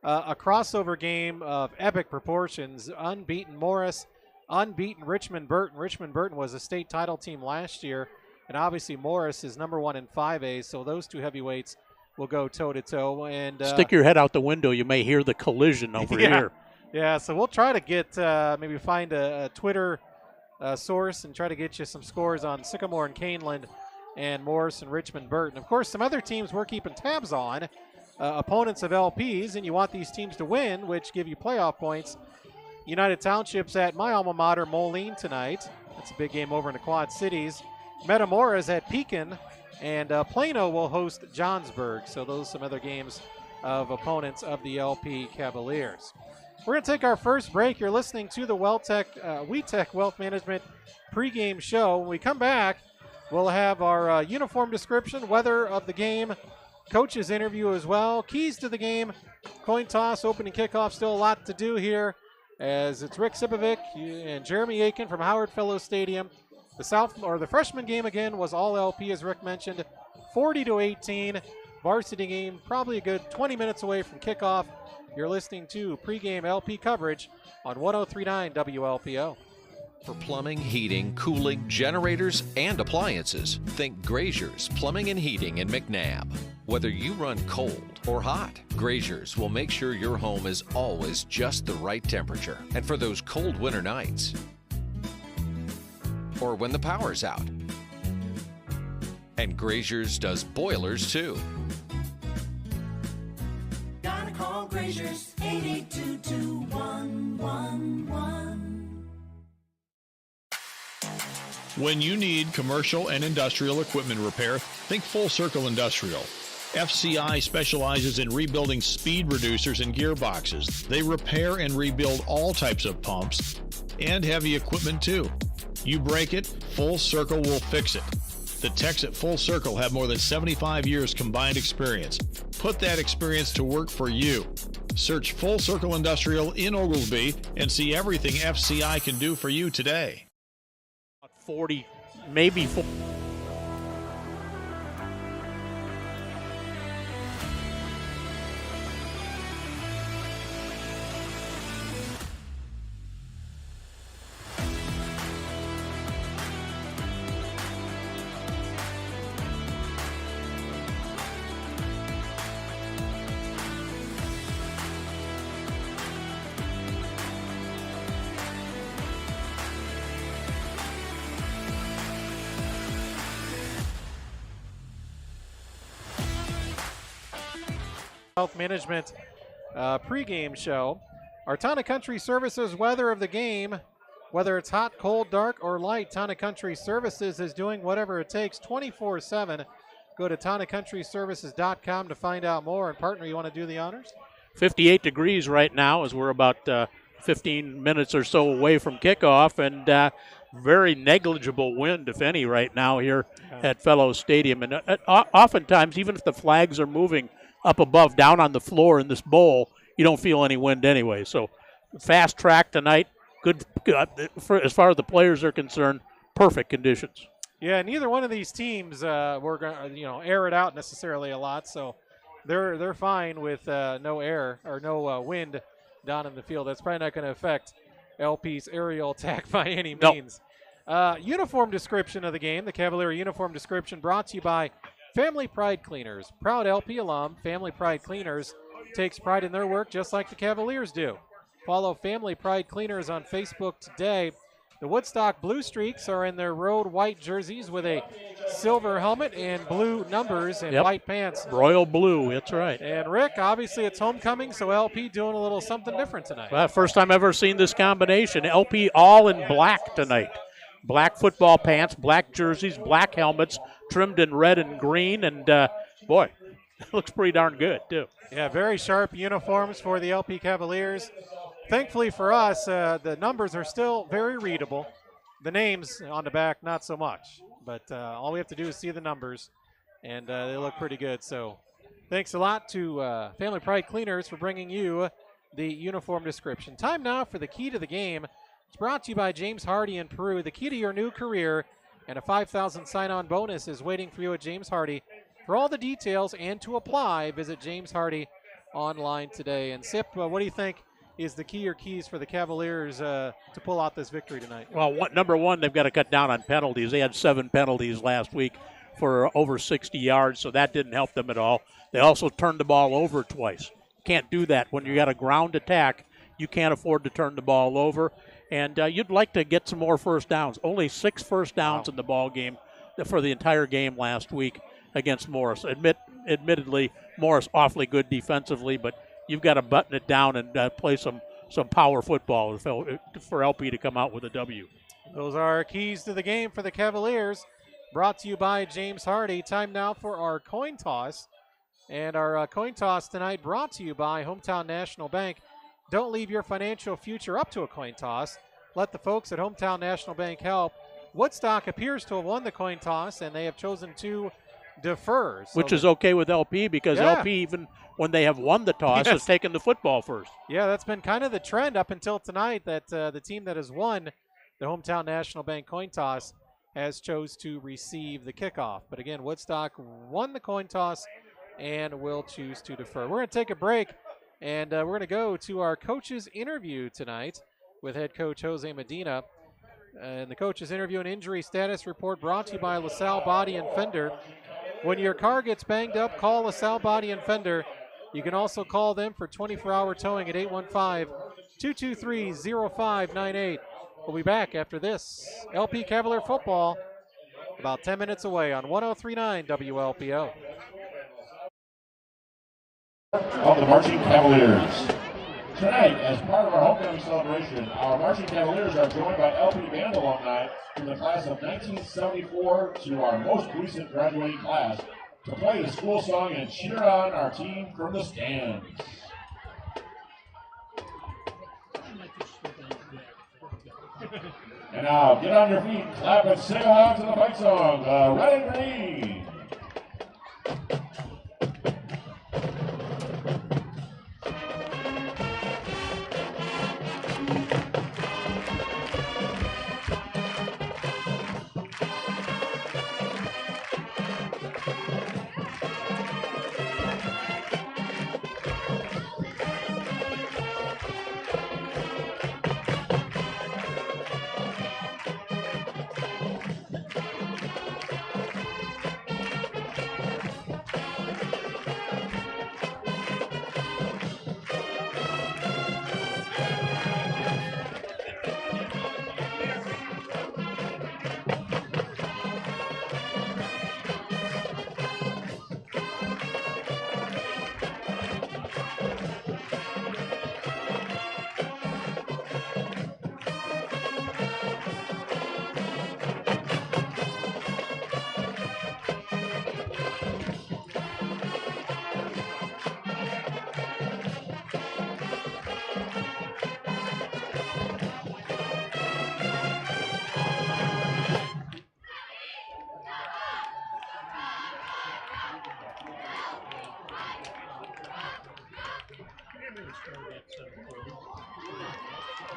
a crossover game of epic proportions. Unbeaten Morris, unbeaten Richmond Burton. Richmond Burton was a state title team last year, and obviously Morris is number one in 5A, so those two heavyweights will go toe-to-toe. And stick your head out the window. You may hear the collision over here. Yeah, so we'll try to get maybe find a Twitter source and try to get you some scores on Sycamore and Caneland and Morris and Richmond Burton. Of course, some other teams we're keeping tabs on, opponents of LPs, and you want these teams to win, which give you playoff points. United Township's at my alma mater, Moline, tonight. That's a big game over in the Quad Cities. Metamora's at Pekin, and Plano will host Johnsburg. So those are some other games of opponents of the LP Cavaliers. We're going to take our first break. You're listening to the WeTech Wealth Management pregame show. When we come back, we'll have our uniform description, weather of the game, coach's interview as well, keys to the game, coin toss, opening kickoff. Still a lot to do here, as it's Rick Sipovic and Jeremy Aiken from Howard Fellows Stadium. The freshman game again was all LP, as Rick mentioned, 40-18. Varsity game probably a good 20 minutes away from kickoff. You're listening to pregame LP coverage on 103.9 WLPO. For plumbing, heating, cooling, generators, and appliances, think Grazier's Plumbing and Heating in McNabb. Whether you run cold or hot, Grazier's will make sure your home is always just the right temperature. And for those cold winter nights, or when the power's out. And Grazier's does boilers too. Gotta call Grazier's 882-2111. When you need commercial and industrial equipment repair, think Full Circle Industrial. FCI specializes in rebuilding speed reducers and gearboxes. They repair and rebuild all types of pumps and heavy equipment too. You break it, Full Circle will fix it. The techs at Full Circle have more than 75 years combined experience. Put that experience to work for you. Search Full Circle Industrial in Oglesby and see everything FCI can do for you today. 40, maybe 40. Health Management pregame show. Our Town & Country Services weather of the game, whether it's hot, cold, dark, or light, Town & Country Services is doing whatever it takes 24/7. Go to townandcountryservices.com to find out more. And partner, you want to do the honors? 58 degrees right now, as we're about 15 minutes or so away from kickoff, and very negligible wind, if any, right now here at Fellows Stadium. And oftentimes, even if the flags are moving up above, down on the floor in this bowl, you don't feel any wind anyway. So fast track tonight, good as far as the players are concerned, perfect conditions. Yeah, neither one of these teams were going to air it out necessarily a lot, so they're fine with no air or no wind down in the field. That's probably not going to affect LP's aerial attack by any means. Uniform description of the game, the Cavalier uniform description brought to you by Family Pride Cleaners. Proud LP alum, Family Pride Cleaners takes pride in their work just like the Cavaliers do. Follow Family Pride Cleaners on Facebook today. The Woodstock Blue Streaks are in their road white jerseys with a silver helmet and blue numbers and white pants. Royal blue, that's right. And Rick, obviously it's homecoming, so LP doing a little something different tonight. Well, first time I've ever seen this combination. LP all in black tonight. Black football pants, black jerseys, black helmets, trimmed in red and green, and boy, it looks pretty darn good, too. Yeah, very sharp uniforms for the LP Cavaliers. Thankfully for us, the numbers are still very readable. The names on the back, not so much. But all we have to do is see the numbers, and they look pretty good. So thanks a lot to Family Pride Cleaners for bringing you the uniform description. Time now for the key to the game. It's brought to you by James Hardy in Peru. The key to your new career and a $5,000 sign-on bonus is waiting for you at James Hardy. For all the details and to apply, visit online today. And Sip, what do you think is the key or keys for the Cavaliers to pull out this victory tonight? Well, number one, they've got to cut down on penalties. They had 7 penalties last week for over 60 yards, so that didn't help them at all. They also turned the ball over twice. Can't do that. When you got a ground attack, you can't afford to turn the ball over. And you'd like to get some more first downs. Only 6 first downs in the ball game for the entire game last week against Morris. Admittedly, Morris awfully good defensively, but you've got to button it down and play some power football for LP to come out with a W. Those are our keys to the game for the Cavaliers. Brought to you by James Hardy. Time now for our coin toss. And our coin toss tonight brought to you by Hometown National Bank. Don't leave your financial future up to a coin toss. Let the folks at Hometown National Bank help. Woodstock appears to have won the coin toss, and they have chosen to defer. Which is okay with LP because LP, even when they have won the toss, has taken the football first. Yeah, that's been kind of the trend up until tonight, that the team that has won the Hometown National Bank coin toss has chose to receive the kickoff. But again, Woodstock won the coin toss and will choose to defer. We're going to take a break, and we're going to go to our coach's interview tonight with head coach Jose Medina. And the coach's interview and injury status report brought to you by LaSalle Body and Fender. When your car gets banged up, call LaSalle Body and Fender. You can also call them for 24-hour towing at 815-223-0598. We'll be back after this. LP Cavalier football about 10 minutes away on 103.9 WLPO. Of the Marching Cavaliers. Tonight, as part of our homecoming celebration, our Marching Cavaliers are joined by LP band alumni from the class of 1974 to our most recent graduating class to play the school song and cheer on our team from the stands. And now, get on your feet, clap, and sing along to the fight song, Red and Green.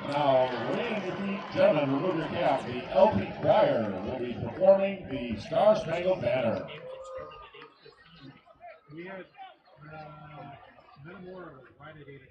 Now, ladies and gentlemen, remove your cap. The LP Choir will be performing the Star Spangled Banner. We had no more right at 8 o'clock.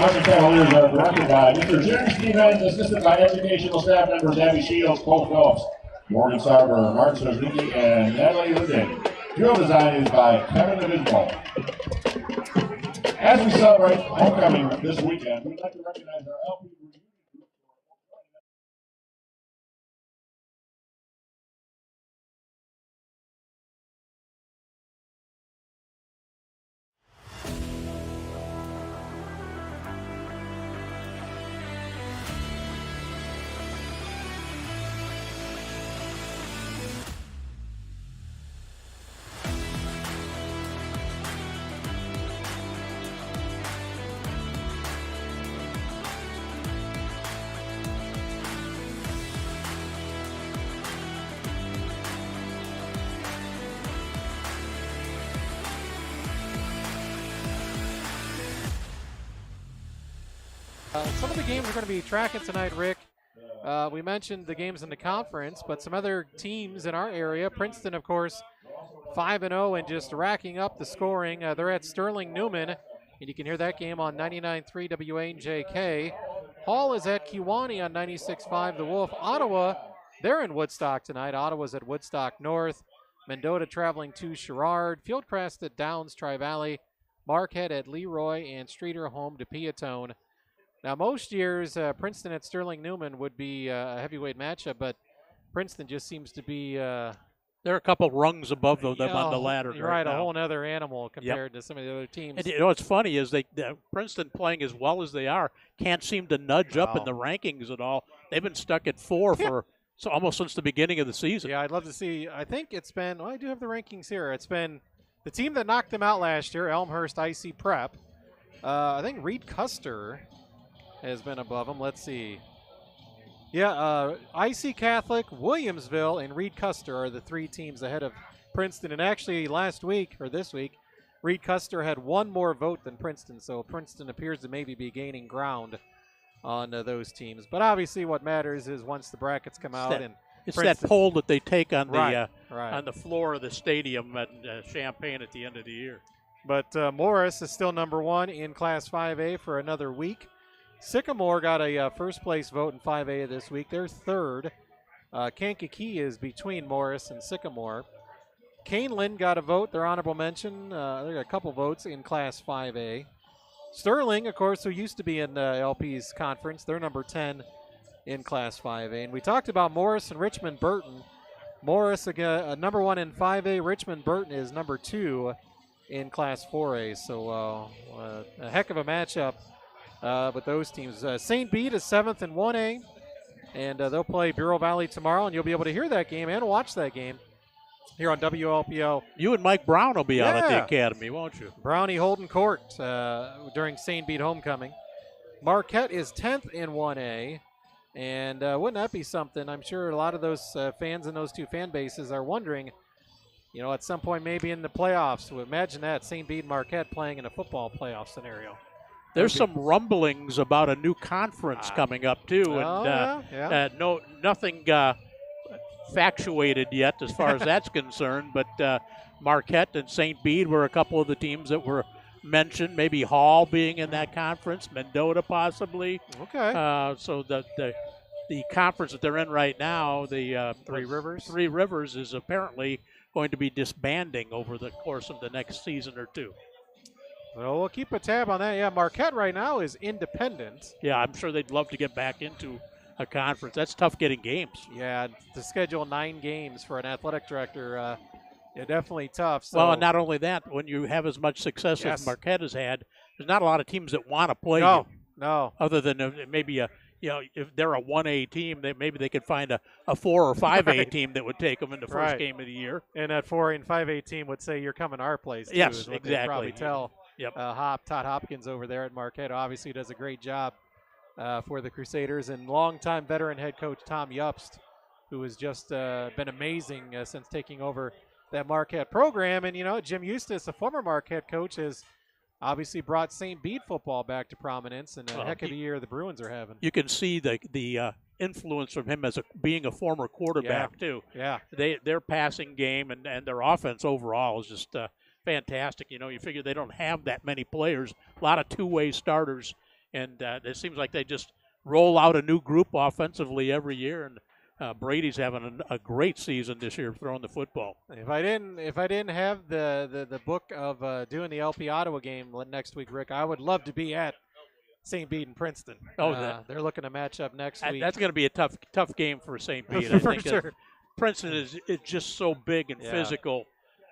Marching Cavaliers are directed by Mr. Jerry Stevens, assisted by educational staff members Abby Shields, Cole Phillips, Morgan Sarver, Martin Suzuki, and Natalie Linden. Drill design is by Kevin Abismo. As we celebrate homecoming this weekend, we'd like to recognize our LP reunion group. Some of the games we're going to be tracking tonight, Rick. We mentioned the games in the conference, but some other teams in our area. Princeton, of course, 5-0 and just racking up the scoring. They're at Sterling Newman, and you can hear that game on 99.3 WANJK. Hall is at Kewanee on 96.5 The Wolf. Ottawa, they're in Woodstock tonight. Ottawa's at Woodstock North. Mendota traveling to Sherrard. Fieldcrest at Downs Tri-Valley. Marquette at Leroy, and Streeter home to Peatone. Now, most years, Princeton at Sterling Newman would be a heavyweight matchup, but Princeton just seems to be They're a couple rungs above them on the ladder. You're right, a whole other animal compared to some of the other teams. And what's funny is Princeton, playing as well as they are, can't seem to nudge up in the rankings at all. They've been stuck at 4 for almost since the beginning of the season. Yeah, I'd love to see. I think it's been, I do have the rankings here. It's been the team that knocked them out last year, Elmhurst IC Prep. I think Reed Custer has been above them. Let's see. Yeah, IC Catholic, Williamsville, and Reed Custer are the 3 teams ahead of Princeton. And actually, last week, or this week, Reed Custer had 1 more vote than Princeton, so Princeton appears to maybe be gaining ground on those teams. But obviously, what matters is once the brackets come out, it's that poll that they take on the right. on the floor of the stadium at Champaign at the end of the year. But Morris is still number 1 in Class 5A for another week. Sycamore got a first-place vote in 5A this week. They're 3rd. Kankakee is between Morris and Sycamore. Caneland got a vote. Their honorable mention. They got a couple votes in Class 5A. Sterling, of course, who used to be in LP's conference, they're number 10 in Class 5A. And we talked about Morris and Richmond Burton. Morris, number 1 in 5A. Richmond Burton is number 2 in Class 4A. So a heck of a matchup. With those teams. St. Bede is 7th in 1A, and they'll play Bureau Valley tomorrow, and you'll be able to hear that game and watch that game here on WLPO. You and Mike Brown will be out at the academy, won't you? Brownie Holden Court during St. Bede homecoming. Marquette is 10th in 1A, and wouldn't that be something? I'm sure a lot of those fans in those 2 fan bases are wondering, at some point maybe in the playoffs. Imagine that, St. Bede Marquette playing in a football playoff scenario. There's some rumblings about a new conference coming up too, and nothing factuated yet as far as that's concerned. But Marquette and St. Bede were a couple of the teams that were mentioned. Maybe Hall being in that conference, Mendota possibly. Okay. So the conference that they're in right now, the Three Rivers. Three Rivers is apparently going to be disbanding over the course of the next season or 2. Well, we'll keep a tab on that. Yeah, Marquette right now is independent. Yeah, I'm sure they'd love to get back into a conference. That's tough getting games. Yeah, to schedule 9 games for an athletic director, definitely tough. So. Well, and not only that, when you have as much success as Marquette has had, there's not a lot of teams that want to play you. No. Other than maybe if they're a 1A team, maybe they could find a 4 or 5A team that would take them in the first game of the year. And that 4 and 5A team would say, "You're coming our place." Too, yes, is what exactly. They'd probably tell. Yep. Todd Hopkins over there at Marquette obviously does a great job for the Crusaders, and longtime veteran head coach Tom Yupst, who has just been amazing since taking over that Marquette program. And Jim Eustace, a former Marquette coach, has obviously brought St. Bede football back to prominence, and a heck of a year the Bruins are having. You can see the influence from him as being a former quarterback too. Yeah, their passing game and their offense overall is just fantastic. You figure they don't have that many players, a lot of 2-way starters And it seems like they just roll out a new group offensively every year. And Brady's having a great season this year throwing the football. If I didn't have the book of doing the LP Ottawa game next week, Rick, I would love to be at St. Bede and Princeton. They're looking to match up next week. That's going to be a tough game for St. Bede. For I think sure. Princeton is just so big and physical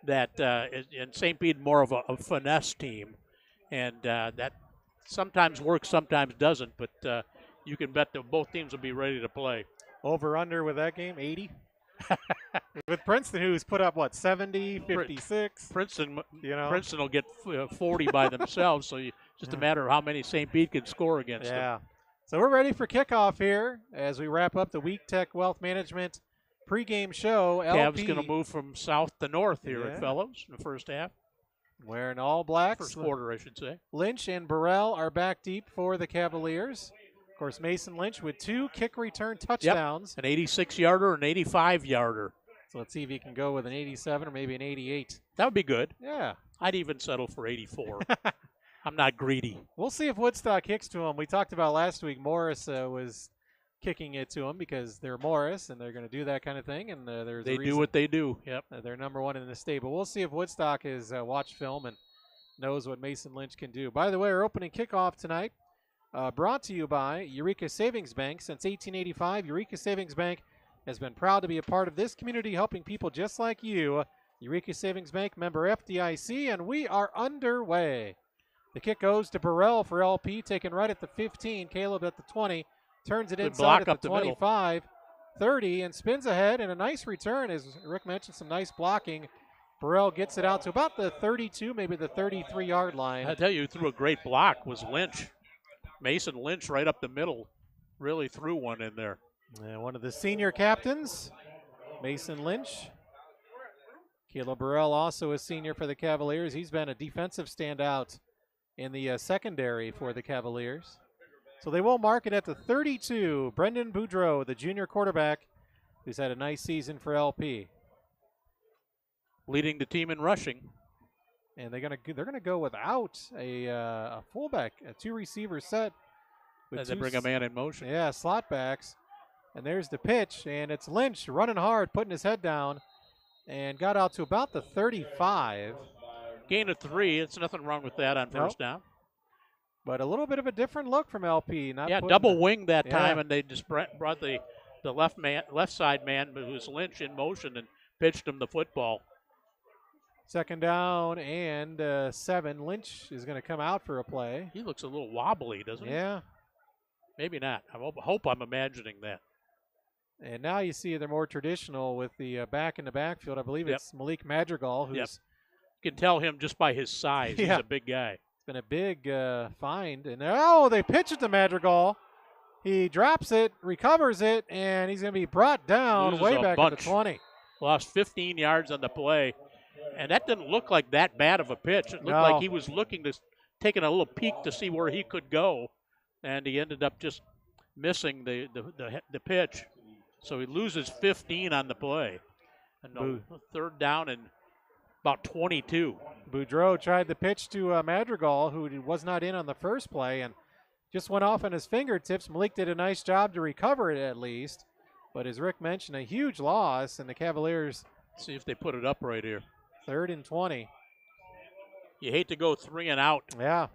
that and St. Bede more of a finesse team, and that sometimes works, sometimes doesn't. But you can bet that both teams will be ready to play. Over under with that game, 80. With Princeton, who's put up 70, 56. Princeton will get 40 by themselves. So just a matter of how many St. Bede can score against them. Yeah. So we're ready for kickoff here as we wrap up the Week Tech Wealth Management pregame show. Cavs going to move from south to north here at Fellows in the first half. Wearing all blacks. First quarter, I should say. Lynch and Burrell are back deep for the Cavaliers. Of course, Mason Lynch with 2 kick return touchdowns. An 86-yarder and an 85-yarder. So let's see if he can go with an 87 or maybe an 88. That would be good. Yeah. I'd even settle for 84. I'm not greedy. We'll see if Woodstock kicks to him. We talked about last week Morris was kicking it to him because they're Morris and they're going to do that kind of thing. And they do what they do. Yep. They're number 1 in the state. But we'll see if Woodstock has watched film and knows what Mason Lynch can do. By the way, our opening kickoff tonight brought to you by Eureka Savings Bank. Since 1885, Eureka Savings Bank has been proud to be a part of this community, helping people just like you. Eureka Savings Bank, member FDIC, and we are underway. The kick goes to Burrell for LP, taken right at the 15. Caleb at the 20, turns it inside at the 25, 30, and spins ahead, and a nice return. As Rick mentioned, some nice blocking. Burrell gets it out to about the 32, maybe the 33-yard line. I tell you, who threw a great block was Lynch. Mason Lynch right up the middle really threw one in there. And one of the senior captains, Mason Lynch. Caleb Burrell also a senior for the Cavaliers. He's been a defensive standout in the secondary for the Cavaliers. So they will mark it at the 32. Brendan Boudreau, the junior quarterback, who's had a nice season for LP. Leading the team in rushing. And they're gonna go without a fullback, a 2-receiver set. As they bring a man in motion. Yeah, slot backs. And there's the pitch, and it's Lynch running hard, putting his head down, and got out to about the 35. Gain of 3. It's nothing wrong with that on first down. But a little bit of a different look from LP. Double wing that time, and they just brought the left side man, who's Lynch, in motion and pitched him the football. Second down and 7. Lynch is going to come out for a play. He looks a little wobbly, doesn't he? Yeah. Maybe not. I hope I'm imagining that. And now you see they're more traditional with the back in the backfield. I believe it's Malik Madrigal, who's you can tell him just by his size. He's a big guy. It's been a big find. And they pitch it to Madrigal. He drops it, recovers it, and he's going to be brought down way back at the 20. Lost 15 yards on the play. And that didn't look like that bad of a pitch. It looked like he was taking a little peek to see where he could go, and he ended up just missing the pitch. So he loses 15 on the play. And third down and about 22. Boudreau tried the pitch to Madrigal, who was not in on the first play, and just went off on his fingertips. Malik did a nice job to recover it at least. But as Rick mentioned, a huge loss, and the Cavaliers. See if they put it up right here. 3rd and 20. You hate to go 3 and out. Yeah.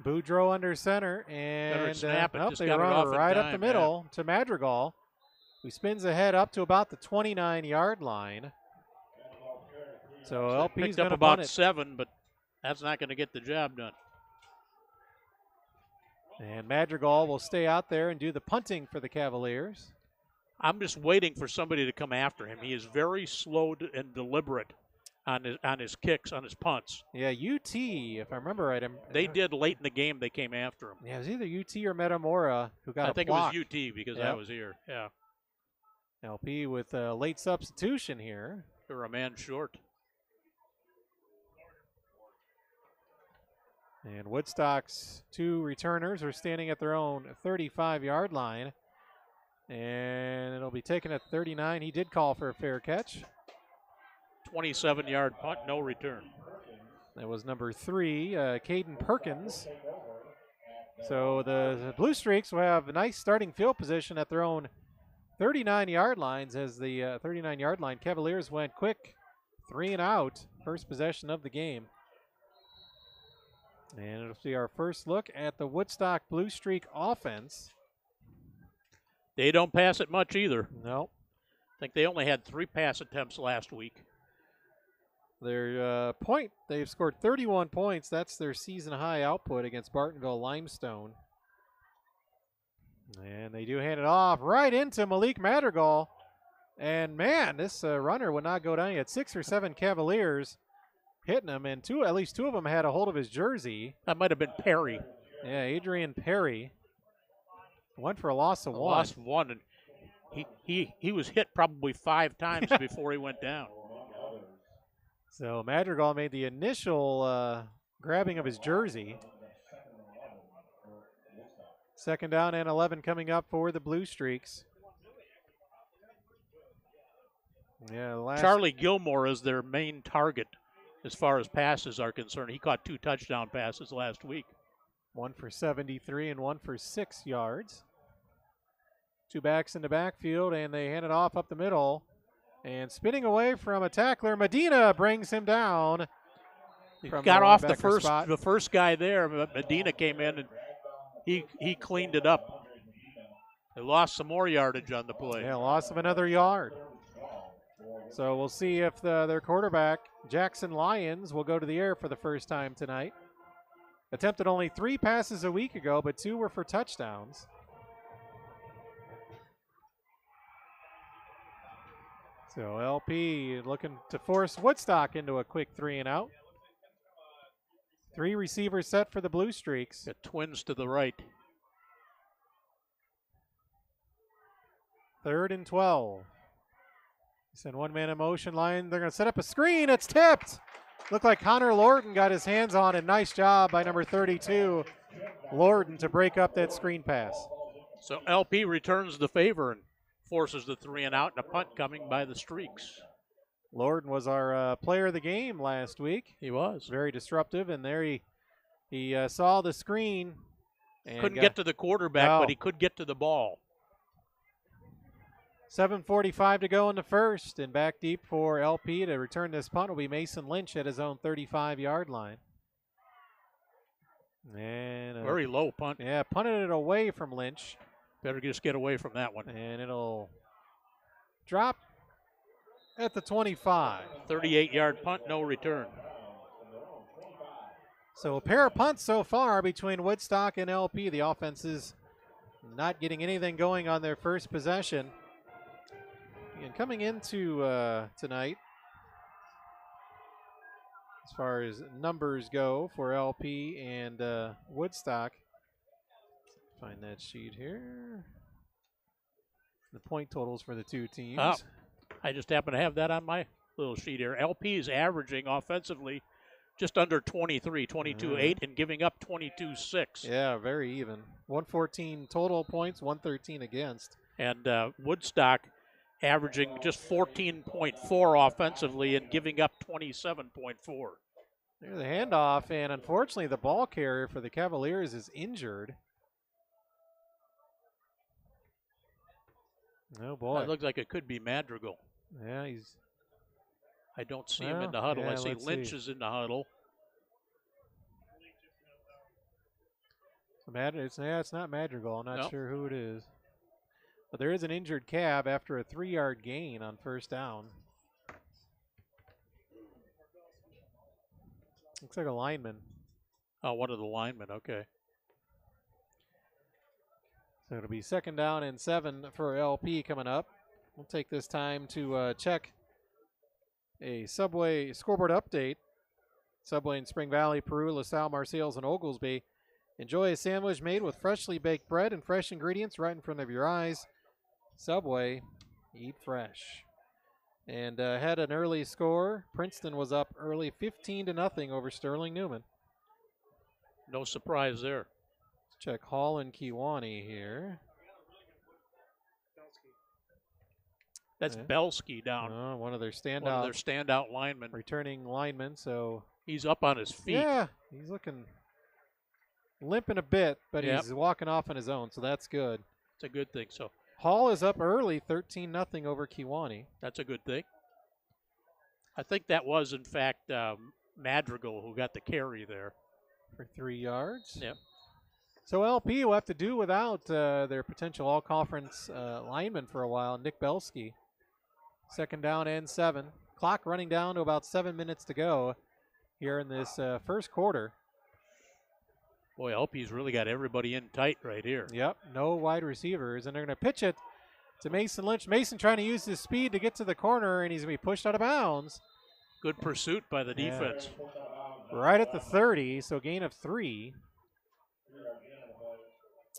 Boudreau under center, and snap it. they run it right up the middle to Madrigal, who spins ahead up to about the 29-yard line. So LP's picked up going to about punt it. 7, but that's not going to get the job done. And Madrigal will stay out there and do the punting for the Cavaliers. I'm just waiting for somebody to come after him. He is very slow and deliberate on his kicks, on his punts. Yeah, UT, if I remember right. They did late in the game. They came after him. Yeah, it was either UT or Metamora who got a block. I think it was UT because I was here. Yeah. LP with a late substitution here. They were a man short. And Woodstock's 2 returners are standing at their own 35-yard line. And it'll be taken at 39. He did call for a fair catch. 27-yard punt, no return. That was number 3, Caden Perkins. So the Blue Streaks will have a nice starting field position at their own 39-yard lines as the 39-yard line. Cavaliers went quick, 3 and out, first possession of the game. And it'll be our first look at the Woodstock Blue Streak offense. They don't pass it much either. No. I think they only had 3 pass attempts last week. Their they've scored 31 points. That's their season high output against Bartonville Limestone. And they do hand it off right into Malik Madrigal. And man, this runner would not go down. He had 6 or 7 Cavaliers hitting him, and at least two of them had a hold of his jersey. That might have been Perry. Yeah, Adrian Perry. Went for a loss of 1. Loss of 1, and he was hit probably 5 times before he went down. So Madrigal made the initial grabbing of his jersey. Second down and 11 coming up for the Blue Streaks. Yeah, Charlie Gilmore is their main target as far as passes are concerned. He caught 2 touchdown passes last week. 1 for 73 and 1 for 6 yards. 2 backs in the backfield, and they hand it off up the middle. And spinning away from a tackler, Medina brings him down. He got off the first guy there, but Medina came in and he cleaned it up. They lost some more yardage on the play. Yeah, loss of another yard. So we'll see if their quarterback, Jackson Lyons, will go to the air for the first time tonight. Attempted only 3 passes a week ago, but 2 were for touchdowns. So LP looking to force Woodstock into a quick 3 and out. 3 receivers set for the Blue Streaks. The Twins to the right. 3rd and 12. Send 1 man in motion. Lion, they're going to set up a screen. It's tipped. Looked like Connor Lorden got his hands on it. Nice job by number 32, Lorden, to break up that screen pass. So LP returns the favor and forces the 3 and out, and a punt coming by the Streaks. Lorden was our player of the game last week. He was. Very disruptive, and there he saw the screen. And couldn't get to the quarterback, but he could get to the ball. 7:45 to go in the first, and back deep for LP to return this punt will be Mason Lynch at his own 35-yard line. And very low punt. Yeah, punted it away from Lynch. Better just get away from that one. And it'll drop at the 25. 38-yard punt, no return. So a pair of punts so far between Woodstock and LP. The offense is not getting anything going on their first possession. And coming into tonight, as far as numbers go for LP and Woodstock, find that sheet here. The point totals for the 2 teams. Oh, I just happen to have that on my little sheet here. LP is averaging offensively just under 23, 22-8, and giving up 22-6. Yeah, very even. 114 total points, 113 against. And Woodstock averaging just 14.4 offensively and giving up 27.4. There's the handoff, and unfortunately the ball carrier for the Cavaliers is injured. Oh, boy. It looks like it could be Madrigal. Yeah, I don't see him in the huddle. Yeah, I see Lynch is in the huddle. So it's not Madrigal. I'm not sure who it is. But there is an injured Cav after a 3-yard gain on first down. Looks like a lineman. Oh, one of the linemen, okay. So it'll be 2nd down and 7 for LP coming up. We'll take this time to check a Subway scoreboard update. Subway in Spring Valley, Peru, LaSalle, Marseilles, and Oglesby. Enjoy a sandwich made with freshly baked bread and fresh ingredients right in front of your eyes. Subway, eat fresh. And had an early score. Princeton was up early 15-0 over Sterling Newman. No surprise there. Let's check Hall and Kiwani here. That's Belsky down. One of their standout linemen. Returning linemen. So He's up on his feet. Yeah, he's looking limping a bit, but Yep. he's walking off on his own, so that's good. It's a good thing. So Hall is up early, 13-0 over Kewanee. that's a good thing. I think that was, in fact, Madrigal who got the carry there. For 3 yards. Yep. So LP will have to do without their potential all-conference lineman for a while, Nick Belsky. 2nd down and 7. Clock running down to about 7 minutes to go here in this first quarter. Boy, LP's really got everybody in tight right here. Yep, no wide receivers, and they're going to pitch it to Mason Lynch. Mason trying to use his speed to get to the corner, and he's going to be pushed out of bounds. Good pursuit by the Yeah. defense. Right at the 30, so gain of 3.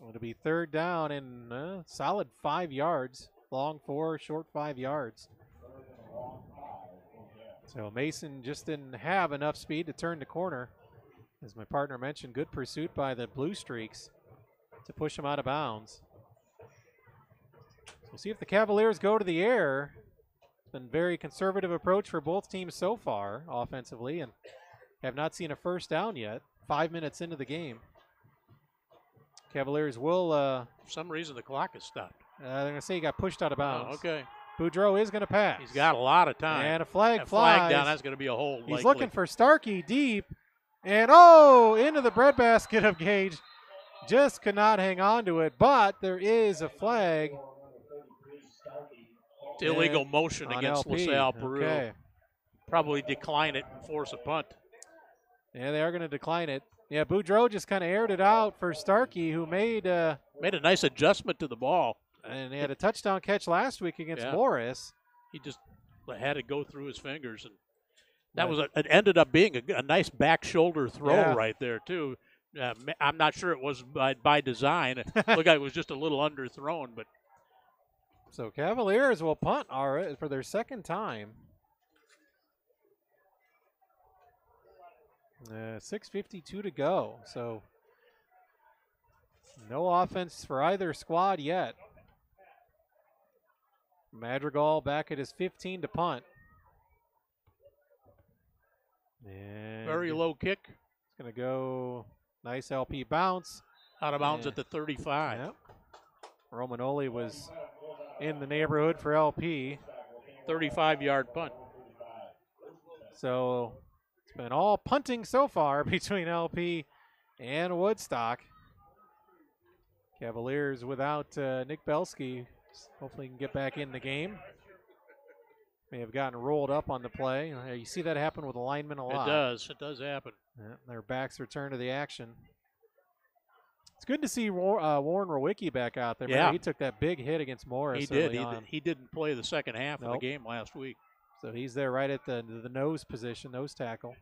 It'll be 3rd down and solid 5 yards. Long 4, short 5 yards. So Mason just didn't have enough speed to turn the corner. As my partner mentioned, good pursuit by the Blue Streaks to push him out of bounds. We'll see if the Cavaliers go to the air. It's been a very conservative approach for both teams so far offensively, and have not seen a first down yet. 5 minutes into the game. Cavaliers will, For some reason, the clock has stopped. they're going to say he got pushed out of bounds. Oh, okay. Boudreaux is going to pass. He's got a lot of time. And a flag That flies. flag down, that's going to be a hold. He's likely. looking for Starkey deep. And, into the breadbasket of Gage. Just could not hang on to it, but there is a flag. It's illegal motion on against LP. LaSalle-Peru. Okay. Probably decline it and force a punt. Yeah, they are going to decline it. Yeah, Boudreaux just kind of aired it out for Starkey, who made a nice adjustment to the ball. And he had a touchdown catch last week against Morris. He just had it go through his fingers, and that was it ended up being a nice back shoulder throw right there too. I'm not sure it was by design. It looked like it was just a little underthrown, but so Cavaliers will punt for their 2nd time. 6:52 to go. So no offense for either squad yet. Madrigal back at his 15 to punt. And very low kick. It's going to go nice LP bounce. Out of bounds at the 35. Yep. Romanoli was in the neighborhood for LP. 35-yard punt. So it's been all punting so far between LP and Woodstock. Cavaliers without Nick Belsky. Hopefully he can get back in the game. May have gotten rolled up on the play. You see that happen with the linemen a lot. It does. It does happen. Yeah, their backs return to the action. It's good to see Warren Rowicki back out there. Yeah. He took that big hit against Morris. He did. early on. He didn't play the second half of the game last week. So he's there right at the nose position, nose tackle.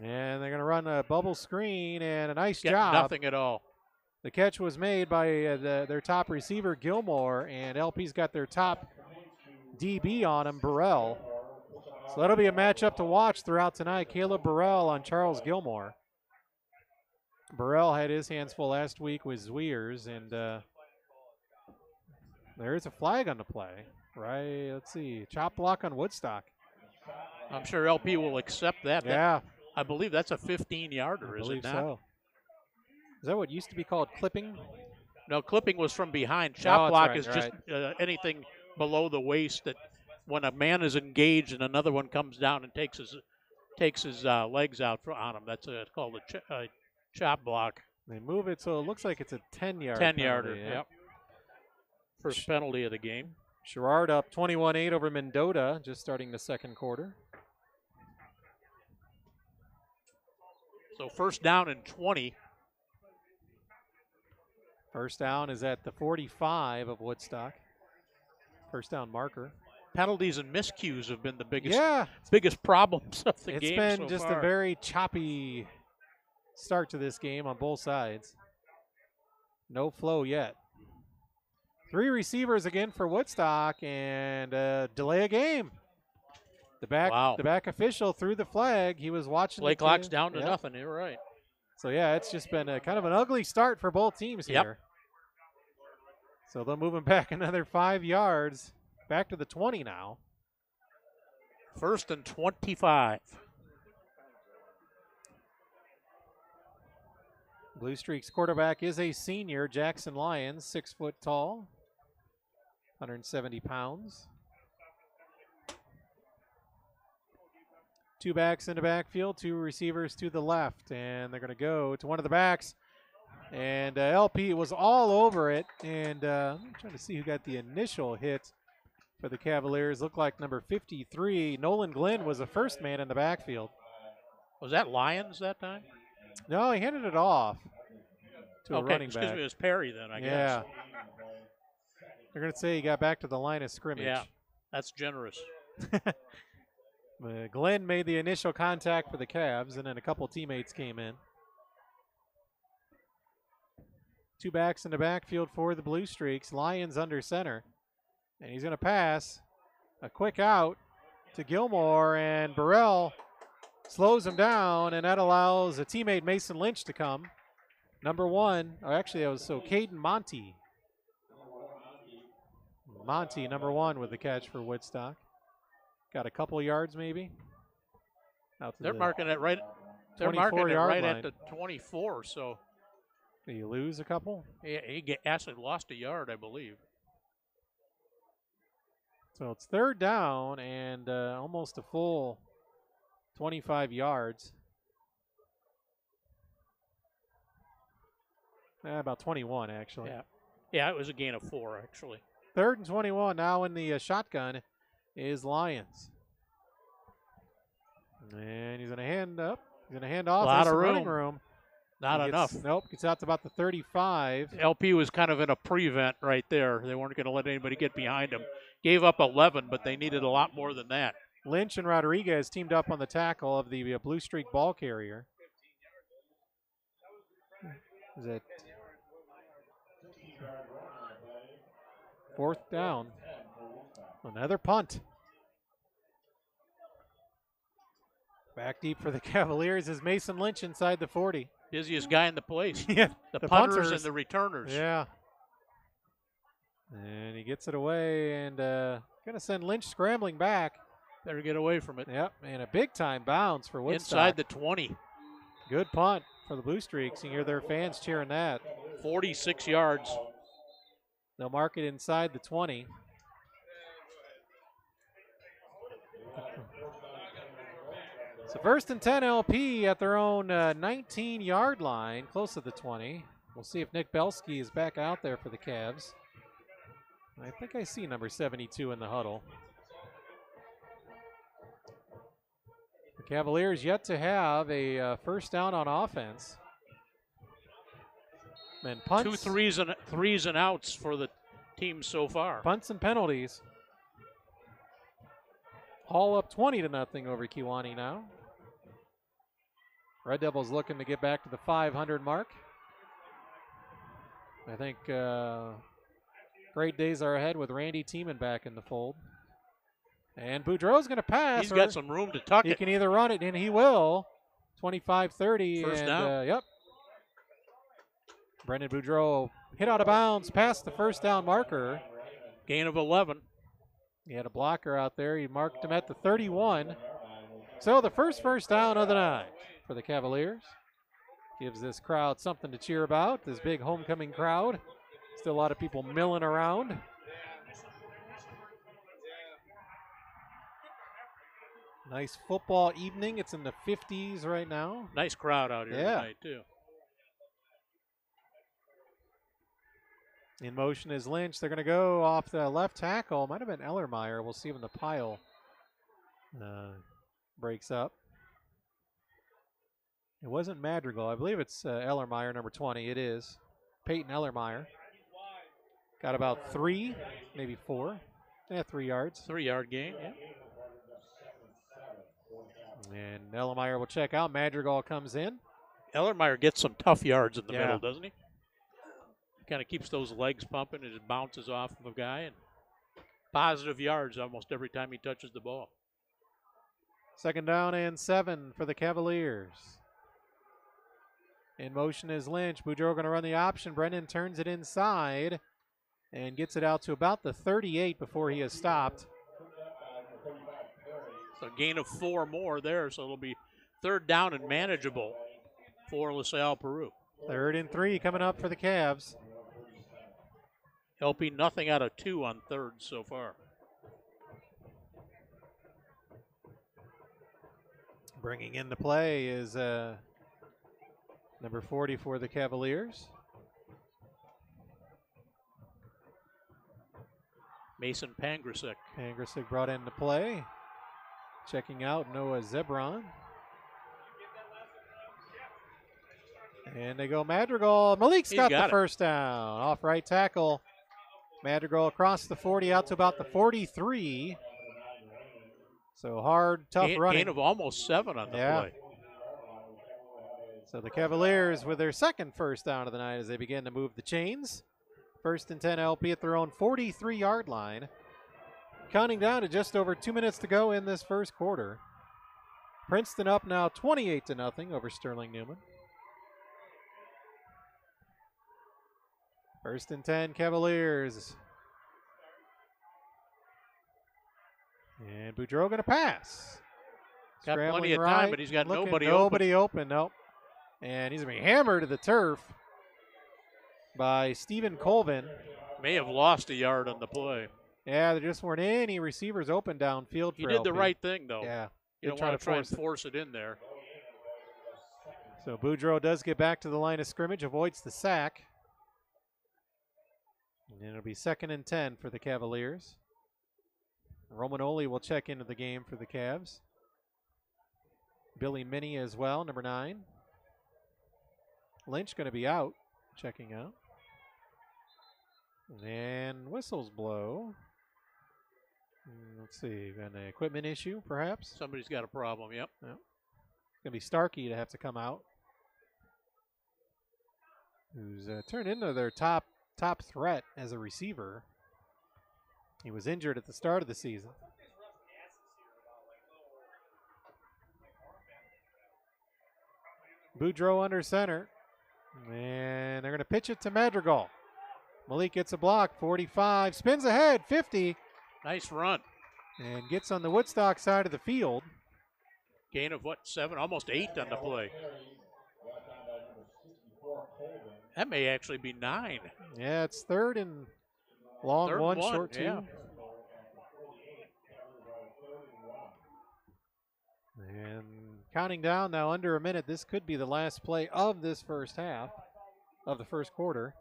And they're going to run a bubble screen, and a nice job. Nothing at all. The catch was made by their top receiver, Gilmore, and LP's got their top DB on him, Burrell. So that'll be a matchup to watch throughout tonight. Caleb Burrell on Charles Gilmore. Burrell had his hands full last week with Zwiers, and there is a flag on the play. Right, let's see, chop block on Woodstock. I'm sure LP will accept that. Yeah. I believe that's a 15-yarder, is it not? So. Is that what used to be called clipping? No, clipping was from behind. Chop block right, is just anything below the waist that when a man is engaged and another one comes down and takes his legs out on him. That's called a chop block. They move it so it looks like it's a 10-yard 10-yarder, penalty, yep. First penalty of the game. Sherrard up 21-8 over Mendota, just starting the 2nd quarter. So first down and 20. First down is at the 45 of Woodstock. First down marker. Penalties and miscues have been the biggest problems of the game. It's been just a very choppy start to this game on both sides. No flow yet. 3 receivers again for Woodstock, and delay a game. The back official threw the flag. He was watching. Play clock's down to nothing. You're right. So yeah, it's just been a kind of an ugly start for both teams here. So they'll move him back another 5 yards, back to the 20 now. 1st and 25. Blue Streak's quarterback is a senior, Jackson Lyons, 6 foot tall, 170 pounds. 2 backs in the backfield, 2 receivers to the left, and they're going to go to one of the backs. And LP was all over it, and I'm trying to see who got the initial hit for the Cavaliers. Looked like number 53, Nolan Glenn, was the first man in the backfield. Was that Lyons that time? No, he handed it off to a running excuse back. me, it was Perry then, I Yeah. guess. They're going to say he got back to the line of scrimmage. Yeah, that's generous. Glenn made the initial contact for the Cavs, and then a couple teammates came in. 2 backs in the backfield for the Blue Streaks. Lyons under center. And he's going to pass a quick out to Gilmore, and Burrell slows him down, and that allows a teammate, Mason Lynch, to come. Number 1, or actually it was Caden Monty. Monty, number 1, with the catch for Woodstock. Got a couple yards maybe. Out to They're marking it right. They're marking it right at the 24. So did he lose a couple? he actually lost a yard, I believe. So it's 3rd down and almost a full 25 yards. About 21 actually. Yeah, it was a gain of 4 actually. 3rd and 21 now in the shotgun is Lyons. And he's going to hand up. He's going to hand off. A lot of running room. Not enough. Nope, gets out to about the 35. LP was kind of in a prevent right there. They weren't going to let anybody get behind him. Gave up 11, but they needed a lot more than that. Lynch and Rodriguez teamed up on the tackle of the Blue Streak ball carrier. Is it 4th down? Another punt. Back deep for the Cavaliers is Mason Lynch inside the 40. Busiest guy in the place. Yeah, the punters and the returners. Yeah. And he gets it away and going to send Lynch scrambling back. Better get away from it. Yep, and a big-time bounce for Woodstock. Inside the 20. Good punt for the Blue Streaks. You hear their fans cheering that. 46 yards. They'll mark it inside the 20. So 1st and 10 LP at their own 19-yard line, close to the 20. We'll see if Nick Belsky is back out there for the Cavs. I think I see number 72 in the huddle. The Cavaliers yet to have a first down on offense. And punts. 2 threes and outs for the team so far. Punts and penalties. Hall up 20-0 over Kewanee now. Red Devils looking to get back to the 500 mark. I think great days are ahead with Randy Tiemann back in the fold. And Boudreau's going to pass. He's got some room to tuck it. He can either run it, and he will. 25-30. First down. Yep. Brendan Boudreau hit out of bounds past the first down marker. Gain of 11. He had a blocker out there. He marked him at the 31. So the first down of the night for the Cavaliers. Gives this crowd something to cheer about, this big homecoming crowd. Still a lot of people milling around. Nice football evening. It's in the 50s right now. Nice crowd out here tonight, too. In motion is Lynch. They're going to go off the left tackle. Might have been Ellermeyer. We'll see when the pile breaks up. It wasn't Madrigal. I believe it's Ellermeyer, number 20. It is. Peyton Ellermeyer. Got about 3, maybe 4. 3 yards. 3-yard gain, yeah. And Ellermeyer will check out. Madrigal comes in. Ellermeyer gets some tough yards in the middle, doesn't he? Kind of keeps those legs pumping and it bounces off of a guy. And positive yards almost every time he touches the ball. 2nd down and 7 for the Cavaliers. In motion is Lynch. Boudreau going to run the option. Brendan turns it inside and gets it out to about the 38 before he is stopped. So a gain of 4 more there, so it'll be 3rd down and manageable for LaSalle-Peru. 3rd and 3 coming up for the Cavs. LP nothing out of 2 on 3rd so far. Bringing into play is number 40 for the Cavaliers. Mason Pangrasic. Pangrasic brought into play. Checking out Noah Zebron. And they go Madrigal. Malik's got the first down. Off right tackle. Madrigal across the 40 out to about the 43. So hard, tough running. Gain of almost 7 on the play. So the Cavaliers with their second first down of the night as they begin to move the chains. 1st and 10 LP at their own 43-yard line. Counting down to just over 2 minutes to go in this first quarter. Princeton up now 28-0 over Sterling Newman. 1st and 10 Cavaliers. And Boudreau going to pass. Got Scrambling plenty of right, time, but he's got nobody open. Nope. And he's going to be hammered to the turf by Stephen Colvin. May have lost a yard on the play. Yeah, there just weren't any receivers open downfield for He did LP. the right thing, though. Yeah. You don't want to try and force it in there. So Boudreau does get back to the line of scrimmage, avoids the sack. And it'll be 2nd and 10 for the Cavaliers. Romanoli will check into the game for the Cavs. Billy Minnie as well, number 9. Lynch going to be out, checking out. And whistles blow. Let's see, got an equipment issue, perhaps? Somebody's got a problem, yep. It's going to be Starkey to have to come out. Who's turned into their top threat as a receiver. He was injured at the start of the season. Boudreau under center. And they're going to pitch it to Madrigal. Malik gets a block, 45, spins ahead, 50. Nice run. And gets on the Woodstock side of the field. Gain of what, 7, almost 8 on the play. That may actually be 9. Yeah, it's 3rd and long, 1 short 2. Yeah. And counting down now under a minute, this could be the last play of this first half, of the first quarter.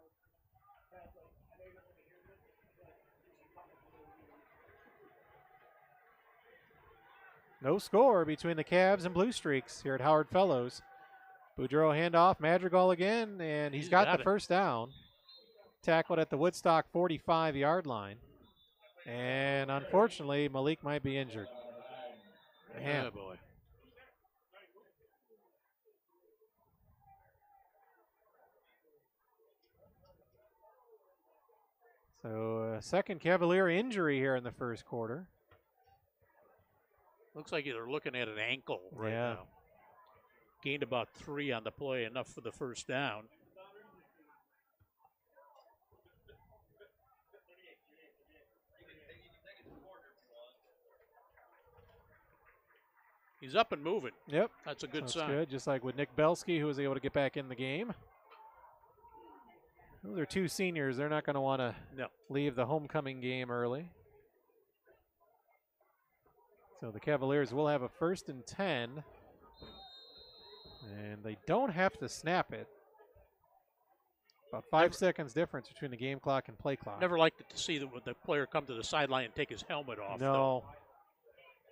No score between the Cavs and Blue Streaks here at Howard Fellows. Boudreau handoff, Madrigal again, and he's got the first down. Tackled at the Woodstock 45-yard line. And unfortunately, Malik might be injured. Man. Oh, boy. So second Cavalier injury here in the first quarter. Looks like they're looking at an ankle right now. Gained about 3 on the play, enough for the first down. He's up and moving. Yep. That's a good That's sign. good, just like with Nick Belsky, who was able to get back in the game. Those are 2 seniors. They're not going to want to leave the homecoming game early. So the Cavaliers will have a 1st and 10. And they don't have to snap it. About 5 seconds difference between the game clock and play clock. Never liked it to see the player come to the sideline and take his helmet off. No. Though.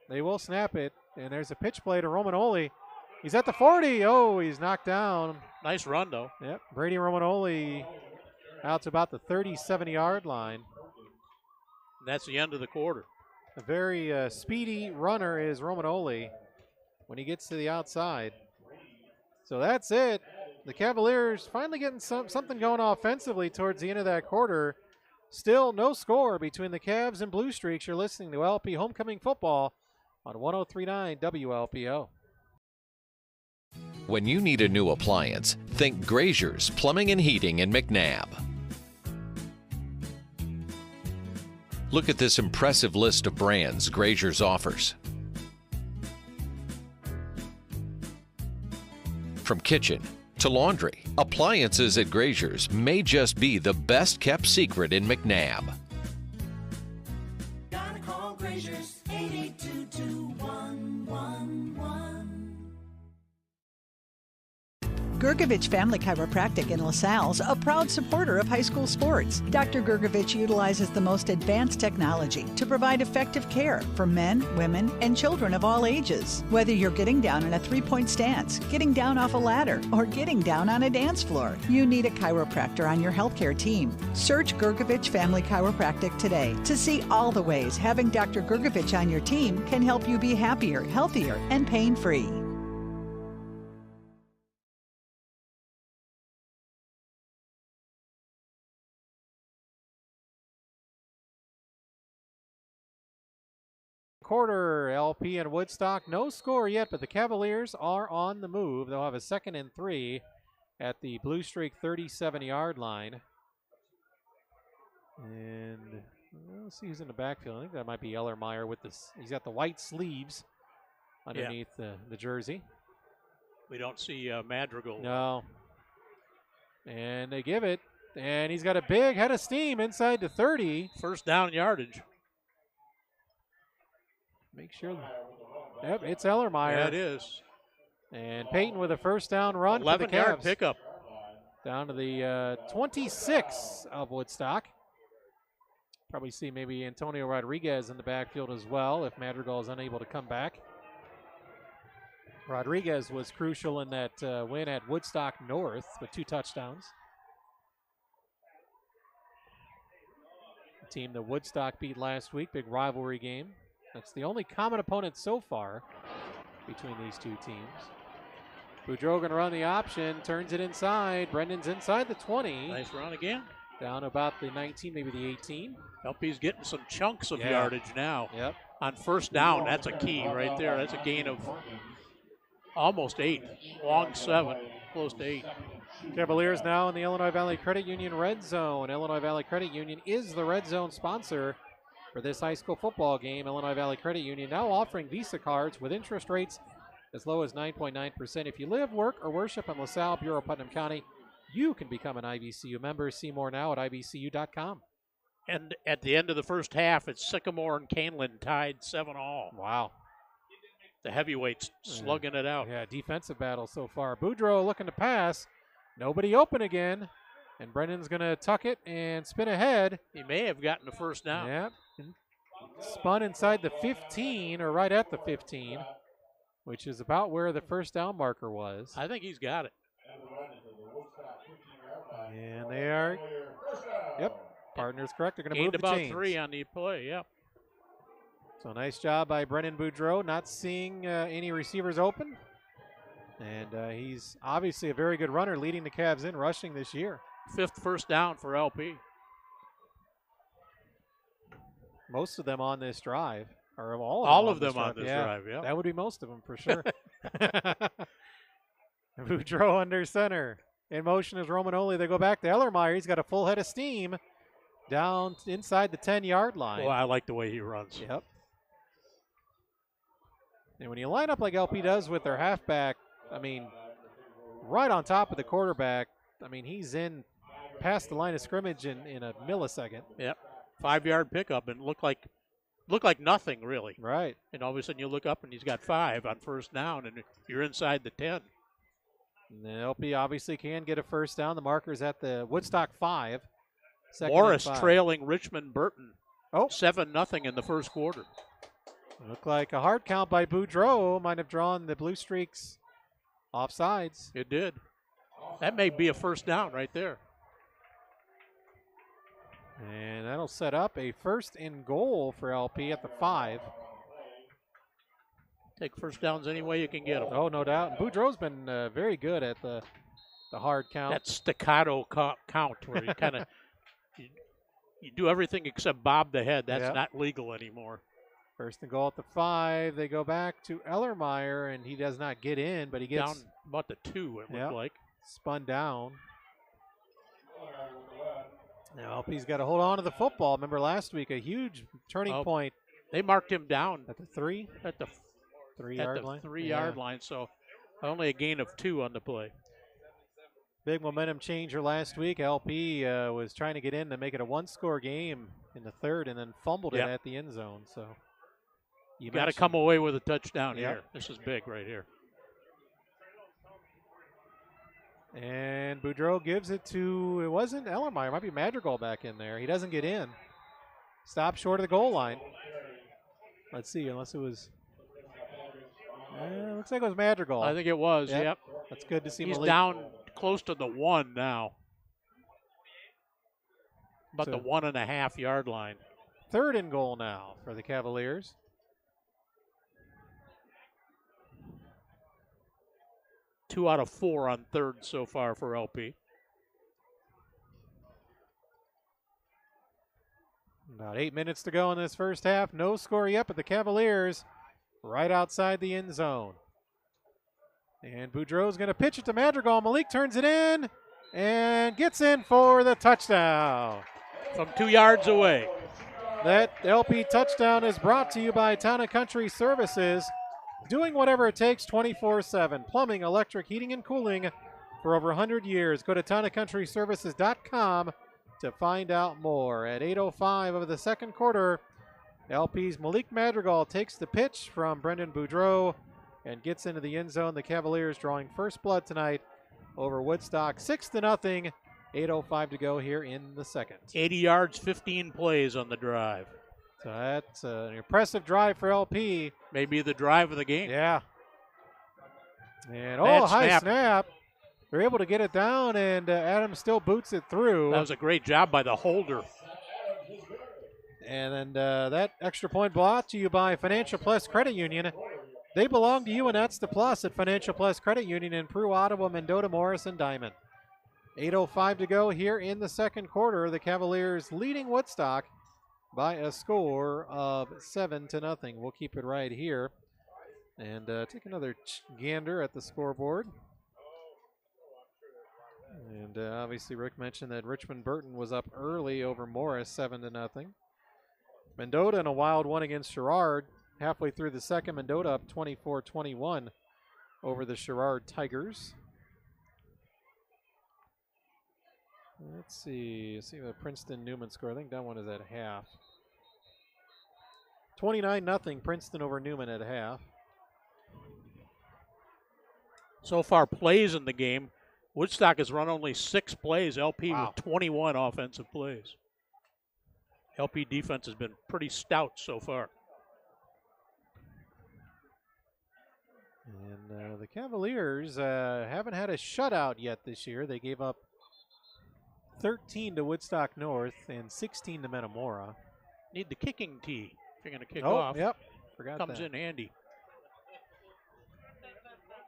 They will snap it. And there's a pitch play to Romanoli. He's at the 40. Oh, he's knocked down. Nice run, though. Yep. Brady Romanoli out to about the 37-yard line. That's the end of the quarter. A very speedy runner is Romanoli when he gets to the outside. So that's it. The Cavaliers finally getting something going offensively towards the end of that quarter. Still no score between the Cavs and Blue Streaks. You're listening to LP Homecoming Football on 103.9 WLPO. When you need a new appliance, think Grazier's Plumbing and Heating in McNabb. Look at this impressive list of brands Grazier's offers. From kitchen to laundry, appliances at Grazier's may just be the best kept secret in McNabb. Gotta call Grazier's 822-2111. Gergovich Family Chiropractic in LaSalle's a proud supporter of high school sports. Dr. Gergovich utilizes the most advanced technology to provide effective care for men, women, and children of all ages. Whether you're getting down in a three-point stance, getting down off a ladder, or getting down on a dance floor, you need a chiropractor on your healthcare team. Search Gergovich Family Chiropractic today to see all the ways having Dr. Gergovich on your team can help you be happier, healthier, and pain-free. Quarter, LP and Woodstock. No score yet, but the Cavaliers are on the move. They'll have a 2nd and 3 at the Blue Streak 37-yard line. And let's see who's in the backfield. I think that might be Ellermeyer with this. He's got the white sleeves underneath the jersey. We don't see Madrigal. No. And they give it. And he's got a big head of steam inside the 30. First down yardage. Make sure. Yep, it's Ellermeyer. Yeah, it is. And Peyton with a first down run for the 11-yard Cavs. pickup. Down to the 26 of Woodstock. Probably see maybe Antonio Rodriguez in the backfield as well if Madrigal is unable to come back. Rodriguez was crucial in that win at Woodstock North with 2 touchdowns. The team that Woodstock beat last week, big rivalry game. That's the only common opponent so far between these two teams. Boudreau going to run the option, turns it inside. Brendan's inside the 20. Nice run again. Down about the 19, maybe the 18. LP's getting some chunks of yardage now. Yep. On first down, that's a key right there. That's a gain of almost 8. Long 7, close to 8. Cavaliers now in the Illinois Valley Credit Union red zone. Illinois Valley Credit Union is the red zone sponsor for this high school football game. Illinois Valley Credit Union now offering Visa cards with interest rates as low as 9.9%. If you live, work, or worship in LaSalle, Bureau, Putnam County, you can become an IVCU member. See more now at IVCU.com. And at the end of the first half, it's Sycamore and Canelan tied 7-all. Wow. The heavyweights slugging it out. Yeah, defensive battle so far. Boudreau looking to pass. Nobody open again. And Brendan's going to tuck it and spin ahead. He may have gotten the first down. Yep. Spun inside the 15, or right at the 15, which is about where the first down marker was. I think he's got it. And they are, yep, partner's correct. They're going to move the about chains. 3 on the play, yep. So nice job by Brendan Boudreau, not seeing any receivers open. And he's obviously a very good runner, leading the Cavs in rushing this year. 5th first down for LP. Most of them on this drive, or all of them on this drive, yeah. That would be most of them for sure. Boudreau under center. In motion is Romanoli. They go back to Ellermeyer. He's got a full head of steam down inside the 10-yard line. Well, I like the way he runs. Yep. And when you line up like LP does with their halfback, I mean, right on top of the quarterback, I mean, he's in past the line of scrimmage in a millisecond. Yep. 5-yard pickup and looked like nothing really. Right. And all of a sudden you look up and he's got 5 on first down and you're inside the 10. And the LP obviously can get a first down. The marker's at the Woodstock 5. Morris trailing Richmond Burton. Oh. 7-0 in the first quarter. Looked like a hard count by Boudreau. Might have drawn the Blue Streaks offsides. It did. That may be a first down right there. And that'll set up a 1st and goal for LP at the 5. Take first downs any way you can get them. Oh, no doubt. And Boudreau's been very good at the hard count. That staccato count where you kind of you do everything except bob the head. That's not legal anymore. 1st and goal at the 5. They go back to Ellermeyer, and he does not get in, but he gets down about the 2. It looked like spun down. Now LP's got to hold on to the football. Remember last week, a huge turning point. They marked him down at the 3? At the 3-yard line? 3-yard line. So Only a gain of 2 on the play. Big momentum changer last week. LP was trying to get in to make it a one-score game in the third and then fumbled it at the end zone. So you got to come away with a touchdown Yep. here. This is big right here. And Boudreaux gives it to, it wasn't Ellermeyer, it might be Madrigal back in there. He doesn't get in. Stop short of the goal line. Let's see, unless it was, looks like it was Madrigal. I think it was, yep. That's good to see. He's Malik down close to the 1 now. About the 1.5 yard line. 3rd and goal now for the Cavaliers. Two out of 4 on 3rd so far for LP. About 8 minutes to go in this first half. No score yet, but the Cavaliers right outside the end zone. And Boudreaux's going to pitch it to Madrigal. Malik turns it in and gets in for the touchdown. From 2 yards away. That LP touchdown is brought to you by Town & Country Services. Doing whatever it takes 24/7. Plumbing, electric, heating, and cooling for over 100 years. Go to townandcountryservices.com to find out more. At 8:05 of the second quarter, LP's Malik Madrigal takes the pitch from Brendan Boudreaux and gets into the end zone. The Cavaliers drawing first blood tonight over Woodstock, 6-0. 8:05 to go here in the second. 80 yards, 15 plays on the drive. So that's an impressive drive for LP. Maybe the drive of the game. Yeah. And Bad high snap. They're able to get it down, and Adams still boots it through. That was a great job by the holder. And then that extra point brought to you by Financial Plus Credit Union. They belong to you, and that's the plus at Financial Plus Credit Union in Peru, Ottawa, Mendota, Morris, and Diamond. 8:05 to go here in the second quarter. The Cavaliers leading Woodstock by a score of 7-0. We'll keep it right here and take another gander at the scoreboard. And obviously Rick mentioned that Richmond Burton was up early over Morris, 7-0. Mendota in a wild one against Sherrard. Halfway through the second, Mendota up 24-21 over the Sherrard Tigers. Let's see the Princeton-Newman score. I think that one is at half. 29-0 Princeton over Newman at half. So far, plays in the game. Woodstock has run only 6 plays. LP with 21 offensive plays. LP defense has been pretty stout so far. And the Cavaliers haven't had a shutout yet this year. They gave up 13 to Woodstock North and 16 to Metamora. Need the kicking tee if you're going to kick off. Yep. Forgot Comes that. in handy.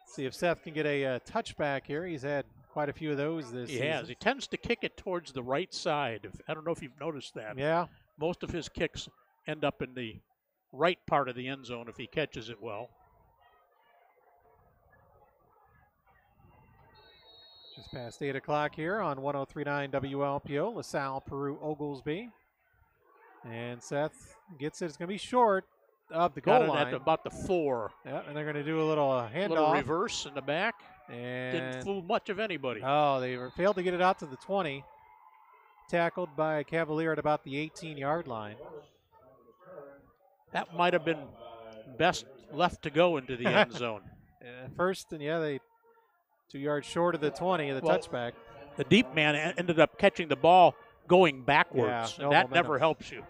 See if Seth can get a touchback here. He's had quite a few of those this season. He has. He tends to kick it towards the right side. I don't know if you've noticed that. Yeah. Most of his kicks end up in the right part of the end zone if he catches it well. Just past 8 o'clock here on 103.9 WLPO, LaSalle-Peru, Oglesby. And Seth gets it. It's going to be short of the goal line. At about the 4. Yeah, and they're going to do a little handoff. Little reverse in the back. And didn't fool much of anybody. Oh, they failed to get it out to the 20. Tackled by a Cavalier at about the 18-yard line. That might have been best left to go into the end zone. First, and they 2 yards short of the 20 of the touchback. The deep man ended up catching the ball going backwards. Yeah, no that momentum. never helps you.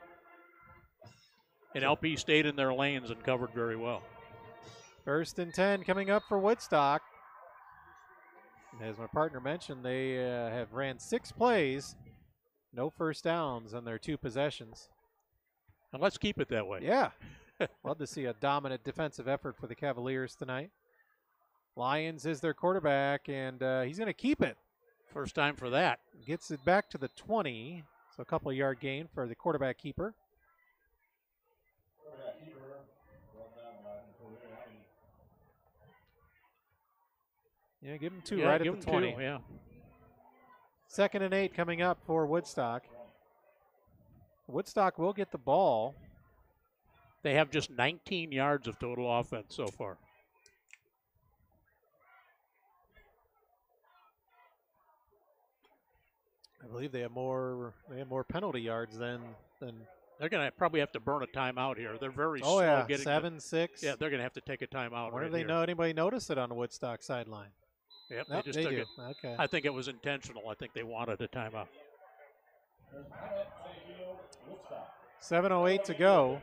And LP stayed in their lanes and covered very well. 1st and 10 coming up for Woodstock. As my partner mentioned, they have ran 6 plays, no first downs on their 2 possessions. And let's keep it that way. Yeah. Love to see a dominant defensive effort for the Cavaliers tonight. Lyons is their quarterback, and he's going to keep it. First time for that. Gets it back to the 20, so a couple of yard gain for the quarterback keeper. Yeah, give him 2 right at the 20. 2, yeah. 2nd and 8 coming up for Woodstock. Woodstock will get the ball. They have just 19 yards of total offense so far. believe they have more penalty yards than They're going to probably have to burn a timeout here. They're very oh slow yeah, getting 7-6. Yeah, they're going to have to take a timeout. Wonder right if they here. know anybody noticed it on the Woodstock sideline. Yep, Nope, they just they took do. it. Okay. I think it was intentional. I think they wanted a timeout. 7:08 to go.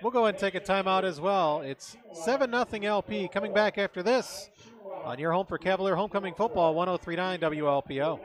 We'll go ahead and take a timeout as well. It's 7-0 LP coming back after this on your home for Cavalier Homecoming Football, 103.9 WLPO.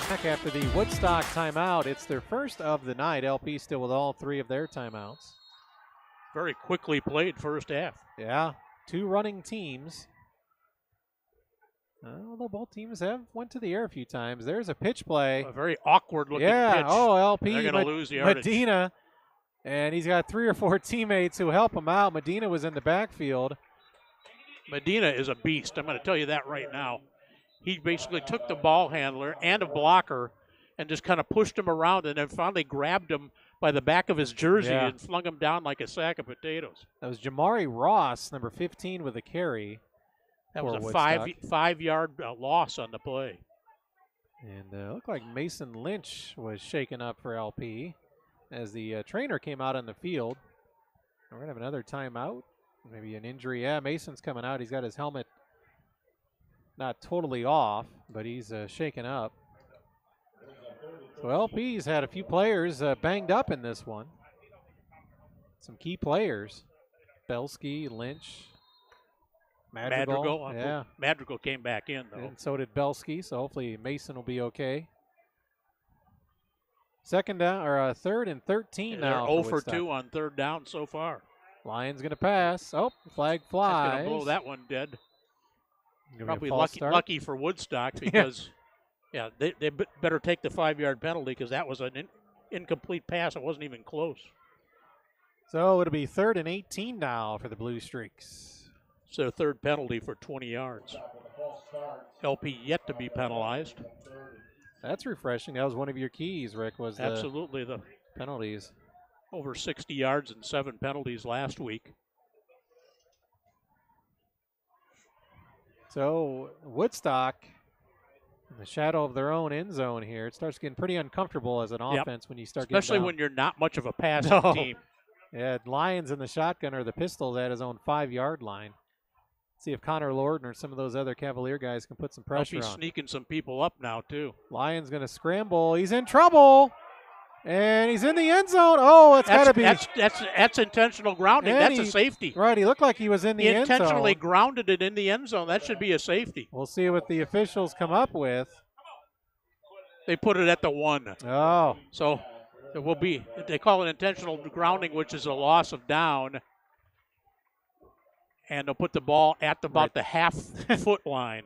Back after the Woodstock timeout. It's their first of the night. LP still with all three of their timeouts. Very quickly played first half. Yeah, two running teams. Although both teams have went to the air a few times. There's a pitch play. A very awkward looking yeah, pitch. oh, LP. They're going to lose the yardage. Medina, and he's got 3 or 4 teammates who help him out. Medina was in the backfield. Medina is a beast. I'm going to tell you that right now. He basically took the ball handler and a blocker and just kind of pushed him around and then finally grabbed him by the back of his jersey and flung him down like a sack of potatoes. That was Jamari Ross, number 15, with a carry. That was a Woodstock. five-yard loss on the play. And it looked like Mason Lynch was shaken up for LP as the trainer came out on the field. We're going to have another timeout. Maybe an injury. Yeah, Mason's coming out. He's got his helmet not totally off, but he's shaken up. So LP's had a few players banged up in this one. Some key players. Belsky, Lynch, Madrigal. Yeah. Madrigal came back in, though. And so did Belsky, so hopefully Mason will be okay. Second down, or third and 13 now. They're 0 for 2 on third down so far. Lions going to pass. Oh, flag flies. That's going to blow that one dead. Probably lucky lucky for Woodstock because, they better take the 5-yard penalty because that was an incomplete pass. It wasn't even close. So it'll be third and 18 now for the Blue Streaks. It's their third penalty for 20 yards. LP yet to be penalized. That's refreshing. That was one of your keys, Rick, was absolutely the penalties. Over 60 yards and 7 penalties last week. So Woodstock, in the shadow of their own end zone here, it starts getting pretty uncomfortable as an offense when you start especially getting down. when you're not much of a passing team. Yeah, Lions in the shotgun or the Pistols at his own 5-yard line. See if Connor Lorden or some of those other Cavalier guys can put some pressure on. He's sneaking some people up now, too. Lions going to scramble. He's in trouble. And he's in the end zone. Oh, it's got to be. That's intentional grounding. That's a safety. Right, he looked like he was in the end zone. He intentionally grounded it in the end zone. That should be a safety. We'll see what the officials come up with. They put it at the 1. Oh. So it will be, they call it intentional grounding, which is a loss of down. And they'll put the ball at about the half-foot line.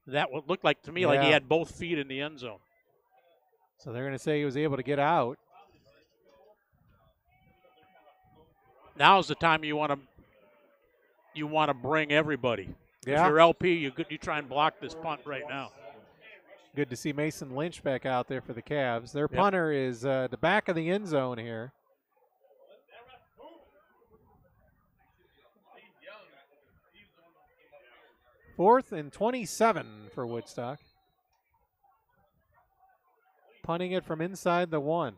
That would look like to me like he had both feet in the end zone. So they're going to say he was able to get out. Now's the time you want to bring everybody. Yeah. If you're LP, you try and block this punt right now. Good to see Mason Lynch back out there for the Cavs. Their punter is the back of the end zone here. Fourth and 27 for Woodstock. Punting it from inside the 1.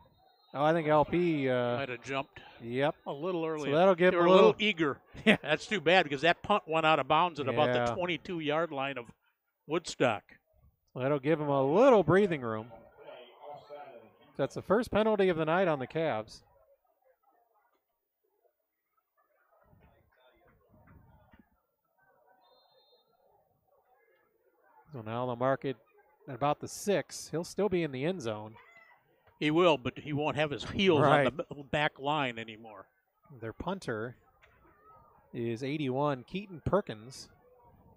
Oh, I think LP might have jumped. Yep. A little early. So that'll give they were a little eager. Yeah. That's too bad because that punt went out of bounds at about the 22-yard line of Woodstock. Well, that'll give him a little breathing room. That's the first penalty of the night on the Cavs. So now they'll mark it at about the 6. He'll still be in the end zone. He will, but he won't have his heels on the back line anymore. Their punter is 81, Keaton Perkins.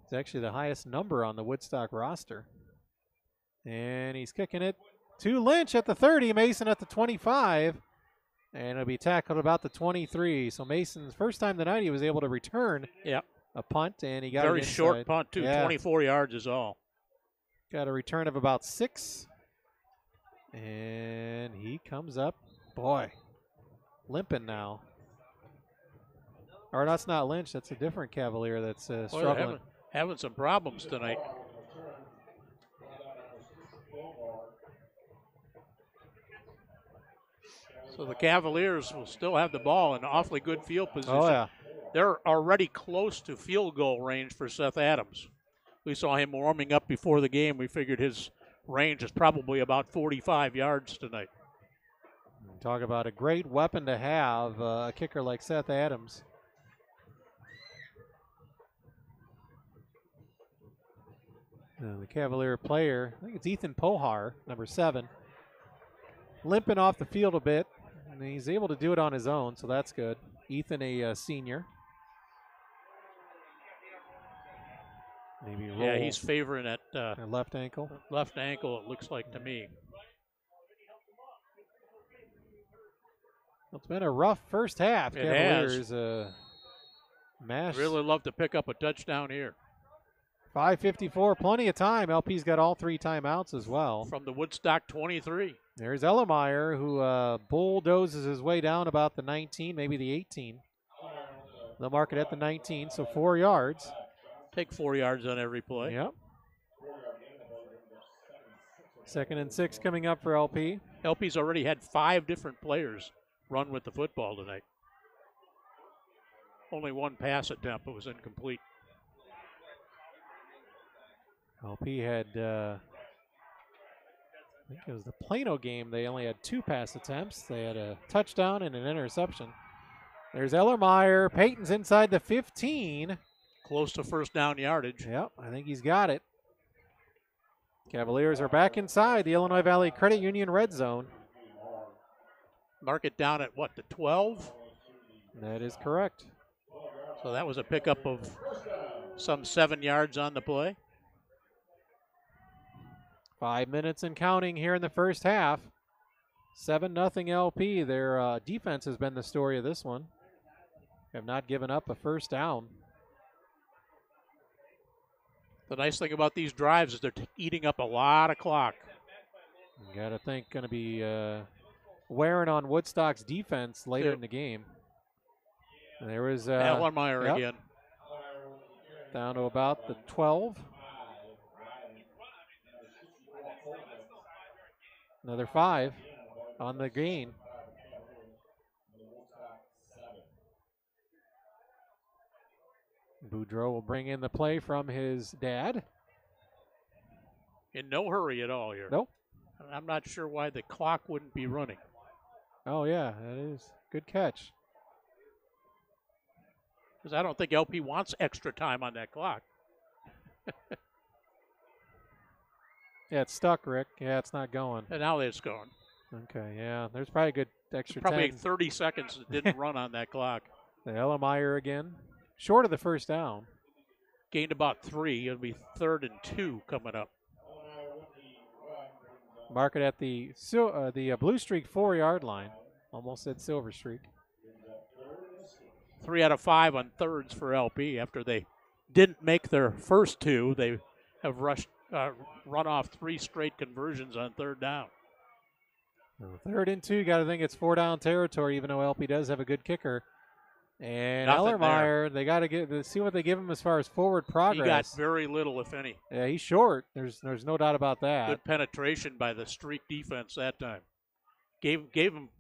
It's actually the highest number on the Woodstock roster. And he's kicking it to Lynch at the 30, Mason at the 25, and it'll be tackled about the 23. So Mason's first time tonight he was able to return a punt, and he got very it inside. short punt too, 24 yards is all. Got a return of about 6, and he comes up, boy, limping now. Or that's not Lynch, that's a different Cavalier that's struggling. Having some problems tonight. So the Cavaliers will still have the ball in awfully good field position. Oh, yeah. They're already close to field goal range for Seth Adams. We saw him warming up before the game. We figured his range is probably about 45 yards tonight. Talk about a great weapon to have, a kicker like Seth Adams. The Cavalier player, I think it's Ethan Pohar, number 7, limping off the field a bit, and he's able to do it on his own, so that's good. Ethan, a senior. Maybe roll. Yeah, he's favoring at left ankle. Left ankle, it looks like to me. Well, it's been a rough first half. It Cavaliers has. Really love to pick up a touchdown here. 5:54, plenty of time. LP's got all 3 timeouts as well. From the Woodstock 23. There's Ellemeyer, who bulldozes his way down about the 19, maybe the 18. They'll mark it at the 19, so 4 yards. Take 4 yards on every play. Yep. 2nd and 6 coming up for LP. LP's already had 5 different players run with the football tonight. Only 1 pass attempt, it was incomplete. LP had, I think it was the Plano game, they only had 2 pass attempts. They had a touchdown and an interception. There's Ellemeyer. Payton's inside the 15. Close to first down yardage. Yep, I think he's got it. Cavaliers are back inside the Illinois Valley Credit Union red zone. Mark it down at what, the 12? That is correct. So that was a pickup of some 7 yards on the play. 5 minutes and counting here in the first half. 7-0 LP. Their defense has been the story of this one. Have not given up a first down. The nice thing about these drives is they're eating up a lot of clock. You got to think going to be wearing on Woodstock's defense later in the game. And there was Ellemeyer again. Down to about the 12. Another 5 on the gain. Boudreaux will bring in the play from his dad. In no hurry at all here. Nope. I'm not sure why the clock wouldn't be running. Oh, yeah, that is good catch. Because I don't think LP wants extra time on that clock. Yeah, it's stuck, Rick. Yeah, it's not going. And now it's going. Okay, yeah. There's probably a good extra Probably 10. 30 seconds that didn't run on that clock. The Ellemeyer again. Short of the first down. Gained about 3. It'll be 3rd and 2 coming up. Mark it at the Blue Streak 4-yard line. Almost said Silver Streak. 3 out of 5 on thirds for LP. After they didn't make their first 2, they have run off 3 straight conversions on 3rd down. 3rd and 2, got to think it's 4-down territory, even though LP does have a good kicker. And Nothing Ellemeyer, they got to see what they give him as far as forward progress. He got very little, if any. Yeah, he's short. There's no doubt about that. Good penetration by the streak defense that time. Gave him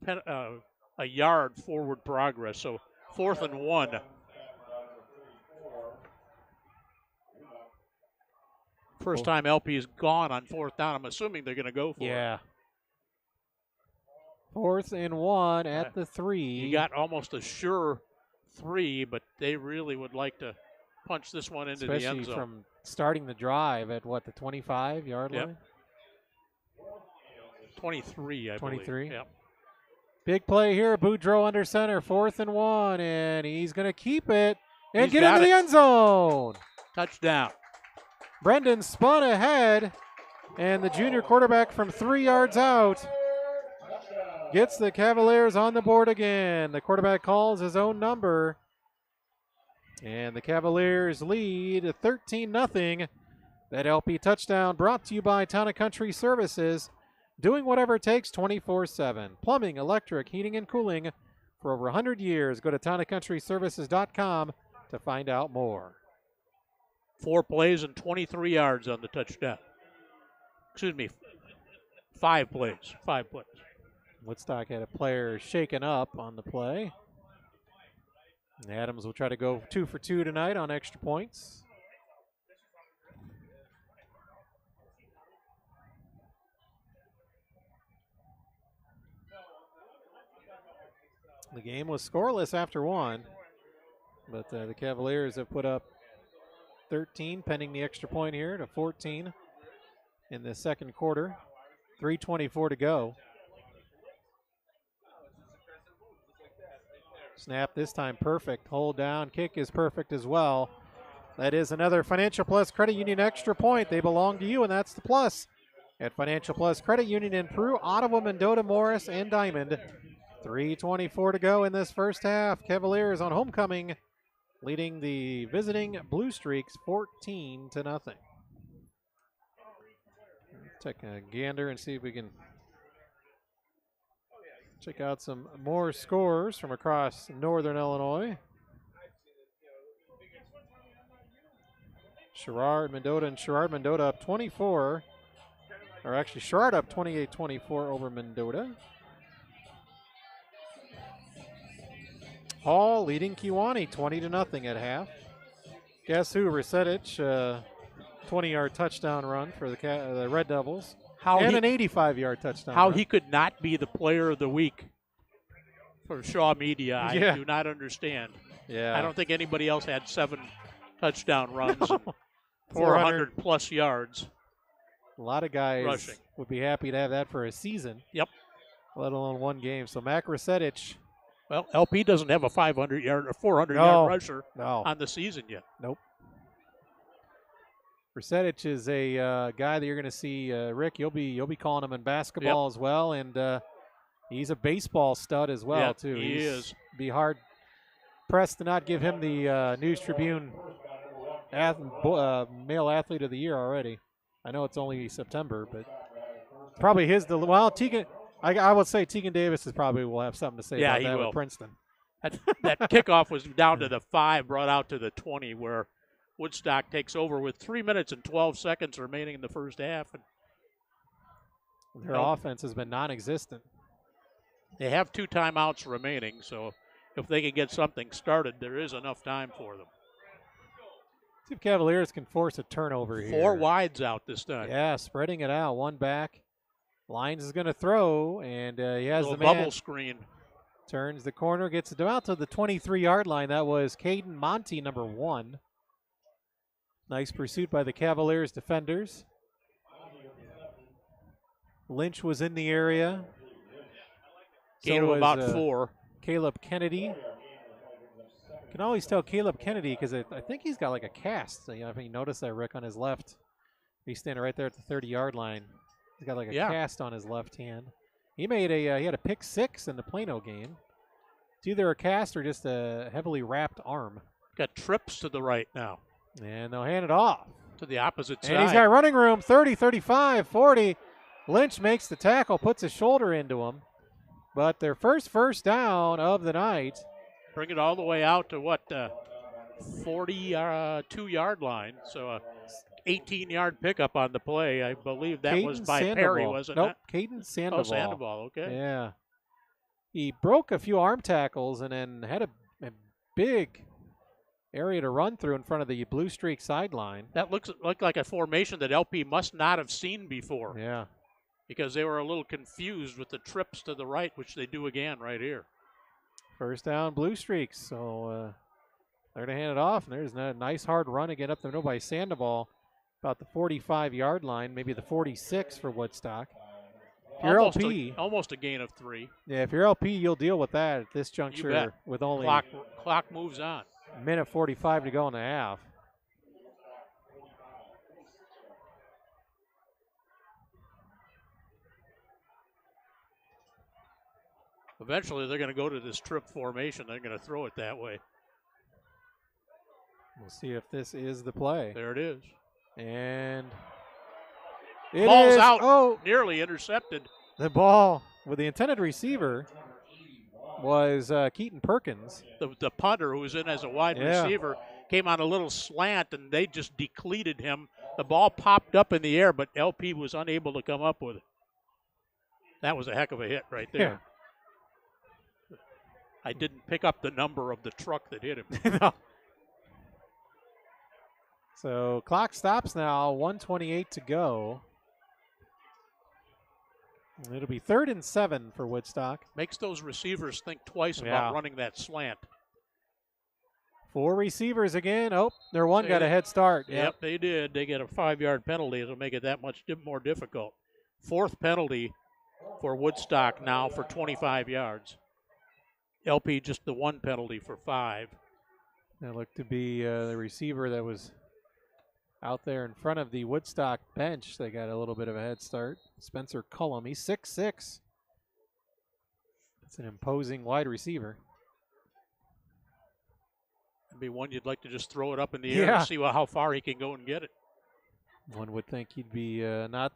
a yard forward progress. So 4th and 1. First time LP is gone on 4th down. I'm assuming they're going to go for it. Yeah. 4th and 1 at the 3. You got almost a sure 3, but they really would like to punch this one into the end zone. Especially from starting the drive at what, the 25-yard line? 23, I believe. 23? Yep. Big play here. Boudreaux under center, 4th and 1, and he's going to keep it and He's get got into the it. end zone. Touchdown. Brendan spun ahead, and the junior quarterback from 3 yards out gets the Cavaliers on the board again. The quarterback calls his own number, and the Cavaliers lead 13-0. That LP touchdown brought to you by Town & Country Services, doing whatever it takes 24/7. Plumbing, electric, heating, and cooling for over 100 years. Go to townandcountryservices.com to find out more. 4 plays and 23 yards on the touchdown. Excuse me, 5 plays. 5 plays. Woodstock had a player shaken up on the play. And Adams will try to go 2 for 2 tonight on extra points. The game was scoreless after 1, but the Cavaliers have put up 13, pending the extra point here, to 14 in the second quarter. 3:24 to go. Snap this time perfect. Hold down. Kick is perfect as well. That is another Financial Plus Credit Union extra point. They belong to you, and that's the plus. At Financial Plus Credit Union in Peru, Ottawa, Mendota, Morris, and Diamond. 3:24 to go in this first half. Cavaliers on homecoming, leading the visiting Blue Streaks 14-0. Take a gander and see if we can check out some more scores from across Northern Illinois. Mendota up 24. Or actually, Sherrard up 28-24 over Mendota. Hall leading Kewanee 20-0 at half. Guess who? Resetich, 20-yard touchdown run for the Red Devils. And an 85-yard touchdown How run. he could not be the player of the week for Shaw Media, I do not understand. Yeah. I don't think anybody else had 7 touchdown runs and 400 plus yards. A lot of guys rushing. would be happy to have that for a season. Yep. Let alone one game. So Mac Resetich. Well, LP doesn't have a 500-yard or 400-yard rusher on the season yet. Nope. Resetich is a guy that you're going to see, Rick. You'll be calling him in basketball as well, and he's a baseball stud as well too. He is. Be hard pressed to not give him the News Tribune male athlete of the year already. I know it's only September, but probably his. Tegan. I would say Tegan Davis probably will have something to say about that with Princeton. That kickoff was down to the 5, brought out to the 20, where Woodstock takes over with 3 minutes and 12 seconds remaining in the first half. And their offense has been non-existent. They have 2 timeouts remaining, so if they can get something started, there is enough time for them. See if Cavaliers can force a turnover here. 4 wides out this time. Yeah, spreading it out. 1 back. Lines is going to throw, and he has the bubble man. Screen. Turns the corner, gets it out to the 23-yard line. That was Caden Monty, number 1. Nice pursuit by the Cavaliers defenders. Lynch was in the area. Gain of about 4. Caleb Kennedy. You can always tell Caleb Kennedy because I think he's got like a cast. So, if you notice that, Rick, on his left. He's standing right there at the 30-yard line. He's got like a cast on his left hand. He made he had a pick 6 in the Plano game. It's either a cast or just a heavily wrapped arm. Got trips to the right now. And they'll hand it off. To the opposite side. And he's got running room, 30, 35, 40. Lynch makes the tackle, puts his shoulder into him. But their first down of the night. Bring it all the way out to 42-yard line. So 18-yard pickup on the play. I believe that was by Perry, wasn't it? Nope, Caden Sandoval. Oh, Sandoval, okay. Yeah. He broke a few arm tackles and then had a big area to run through in front of the Blue Streak sideline. That looked like a formation that LP must not have seen before. Yeah. Because they were a little confused with the trips to the right, which they do again right here. First down, Blue Streaks. So they're going to hand it off, and there's a nice hard run again up the middle by Sandoval. About the 45-yard line, maybe the 46 for Woodstock. you're almost LP, almost a gain of 3. yeah, if you're LP, you'll deal with that at this You juncture bet. with only Clock moves on. minute 45 to go in the half. Eventually, they're going to go to this trip formation. They're going to throw it that way. We'll see if this is the play. There it is. And it Ball's is out. Oh, Nearly intercepted. the ball with the intended receiver was Keaton Perkins. The punter, who was in as a wide receiver, came on a little slant, and they just depleted him. The ball popped up in the air, but LP was unable to come up with it. That was a heck of a hit right there. Yeah. I didn't pick up the number of the truck that hit him. No. So clock stops now, 1:28 to go. And it'll be 3rd and 7 for Woodstock. Makes those receivers think twice about running that slant. 4 receivers again. Oh, their one got a head start. Yep, they did. They get a 5-yard penalty. It'll make it that much more difficult. 4th penalty for Woodstock now for 25 yards. LP just the 1 penalty for 5. That looked to be the receiver that was out there in front of the Woodstock bench. They got a little bit of a head start. Spencer Cullum, he's 6'6". That's an imposing wide receiver. It'd be one you'd like to just throw it up in the air and see how far he can go and get it. One would think he'd be not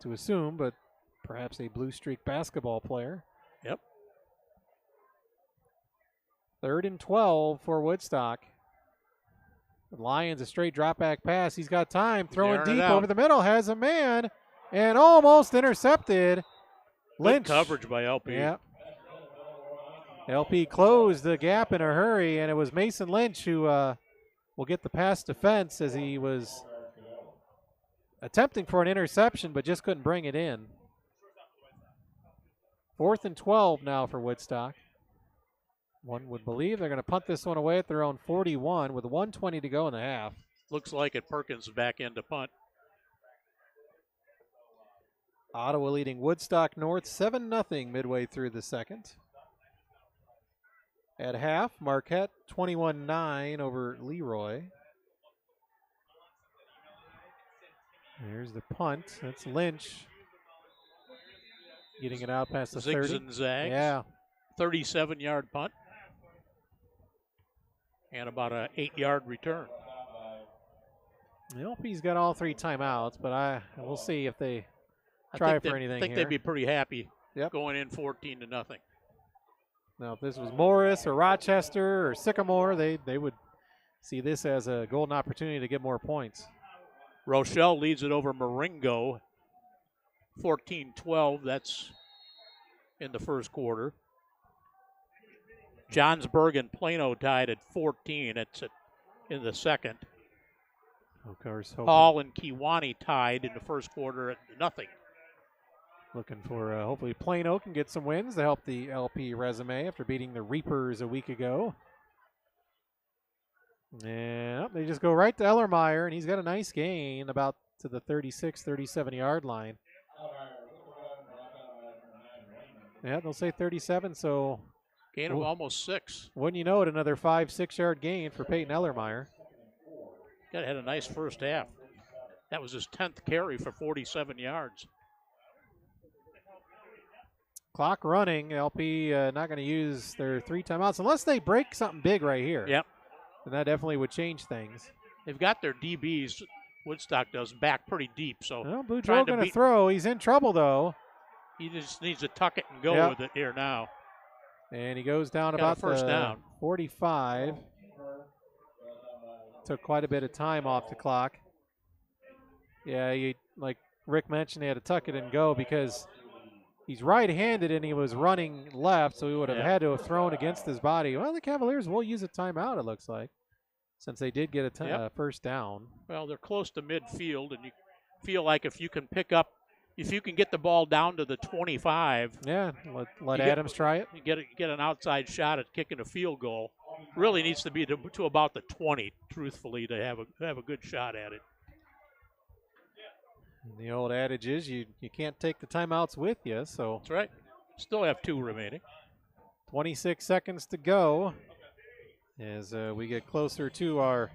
to assume, but perhaps a Blue Streak basketball player. Yep. 3rd and 12 for Woodstock. The Lions, a straight drop back pass. He's got time. Throwing deep over the middle. Has a man. And almost intercepted. Lynch. Good coverage by LP. Yeah. LP closed the gap in a hurry, and it was Mason Lynch who will get the pass defense as he was attempting for an interception but just couldn't bring it in. 4th and 12 now for Woodstock. One would believe they're going to punt this one away at their own 41 with 1:20 to go in the half. Looks like it. Perkins back in to punt. Ottawa leading Woodstock North 7-0 midway through the second. At half, Marquette 21-9 over Leroy. There's the punt. That's Lynch getting it out past the 30. Zigs and zags. Yeah. 37-yard punt. And about an 8-yard return. The LP's got all 3 timeouts, but we'll see if they try for anything I think here. they'd be pretty happy Yep. going in 14-0. Now, if this was Morris or Rochester or Sycamore, they would see this as a golden opportunity to get more points. Rochelle leads it over Marengo, 14-12. That's in the first quarter. Johnsburg and Plano tied at 14. It's in the second. Of course, Hall and Kewanee tied in the first quarter at 0. looking for hopefully Plano can get some wins to help the LP resume after beating the Reapers a week ago. And they just go right to Ellermeyer, and he's got a nice gain about to the 36, 37-yard line. Yeah, they'll say 37, so gain of almost 6. Wouldn't you know it, another 5-6-yard gain for Peyton Ellermeyer. Got had a nice first half. That was his 10th carry for 47 yards. Clock running. LP not going to use their 3 timeouts unless they break something big right here. Yep. And that definitely would change things. They've got their DBs, Woodstock does, back pretty deep. So Well, Boudreaux going to throw. He's in trouble, though. He just needs to tuck it and go with it here now. And he goes down Got about a first the down. 45. Took quite a bit of time off the clock. Yeah, like Rick mentioned, he had to tuck it and go because he's right-handed and he was running left, so he would have had to have thrown against his body. Well, the Cavaliers will use a timeout, it looks like, since they did get a first down. Well, they're close to midfield, and you feel like if you can get the ball down to the 25. Yeah, let Adams try it. You get an outside shot at kicking a field goal. Really needs to be to about the 20, truthfully, to have a good shot at it. And the old adage is you can't take the timeouts with you, so That's right. Still have 2 remaining. 26 seconds to go as we get closer to our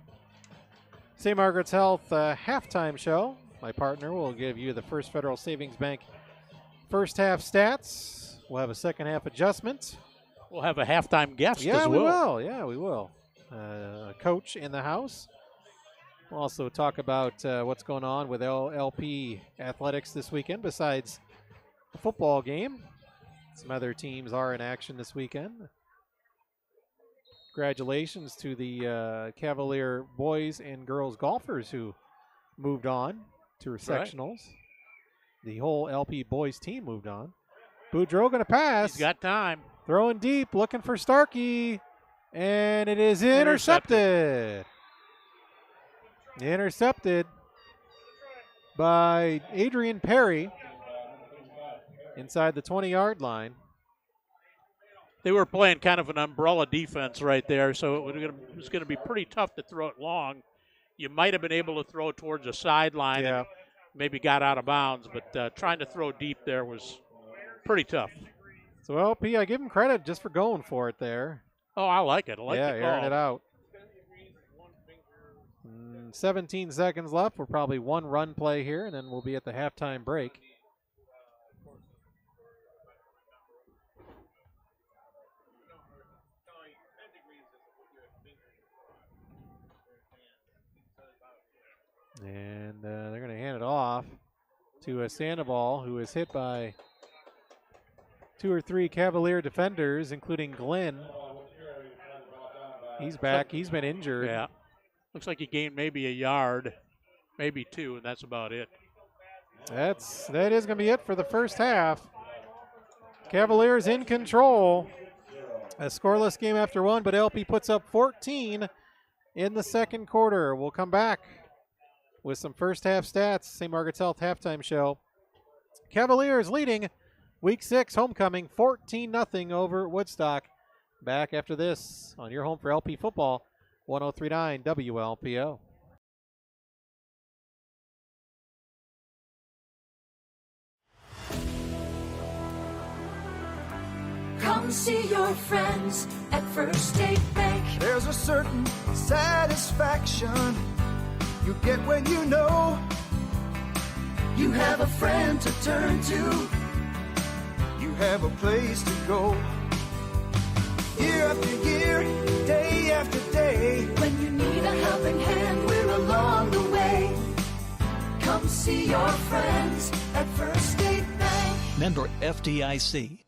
St. Margaret's Health halftime show. My partner will give you the First Federal Savings Bank first half stats. We'll have a second half adjustment. We'll have a halftime guest Yeah, as we well. will. Yeah, we will. A coach in the house. We'll also talk about what's going on with LP athletics this weekend besides the football game. Some other teams are in action this weekend. Congratulations to the Cavalier boys and girls golfers who moved on to sectionals. The whole LP boys team moved on. Boudreau going to pass. He's got time. Throwing deep, looking for Starkey. And it is intercepted. Intercepted by Adrian Perry inside the 20-yard line. They were playing kind of an umbrella defense right there, so it was going to be pretty tough to throw it long. You might have been able to throw towards the sideline and maybe got out of bounds, but trying to throw deep there was pretty tough. So LP, I give him credit just for going for it there. Oh, I like it. I like the call. Airing it out. 17 seconds left. We're probably one run play here, and then we'll be at the halftime break. And they're going to hand it off to a Sandoval, who is hit by 2 or 3 Cavalier defenders, including Glenn. He's back. He's been injured. Yeah. Looks like he gained maybe a yard, maybe 2, and that's about it. That is going to be it for the first half. Cavaliers in control. A scoreless game after 1, but LP puts up 14 in the second quarter. We'll come back with some first half stats. St. Margaret's Health halftime show. Cavaliers leading Week 6 homecoming 14-0 over Woodstock. Back after this on your home for LP football, 103.9 WLPO. Come see your friends at First State Bank. There's a certain satisfaction you get when you know you have a friend to turn to. You have a place to go. Year after year, day after day. When you need a helping hand, we're along the way. Come see your friends at First State Bank. Member FDIC.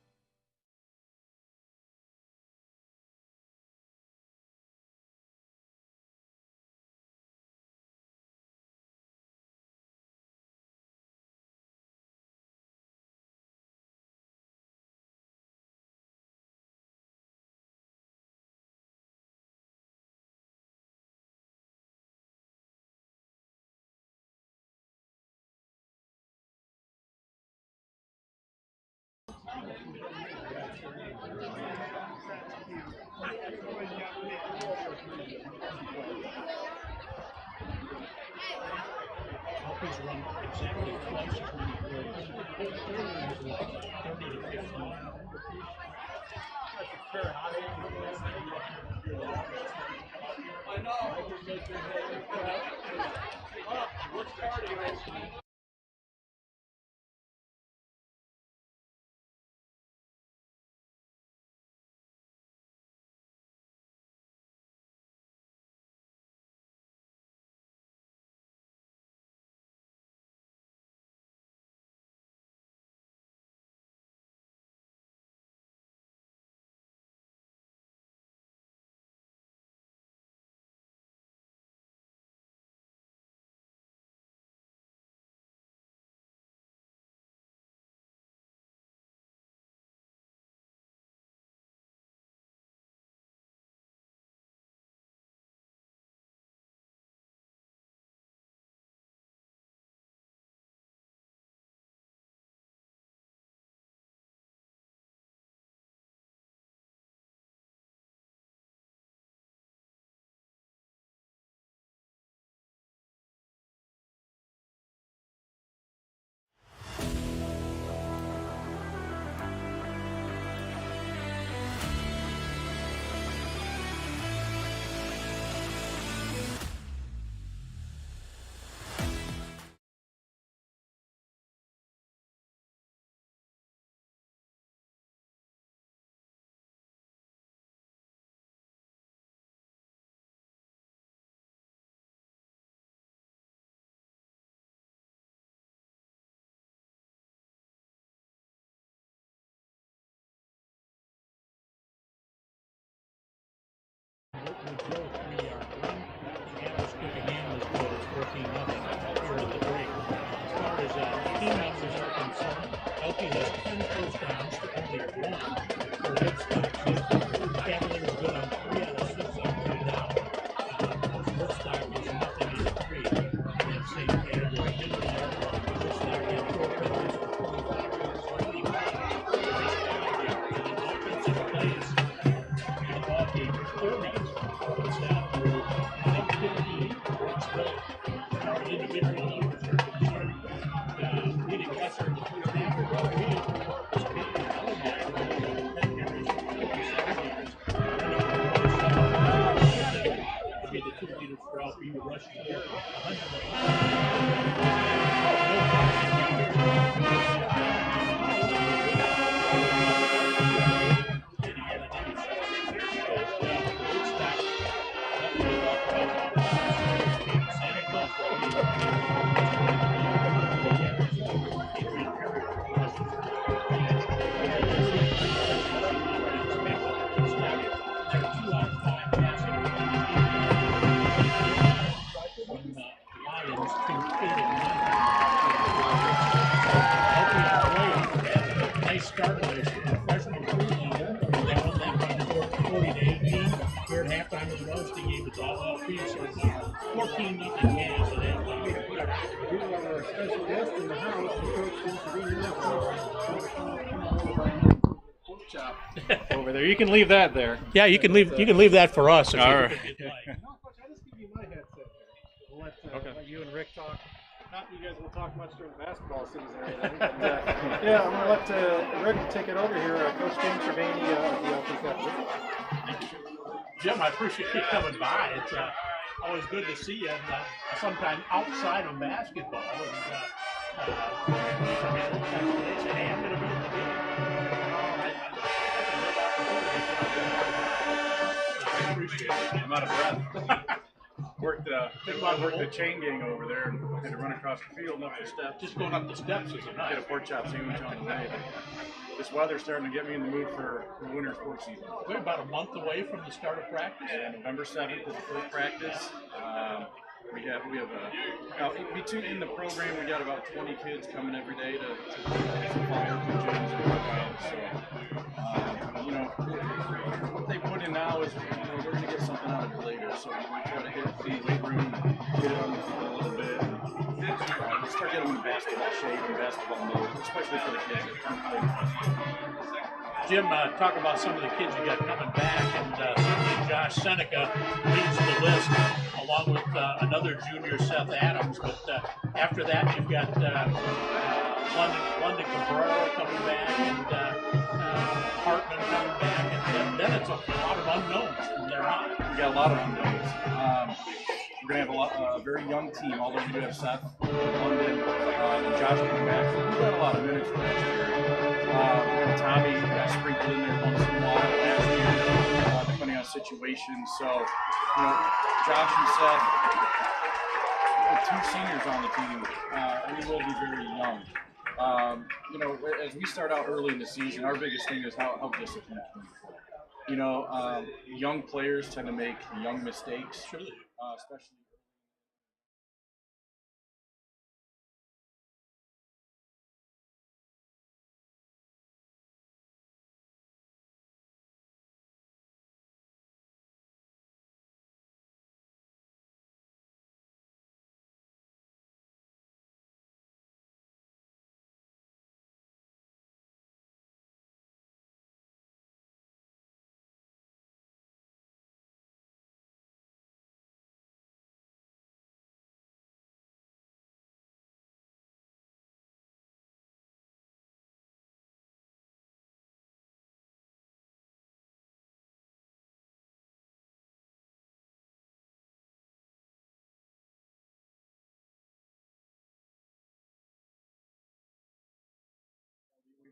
4 games it's down to, I think, 15. It's really individual numbers are concerned. Getting lesser in the first half of the game. To be the 2 leaders for LPU rushing here. Nice start by the freshman leader. They won that one 40 to 18. Here at halftime of the varsity game, it's all LP, so it's 14-0 Kansas at halftime. We have our special guest in the house, the coach over there. You can leave that there. Yeah, you can leave that for us. If All you, right. if you'd like. Coach, I'll just give you my headset there. We'll let you and Rick talk. Not you guys will talk much during the basketball season or anything, but yeah, I'm going to let Rick take it over here. Coach James Cervini of the LPU. Jim, I appreciate you coming by. It's always good to see you, sometime outside of basketball. And hey, I'm going to be in the game. I appreciate it. I'm out of breath. Worked the chain gang over there and had to run across the field and up the steps. Just going up the steps is enough. Get a pork chop sandwich on the way. This weather's starting to get me in the mood for the winter sports season. We're about a month away from the start of practice. Yeah, November 7th is the first practice. We have in the program we got about 20 kids coming every day to follow up with gyms and workouts. So what they put in now is we're going to get something out of it later. So we try to hit it from the weight room, get it on the floor a little bit, and start getting them in basketball shape and basketball mode, especially for the kids that come play. Jim, talk about some of the kids you got coming back, and certainly Josh Seneca leads the list, along with another junior, Seth Adams. But after that, you've got London Cabrera coming back, and Hartman coming back, and then it's a lot of unknowns from there on. We got a lot of unknowns. We're going to have a very young team, although we do have Seth, London, and Josh coming back. So we've got a lot of minutes last year. Tommy got sprinkled in there once in a while last year, depending on situations. So, Josh and Seth, two seniors on the team, and we will be very young. As we start out early in the season, our biggest thing is how disciplined can we play. Young players tend to make young mistakes, especially.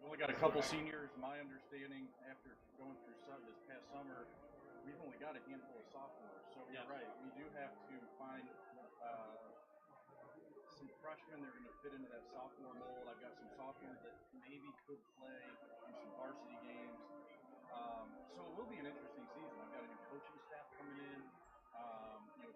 We've only got a couple seniors. My understanding, after going through this past summer, we've only got a handful of sophomores. So you're right. We do have to find some freshmen that are going to fit into that sophomore mold. I've got some sophomores that maybe could play in some varsity games. So it will be an interesting season. I've got a new coaching staff coming in.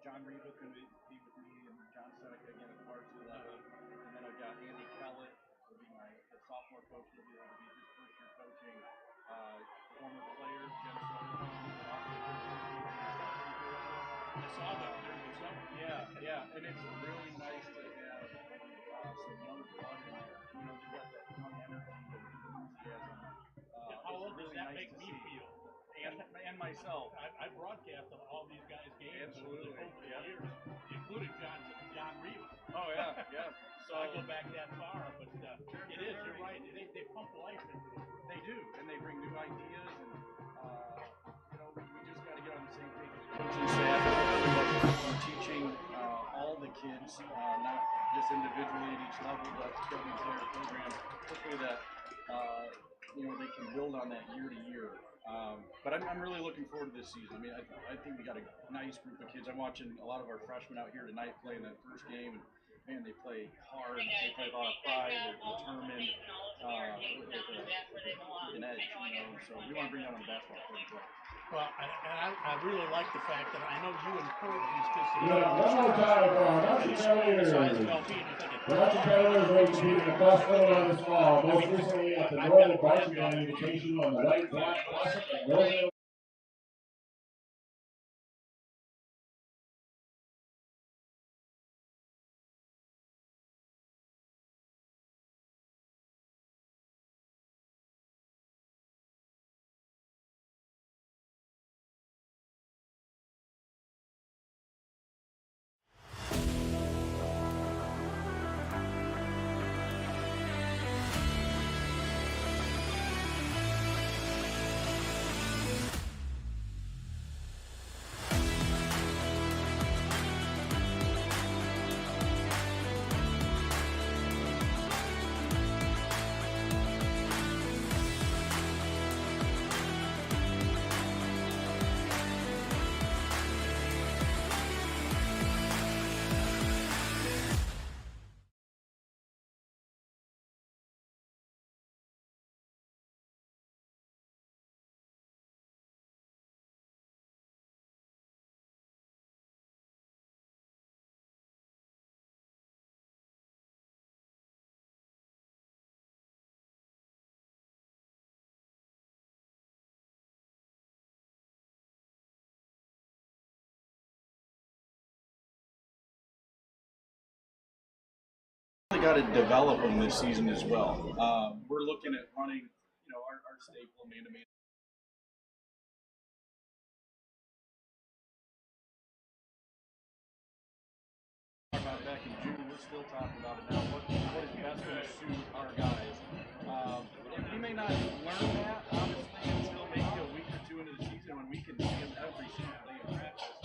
John Reba's going to be with me, and John Seneca again at the varsity level. And then I've got Andy Kellett, who will be the sophomore coach. He'll be able to be his first year coaching. Former player, Jen Soderholm, I saw that during the summer. Yeah, and it's really nice to have some young blood in there. They've got that young energy and enthusiasm. How old does that make me feel? And myself. I broadcast Absolutely. Years, including John Reeve. Oh yeah, yeah. So I go back that far, but it is. You're right. They pump life into it. They do, and they bring new ideas, and we just got to get on the same page as coaching staff. We're teaching all the kids, not just individually at each level, but the entire program. Hopefully that they can build on that year to year. But I'm really looking forward to this season. I mean, I think we got a nice group of kids. I'm watching a lot of our freshmen out here tonight play in that first game, and man, they play hard. They play a lot of pride. They're determined with an edge. So we want to bring that on the basketball court as well. Well, I really like the fact that I know you encourage these kids to Yeah, one more time for our Marching Cavaliers. The Marching Cavaliers will be competing across Illinois this fall, most recently at the Northern Marching Band Invitation on the White Black Classic in Northern. Got to develop them this season as well. We're looking at running, our staple man-to-man. About back in June, we're still talking about it now. What is best going to suit our guys? And we may not learn that honestly until maybe a week or two into the season when we can see them every single day in practice,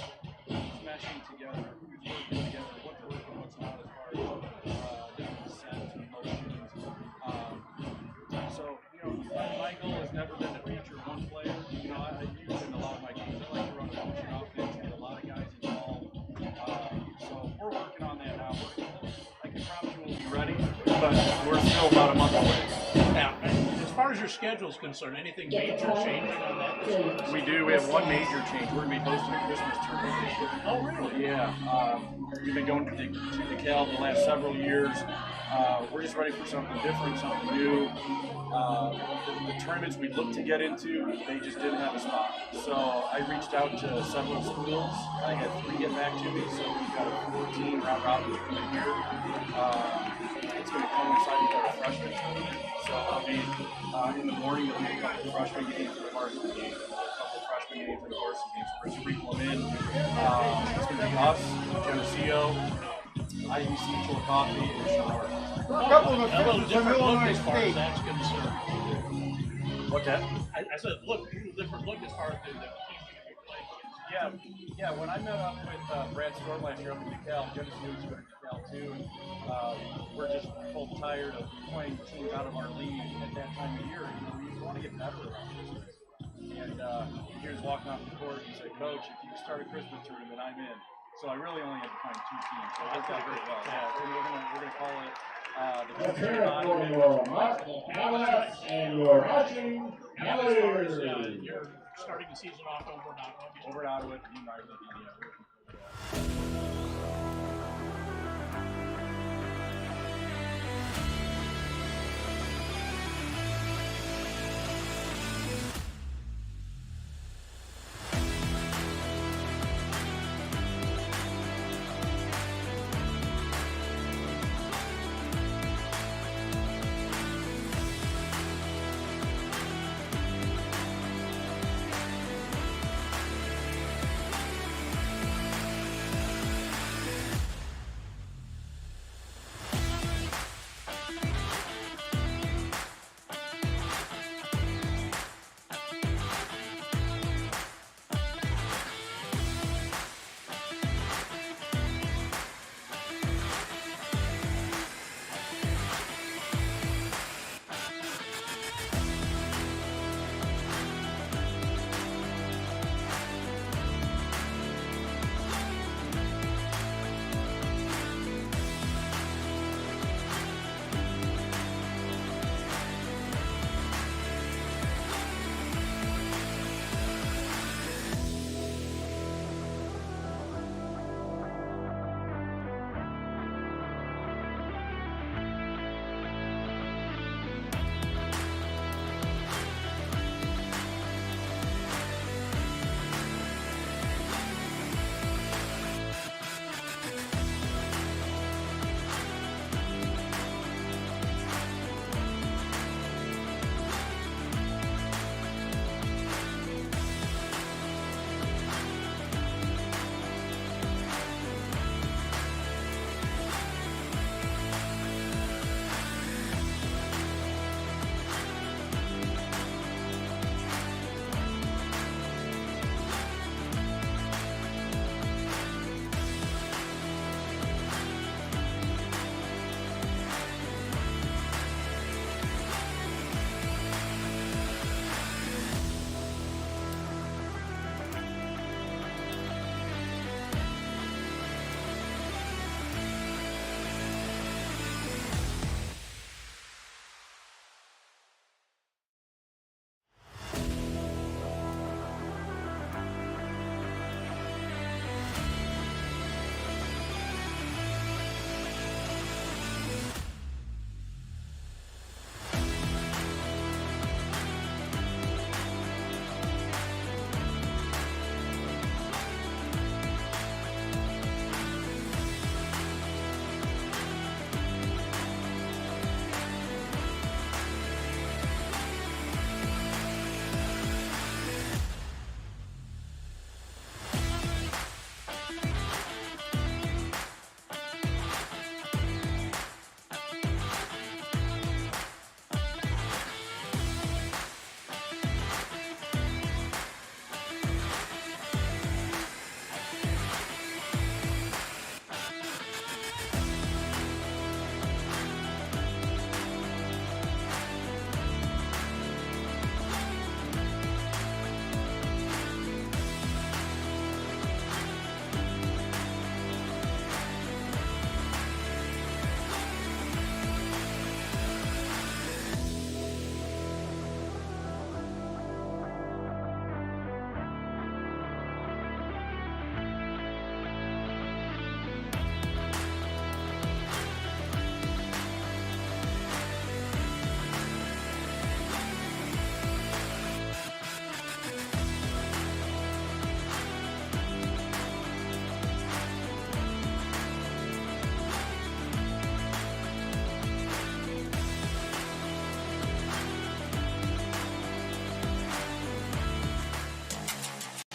smashing together, working together, what's working, what's not as far as. My goal has never been to feature one player. I use in a lot of my games. I like to run a motion offense, get a lot of guys involved. So we're working on that now. I can promise you we'll be ready, but we're still about a month away. Now, as far as your schedule is concerned, anything major changing on that? We do. We have one major change. We're going to be hosting a Christmas tournament this year. Oh, really? Yeah. We've been going to DeKalb the last several years. We're just ready for something different, something new. The tournaments we looked to get into, they just didn't have a spot. So I reached out to several schools. I had 3 get back to me, so we've got a 14 round robin tournament here. It's going to coincide with our freshman tournament. So I'll be in the morning. There'll be a couple of freshman games and a varsity game. A couple of freshman games and a varsity game. So we're sprinkling them in. It's going to be us, Geneseo, IBC, Chillicothe, and Sherwood. A couple of A little officials from different look Illinois as far as State. that's concerned. What's that? I said, look, different look as far as the teams that you play against. Yeah. When I met up with Brad Storm last year up in DeKalb, Geneseo was going to DeKalb too, and we're just both tired of playing teams out of our league at that time of year. We want to get better around Christmas. And he was walking off the court and he said, "Coach, if you start a Christmas tournament, I'm in." So I really only had to find 2 teams. So it worked out very well. Yeah, we're gonna call it the Let's hear it for your Marching Cavaliers and your Marching Cavaliers. You're starting the season off over in Ottawa. Over at Ottawa, the Dean Martin,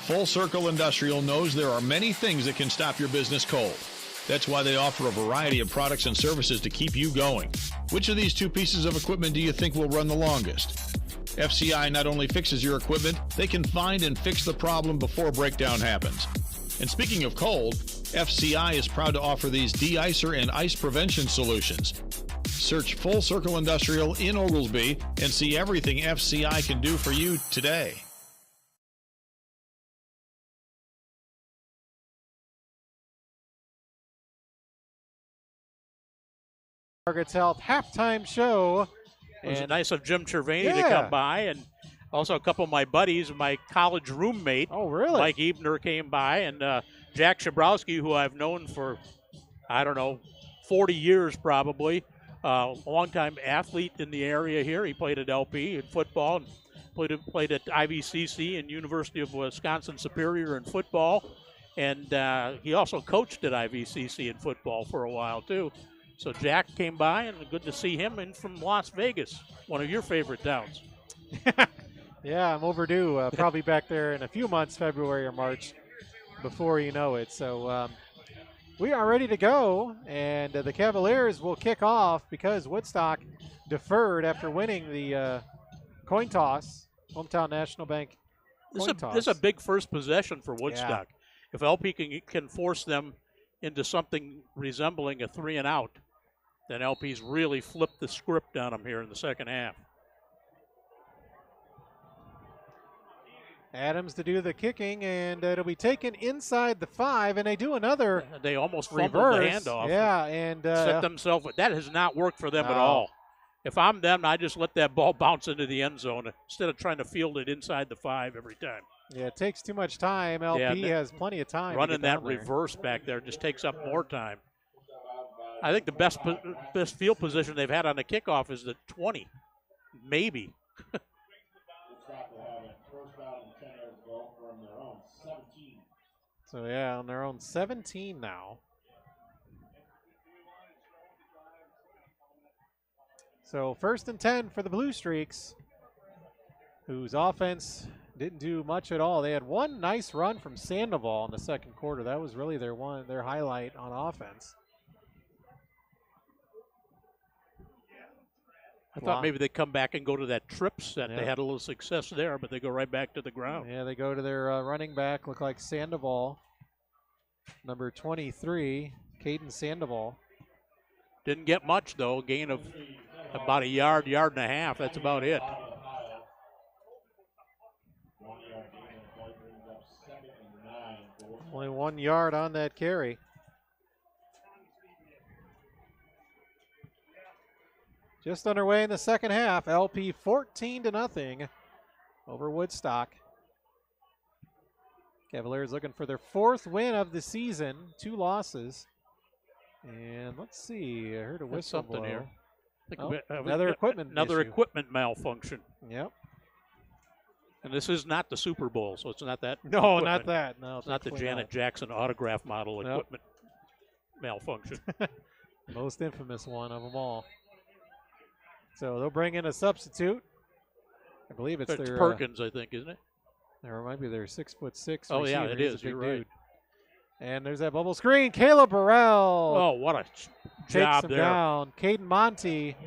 Full Circle Industrial knows there are many things that can stop your business cold. That's why they offer a variety of products and services to keep you going. Which of these two pieces of equipment do you think will run the longest? FCI not only fixes your equipment, they can find and fix the problem before breakdown happens. And speaking of cold, FCI is proud to offer these de-icer and ice prevention solutions. Search Full Circle Industrial in Oglesby and see everything FCI can do for you today. Target's Health halftime show. It was And nice of Jim Cervini to come by, and also a couple of my buddies, my college roommate, Mike Ebner, came by, and Jack Shabrowski, who I've known for, 40 years probably, a longtime athlete in the area here. He played at LP in football, and played at IVCC and University of Wisconsin Superior in football, and he also coached at IVCC in football for a while too. So Jack came by, and good to see him, and from Las Vegas, one of your favorite towns. Yeah, I'm overdue. Probably back there in a few months, February or March, before you know it. So we are ready to go, and the Cavaliers will kick off because Woodstock deferred after winning the coin toss, Hometown National Bank coin toss. This is a big first possession for Woodstock. Yeah. If LP can force them into something resembling a 3-and-out, then LP's really flipped the script on them here in the second half. Adams to do the kicking, and it'll be taken inside the 5, and they do another They almost fumbled reverse. the handoff. Yeah, and set themselves. That has not worked for them at all. If I'm them, I just let that ball bounce into the end zone instead of trying to field it inside the 5 every time. Yeah, it takes too much time. LP has plenty of time. Running that reverse back there just takes up more time. I think the best field position they've had on the kickoff is the 20, maybe. So, yeah, on their own 17 now. So, 1st and 10 for the Blue Streaks, whose offense didn't do much at all. They had one nice run from Sandoval in the second quarter. That was really their highlight on offense. I thought maybe they'd come back and go to that trip set. They had a little success there, but they go right back to the ground. Yeah, they go to their running back, look like Sandoval, number 23, Caden Sandoval. Didn't get much, though. Gain of about a yard and a half. That's about it. Only 1 yard on that carry. Just underway in the second half. LP 14-0 over Woodstock. Cavaliers looking for their 4th win of the season, 2 losses. And let's see, I heard a whistle blow. Here. Another equipment equipment malfunction. Yep. And this is not the Super Bowl, so it's not that. No, equipment. not that. No, it's not the Janet Jackson autograph model equipment malfunction. Most infamous one of them all. So they'll bring in a substitute. I believe it's their Perkins, I think, isn't it? Or it might be their 6'6". Oh, receiver. yeah, it He's is. a big You're right. dude. And there's that bubble screen. Caleb Burrell. Oh, what a takes job him there. down. Caden Monty,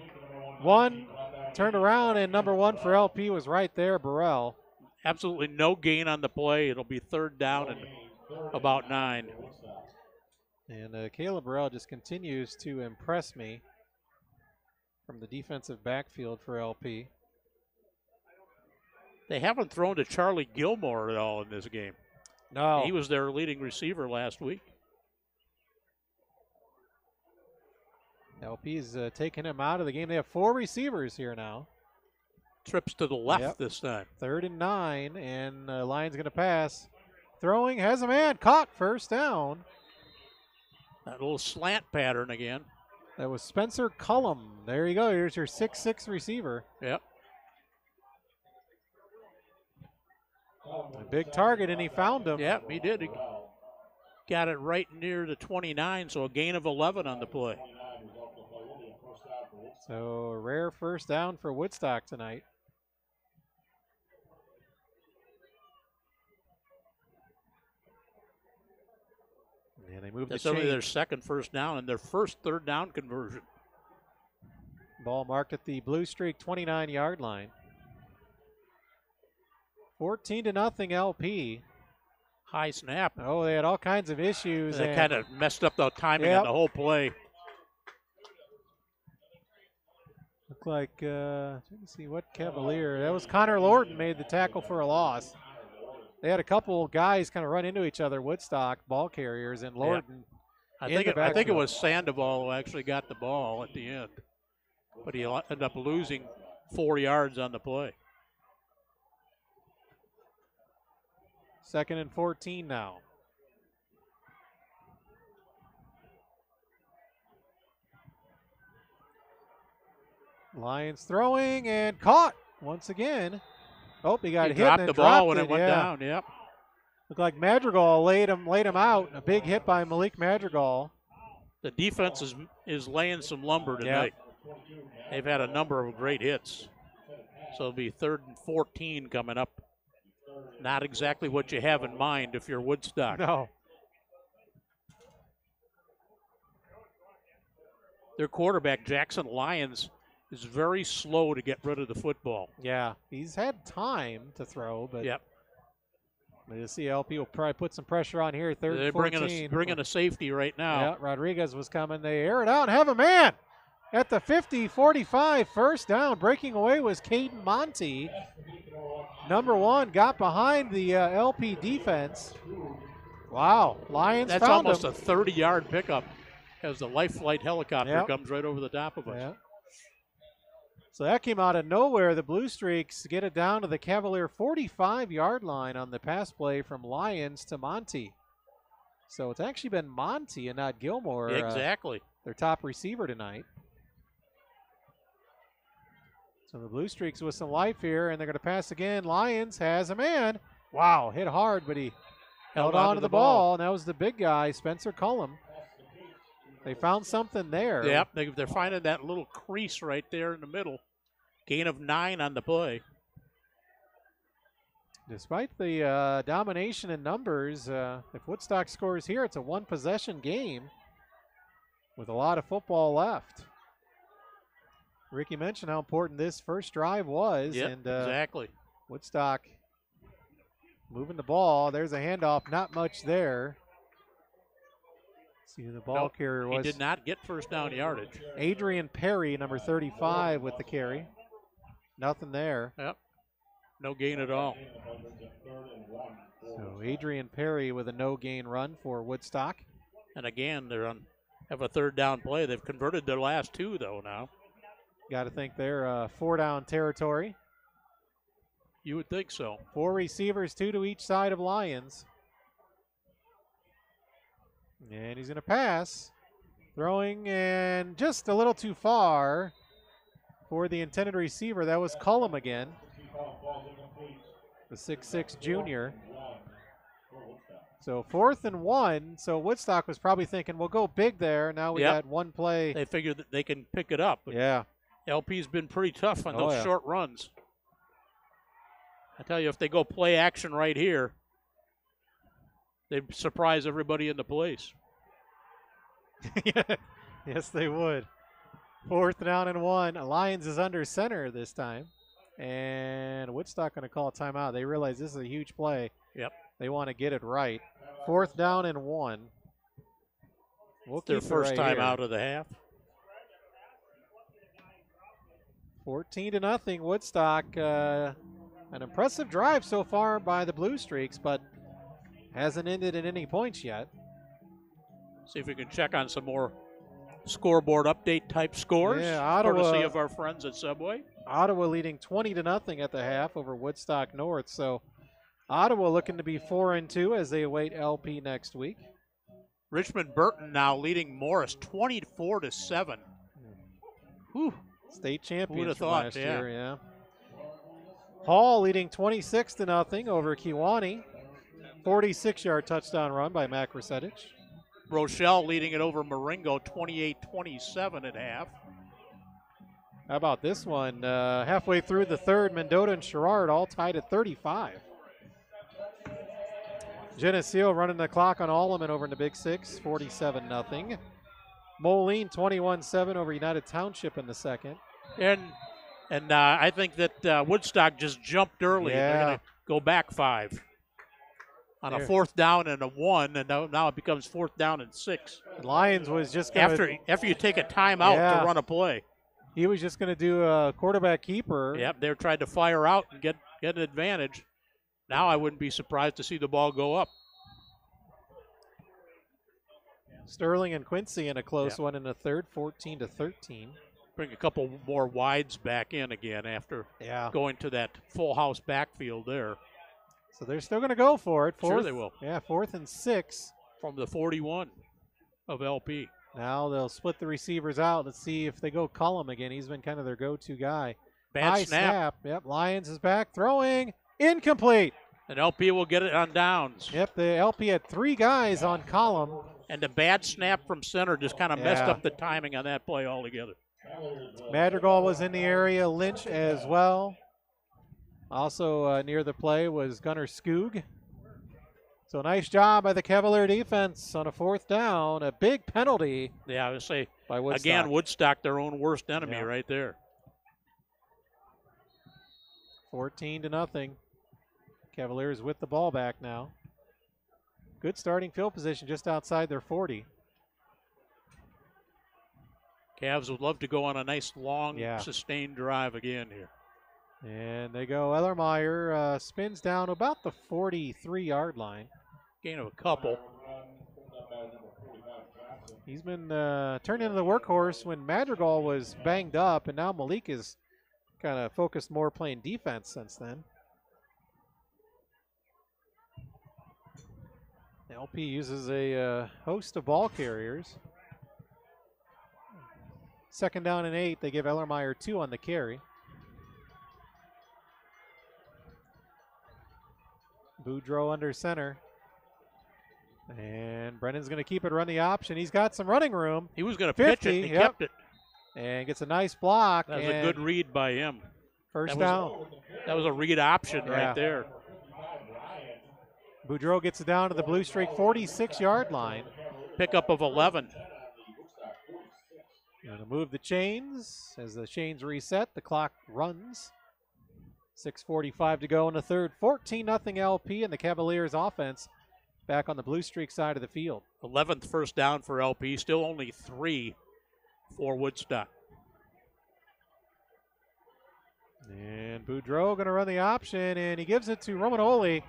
one turned around, and number 1 for LP was right there, Burrell. Absolutely no gain on the play. It'll be 3rd down and about 9. And Caleb Burrell just continues to impress me from the defensive backfield for LP. They haven't thrown to Charlie Gilmore at all in this game. No. He was their leading receiver last week. LP's taking him out of the game. They have 4 receivers here now. Trips to the left this time. 3rd and 9, and Lyon's going to pass. Throwing, has a man, caught, 1st down. That little slant pattern again. That was Spencer Cullum. There you go. Here's your 6'6" receiver. Yep. A big target, and he found him. Yep, he did. He got it right near the 29, so a gain of 11 on the play. So a rare 1st down for Woodstock tonight. And they moved That's the only their chains. second first down and their first third down conversion. Ball marked at the Blue Streak 29-yard line. 14-0 LP. High snap. Oh, they had all kinds of issues. That kind of messed up the timing on the whole play. Looked like, let me see what Cavalier. That was Connor Lorton made the tackle for a loss. They had a couple guys kind of run into each other, Woodstock ball carriers, and Lorton. I think it was Sandoval who actually got the ball at the end, but he ended up losing 4 yards on the play. 2nd and 14 now. Lions throwing and caught once again. Oh, he got hit. Dropped the ball when it went down. Yep. Looked like Madrigal laid him out. A big hit by Malik Madrigal. The defense is laying some lumber tonight. Yep. They've had a number of great hits. So it'll be 3rd and 14 coming up. Not exactly what you have in mind if you're Woodstock. No. Their quarterback, Jackson Lyons, is very slow to get rid of the football. Yeah, he's had time to throw, but yep. The CLP will probably put some pressure on here. 3rd and 14. They're bringing a safety right now. Yeah, Rodriguez was coming. They air it out and have a man at the 50-45. First down. Breaking away was Caden Monty. Number 1 got behind the LP defense. Wow, Lions That's found almost him. a 30-yard pickup as the life flight helicopter comes right over the top of us. Yeah. So that came out of nowhere. The Blue Streaks get it down to the Cavalier 45-yard line on the pass play from Lions to Monty. So it's actually been Monty and not Gilmore. Exactly. Their top receiver tonight. So the Blue Streaks with some life here, and they're going to pass again. Lions has a man. Wow, hit hard, but he held on to the ball, and that was the big guy, Spencer Cullum. They found something there. Yep, they're finding that little crease right there in the middle. Gain of 9 on the play. Despite the domination in numbers, if Woodstock scores here, it's a one-possession game with a lot of football left. Ricky mentioned how important this first drive was. Yep, and exactly. Woodstock moving the ball. There's a handoff, not much there. See who the ball carrier was. He did not get first down yardage. Adrian Perry, number 35, with the carry. Nothing there. Yep. No gain at all. So Adrian Perry with a no-gain run for Woodstock. And again, have a 3rd down play. They've converted their last 2, though, now. Got to think they're 4-down territory. You would think so. 4 receivers, 2 to each side of Lions. And he's going to pass. Throwing and just a little too far for the intended receiver. That was Cullum again. The 6'6 junior. So 4th and 1. So Woodstock was probably thinking, we'll go big there. Now we got one play. They figured that they can pick it up. Yeah. LP's been pretty tough on those short runs. I tell you, if they go play action right here, they'd surprise everybody in the place. Yes, they would. 4th down and 1. Lions is under center this time. And Woodstock going to call a timeout. They realize this is a huge play. Yep. They want to get it right. 4th down and 1. Their first time out of the half. 14-0 Woodstock. An impressive drive so far by the Blue Streaks, but hasn't ended in any points yet. See if we can check on some more scoreboard update type scores. Yeah, Ottawa, courtesy of our friends at Subway. Ottawa leading 20-0 at the half over Woodstock North. So Ottawa looking to be 4-2 as they await LP next week. Richmond Burton now leading Morris 24-7. Whew. State champions Who'd have from thought, last year, yeah. Hall leading 26-0 over Kewanee. 46-yard touchdown run by Mac Rusetich. Rochelle leading it over Marengo 28-27 at half. How about this one? Halfway through the third, Mendota and Sherrard all tied at 35. Geneseo running the clock on Alleman over in the Big Six, 47-0. Moline 21-7 over United Township in the second. And I think that Woodstock just jumped early. Yeah. They're going to go back 5 on a 4th down and a 1, and now it becomes 4th down and 6. Lions was just going to after you take a timeout to run a play. He was just going to do a quarterback keeper. Yep, they're trying to fire out and get an advantage. Now I wouldn't be surprised to see the ball go up. Sterling and Quincy in a close one in the third, 14-13. Bring a couple more wides back in again after going to that full house backfield there. So they're still going to go for it. Sure they will. Yeah, 4th and 6. From the 41 of LP. Now they'll split the receivers out. Let's see if they go Cullum again. He's been kind of their go-to guy. Bad snap. Yep, Lions is back. Throwing. Incomplete. And LP will get it on downs. Yep, the LP had 3 guys on Cullum. And the bad snap from center just kind of messed up the timing on that play altogether. Madrigal was in the area. Lynch as well. Also near the play was Gunnar Skoog. So nice job by the Cavalier defense on a 4th down. A big penalty. Yeah, I would say, by Woodstock. Again, Woodstock, their own worst enemy right there. 14-0. Cavaliers with the ball back now. Good starting field position just outside their 40. Cavs would love to go on a nice, long, sustained drive again here. And they go. Ellermeyer spins down about the 43-yard line. Gain of a couple. He's been turned into the workhorse when Madrigal was banged up, and now Malik is kind of focused more playing defense since then. LP uses a host of ball carriers. 2nd down and 8. They give Ellermeyer 2 on the carry. Boudreaux under center. And Brennan's going to keep it, run the option. He's got some running room. He was going to pitch it, and he kept it. And gets a nice block. That was a good read by him. First down. That was a read option right there. Boudreaux gets it down to the blue streak 46-yard line. Pickup of 11. Going to move the chains. As the chains reset, the clock runs. 6:45 to go in the third. 14-0 LP, and the Cavaliers offense back on the blue streak side of the field. 11th first down for LP. Still only 3 for Woodstock. And Boudreaux going to run the option, and he gives it to Romanoli.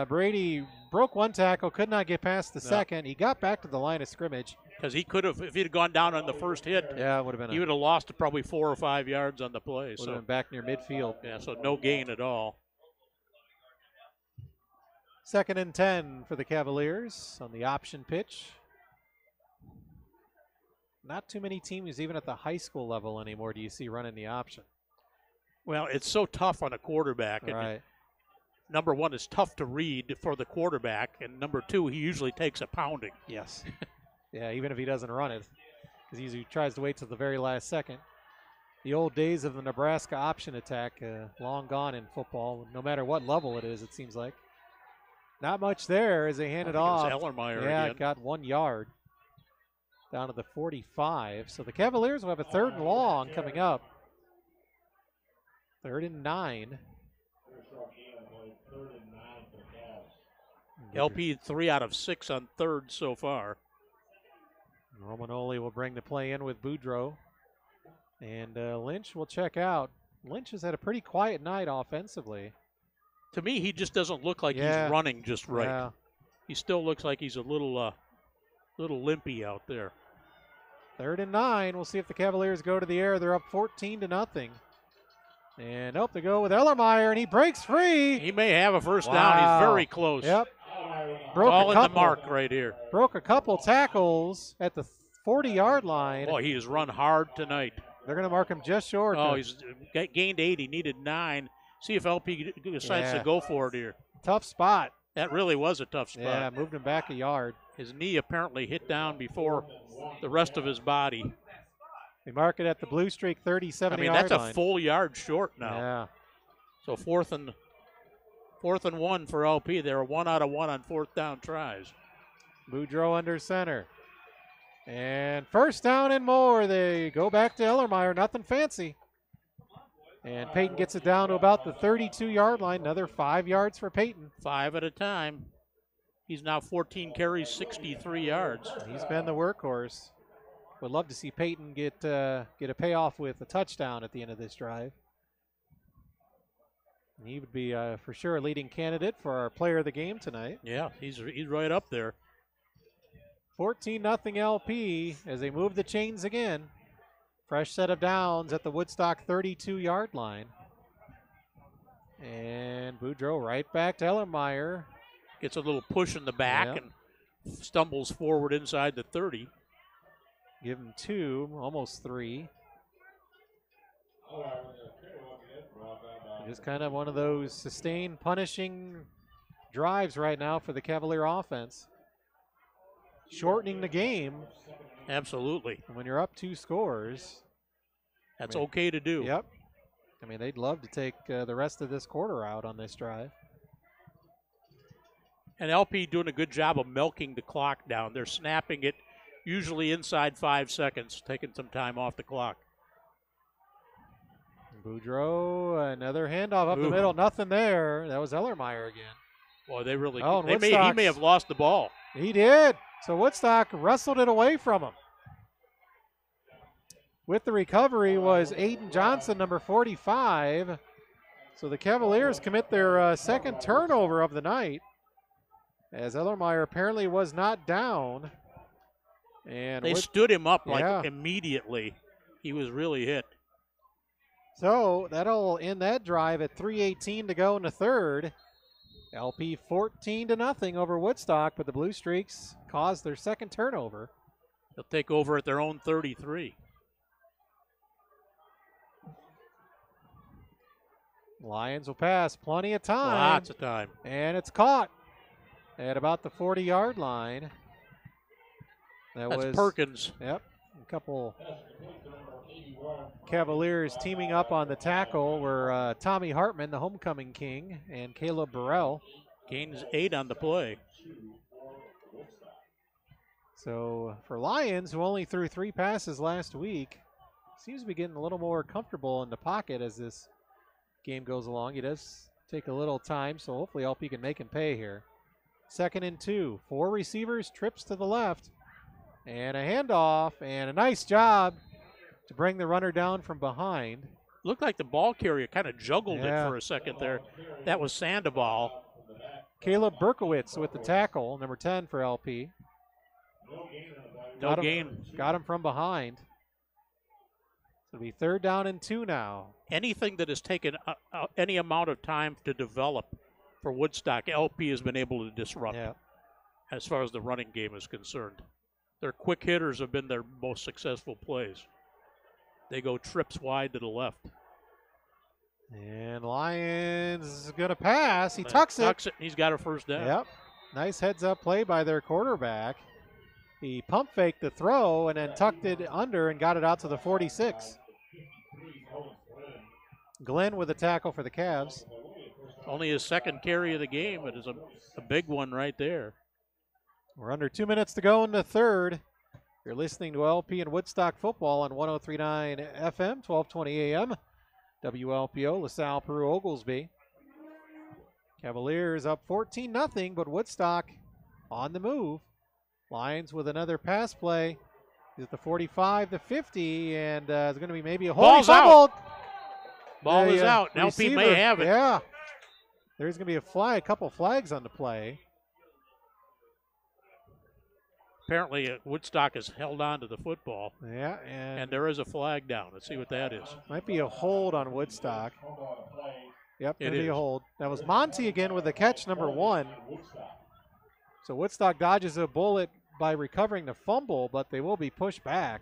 Brady broke one tackle, could not get past the second. He got back to the line of scrimmage. Because he could have, if he'd gone down on the first hit, it would have been. He would have lost probably 4 or 5 yards on the play. Would have been back near midfield. Yeah, so no gain at all. 2nd and 10 for the Cavaliers on the option pitch. Not too many teams, even at the high school level anymore, do you see running the option. Well, it's so tough on a quarterback. Right. And number one, it's tough to read for the quarterback, and number 2, he usually takes a pounding. Yes. Yeah, even if he doesn't run it, because he usually tries to wait till the very last second. The old days of the Nebraska option attack, long gone in football, no matter what level it is, it seems like. Not much there as they hand it off. Ellermeyer again. again. Got 1 yard down to the 45. So the Cavaliers will have a 3rd and long coming up. 3rd and 9. LP 3 out of 6 on 3rd so far. Romanoli will bring the play in with Boudreaux. And Lynch will check out. Lynch has had a pretty quiet night offensively. To me, he just doesn't look like he's running just right. Yeah. He still looks like he's a little limpy out there. 3rd and 9. We'll see if the Cavaliers go to the air. They're up 14-0. And they go with Ellermeyer, and he breaks free. He may have a first down. He's very close. Yep. Broke all in the mark right here. Broke a couple tackles at the 40-yard line. Oh, he has run hard tonight. They're going to mark him just short. Oh, he's gained 8. He needed 9. See if LP decides to go for it here. Tough spot. That really was a tough spot. Yeah, moved him back a yard. His knee apparently hit down before the rest of his body. They mark it at the blue streak 37-yard line. That's a full yard short now. Yeah. So 4th and 4th and 1 for LP. They were 1 out of 1 on 4th down tries. Boudreaux under center. And first down and more. They go back to Ellermeyer. Nothing fancy. And Peyton gets it down to about the 32-yard line. Another 5 yards for Peyton. 5 at a time. He's now 14 carries, 63 yards. He's been the workhorse. Would love to see Peyton get a payoff with a touchdown at the end of this drive. He would be for sure a leading candidate for our player of the game tonight. Yeah, he's right up there. 14-0 LP as they move the chains again. Fresh set of downs at the Woodstock 32-yard line. And Boudreaux right back to Ellermeyer. Gets a little push in the back and stumbles forward inside the 30. Give him 2, almost 3. Just kind of one of those sustained, punishing drives right now for the Cavalier offense. Shortening the game. Absolutely. When you're up 2 scores. That's okay to do. Yep. I mean, they'd love to take the rest of this quarter out on this drive. And LP doing a good job of milking the clock down. They're snapping it usually inside 5 seconds, taking some time off the clock. Boudreaux, another handoff up the middle. Nothing there. That was Ellermeyer again. Boy, they really he may have lost the ball. He did. So Woodstock wrestled it away from him. With the recovery was Aiden Johnson, number 45. So the Cavaliers commit their second turnover of the night, as Ellermeyer apparently was not down. And they stood him up like immediately. He was really hit. So that'll end that drive at 3:18 to go in the third. LP 14-0 over Woodstock, but the Blue Streaks caused their second turnover. They'll take over at their own 33. Lions will pass. Plenty of time. Lots of time. And it's caught at about the 40-yard line. That's Perkins. Yep. A couple Cavaliers teaming up on the tackle were Tommy Hartman, the homecoming king, and Caleb Burrell. Gains 8 on the play. So for Lions, who only threw 3 passes last week, seems to be getting a little more comfortable in the pocket as this game goes along. He does take a little time, so hopefully LP can make him pay here. 2nd and 2. 4 receivers, trips to the left, and a handoff, and a nice job to bring the runner down from behind. Looked like the ball carrier kind of juggled it for a second there. That was Sandoval. Caleb Berkowitz with the tackle, number 10 for LP. No gain. Got him from behind. It'll be 3rd down and 2 now. Anything that has taken any amount of time to develop for Woodstock, LP has been able to disrupt as far as the running game is concerned. Their quick hitters have been their most successful plays. They go trips wide to the left. And Lions is going to pass. He tucks it. He's got a first down. Yep. Nice heads-up play by their quarterback. He pump faked the throw and then tucked it under and got it out to the 46. Glenn with a tackle for the Cavs. Only his second carry of the game. It is a big one right there. We're under 2 minutes to go in the third. You're listening to LP and Woodstock football on 103.9 FM, 1220 AM. WLPO, LaSalle, Peru, Oglesby. Cavaliers up 14-0, but Woodstock on the move. Lions with another pass play. He's at the 45, the 50, and there's going to be maybe a hold. Ball's out. Ball is out. LP may have it. Yeah. There's going to be a couple flags on the play. Apparently, Woodstock has held on to the football. Yeah, and there is a flag down. Let's see what that is. Might be a hold on Woodstock. Yep, it going to be is a hold. That was Monty again with a catch, number 1. So Woodstock dodges a bullet by recovering the fumble, but they will be pushed back.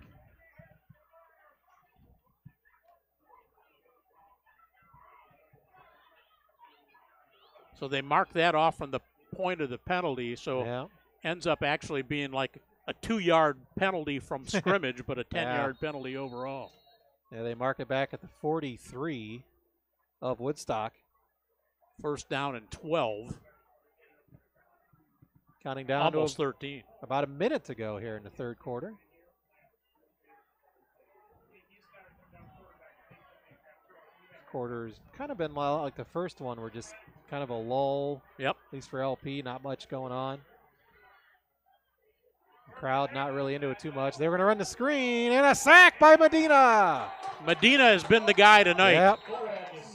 So they mark that off from the point of the penalty, so ends up actually being like a 2-yard penalty from scrimmage, but a 10-yard penalty overall. Yeah, they mark it back at the 43 of Woodstock. First down and 12. Counting down Almost to 13. about a minute to go here in the third quarter. Quarter's kind of been like the first one, where just kind of a lull. Yep. At least for LP, not much going on. The crowd not really into it too much. They're going to run the screen, and a sack by Medina. Medina has been the guy tonight. Yep.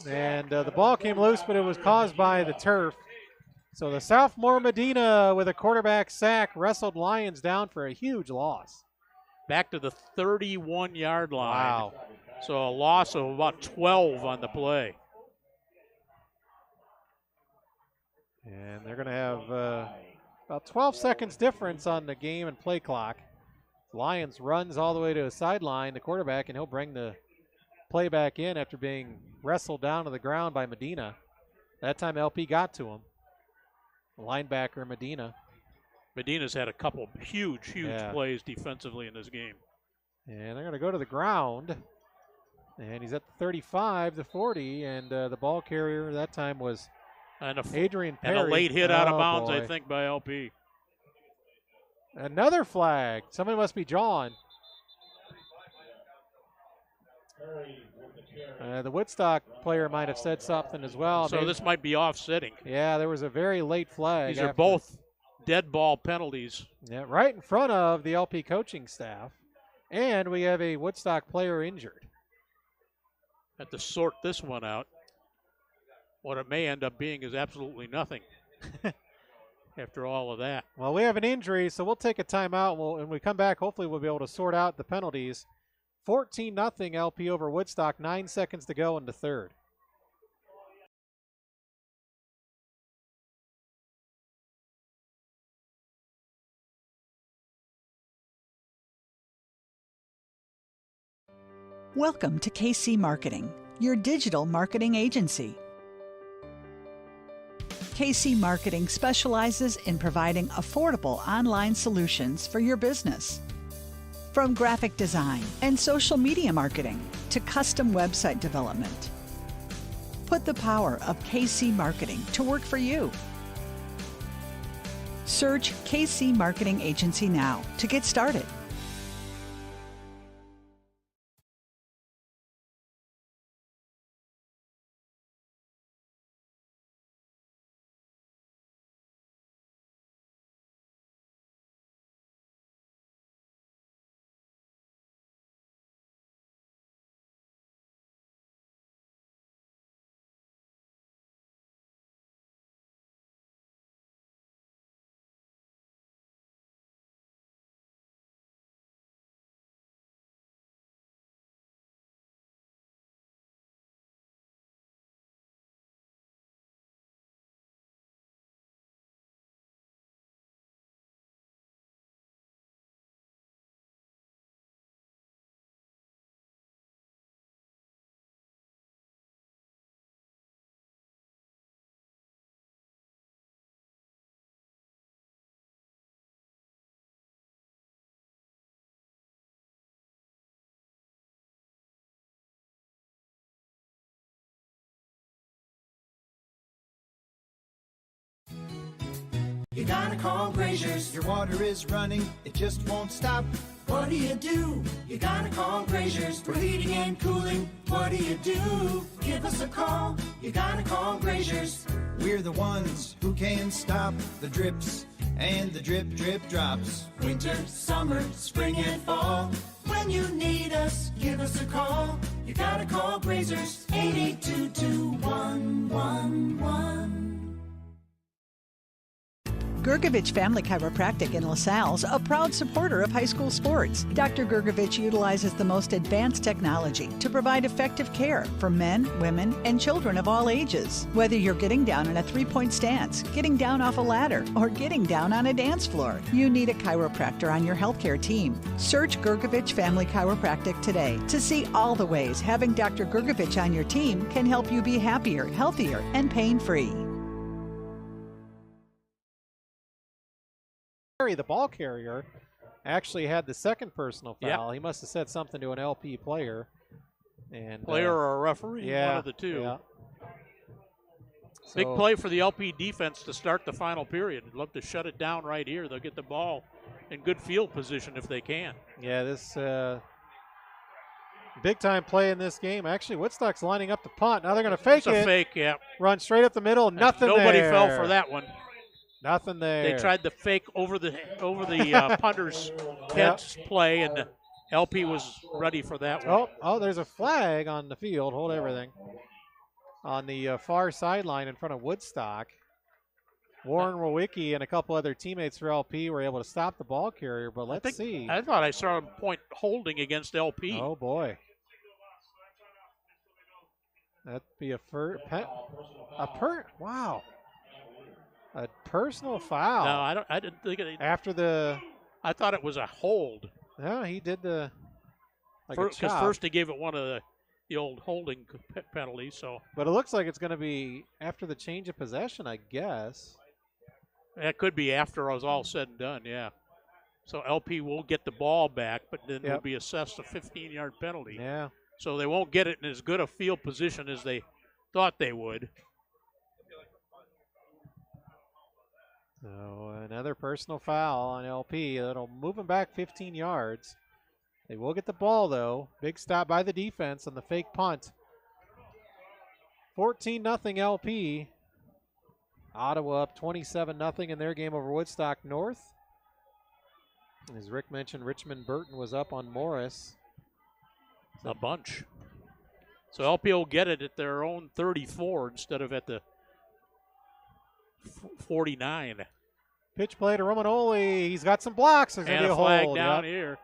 And the ball came loose, but it was caused by the turf. So the sophomore Medina with a quarterback sack wrestled Lions down for a huge loss. Back to the 31-yard line. Wow. So a loss of about 12 on the play. And they're going to have about 12 seconds difference on the game and play clock. Lions runs all the way to a sideline, the quarterback, and he'll bring the play back in after being wrestled down to the ground by Medina. That time LP got to him. Linebacker Medina. Medina's had a couple huge plays defensively in this game. And they're going to go to the ground. And he's at the 35, the 40, and the ball carrier that time was Adrian Perry. And a late hit out of bounds, boy. I think, by LP. Another flag. Somebody must be John. The Woodstock player might have said something as well. So this might be offsetting. Yeah, there was a very late flag. These are both dead ball penalties. Yeah, right in front of the LP coaching staff. And we have a Woodstock player injured. Have to sort this one out. What it may end up being is absolutely nothing after all of that. Well, we have an injury, so we'll take a timeout. When we come back, hopefully we'll be able to sort out the penalties. 14-0 LP over Woodstock, 9 seconds to go in the third. Welcome to KC Marketing, your digital marketing agency. KC Marketing specializes in providing affordable online solutions for your business. From graphic design and social media marketing to custom website development. Put the power of KC Marketing to work for you. Search KC Marketing Agency now to get started. You gotta call Grazier's. Your water is running, it just won't stop. What do? You gotta call Grazier's. For heating and cooling, what do? Give us a call. You gotta call Grazier's. We're the ones who can stop the drips and the drip, drip drops. Winter, summer, spring, and fall. When you need us, give us a call. You gotta call Grazier's. 882-2111. Gergovich Family Chiropractic in LaSalle's a proud supporter of high school sports. Dr. Gergovich utilizes the most advanced technology to provide effective care for men, women, and children of all ages. Whether you're getting down in a three-point stance, getting down off a ladder, or getting down on a dance floor, you need a chiropractor on your healthcare team. Search Gergovich Family Chiropractic today to see all the ways having Dr. Gergovich on your team can help you be happier, healthier, and pain-free. The ball carrier actually had the second personal foul. Yep. He must have said something to an LP player. And player or a referee, one of the two. Yeah. Big play for the LP defense to start the final period. I'd love to shut it down right here. They'll get the ball in good field position if they can. Yeah, this big-time play in this game. Actually, Woodstock's lining up to punt. Now they're going to fake it. It's a fake, yeah. Run straight up the middle. Nothing Nobody there. fell for that one. Nothing there. They tried the fake over the punter's head's play, and the LP was ready for that one. Oh, there's a flag on the field. Hold everything. On the far sideline in front of Woodstock. Warren Rowicki and a couple other teammates for LP were able to stop the ball carrier, but let's see. I thought I saw him point holding against LP. Oh, boy. That'd be wow. A personal foul. No, I didn't think it. After the. I thought it was a hold. No, he did the. Because first he gave it one of the old holding penalties. So. But it looks like it's going to be after the change of possession, I guess. That could be after it was all said and done, yeah. So LP will get the ball back, but then will be assessed a 15-yard penalty. Yeah. So they won't get it in as good a field position as they thought they would. So another personal foul on LP. That'll move them back 15 yards. They will get the ball, though. Big stop by the defense on the fake punt. 14-0 LP. Ottawa up 27-0 in their game over Woodstock North. As Rick mentioned, Richmond Burton was up on Morris. A bunch. So LP will get it at their own 34 instead of at the 49. Pitch play to Romanoli. He's got some blocks. There's and a flag hold. down here.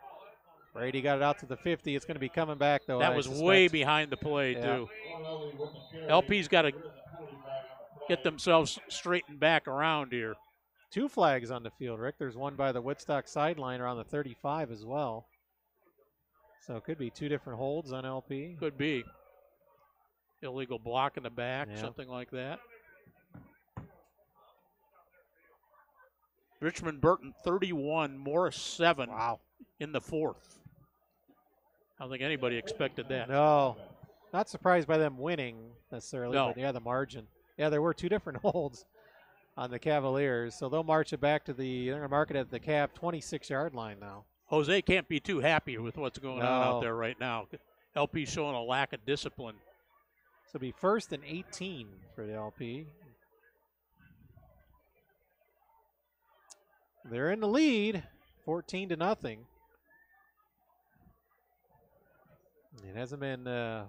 Brady got it out to the 50. It's going to be coming back, though. That was way behind the play, too. LP's got to get themselves straightened back around here. 2 flags on the field, Rick. There's one by the Woodstock sideline around the 35 as well. So it could be 2 different holds on LP. Could be. Illegal block in the back, something like that. Richmond Burton 31, Morris 7 in the 4th. I don't think anybody expected that. No. Not surprised by them winning necessarily, No. but the margin. Yeah, there were 2 different holds on the Cavaliers, so they'll march it back to they're going to mark it at the Cav 26-yard line now. Jose can't be too happy with what's going on out there right now. LP showing a lack of discipline. So it'll be 1st and 18 for the LP. They're in the lead, 14-0. It hasn't been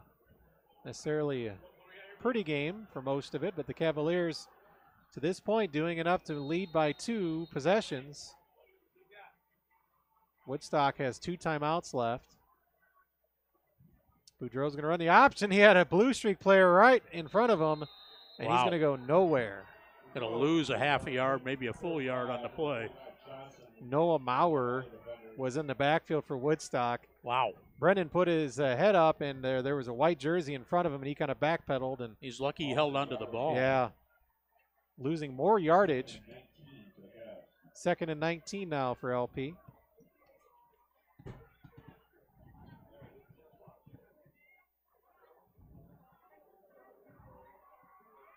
necessarily a pretty game for most of it, but the Cavaliers, to this point, doing enough to lead by 2 possessions. Woodstock has 2 timeouts left. Boudreau's going to run the option. He had a Blue Streak player right in front of him, and he's going to go nowhere. Going to lose a half a yard, maybe a full yard on the play. Noah Maurer was in the backfield for Woodstock. Wow. Brendan put his head up, and there was a white jersey in front of him, and he kind of backpedaled. And he's lucky he held onto the ball. Yeah. Losing more yardage. 2nd and 19 now for LP.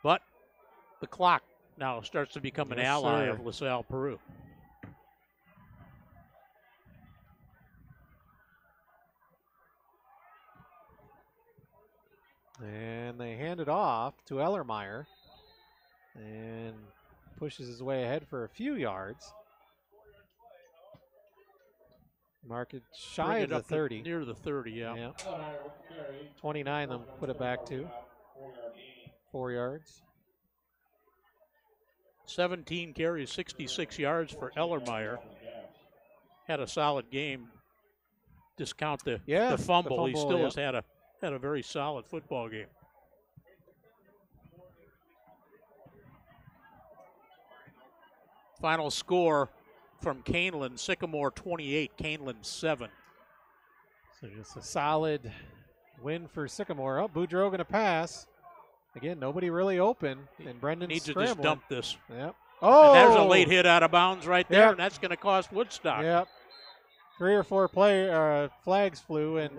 But the clock now starts to become an ally sir. of LaSalle-Peru. And they hand it off to Ellermeyer. And pushes his way ahead for a few yards. Mark it shy of the 30. Near the 30, yeah. 29, they'll put it back to 4 yards. 17 carries, 66 yards for Ellermeyer. Had a solid game. Discount the fumble. He still has had a very solid football game. Final score from Canelan, Sycamore 28, Canelan 7. So just a solid win for Sycamore. Oh, Boudreau going to pass. Again, nobody really open, and Brendan needs scrambling. to just dump this. Yep. Oh! And there's a late hit out of bounds right there, and that's going to cost Woodstock. Yep. 3 or 4 flags flew, and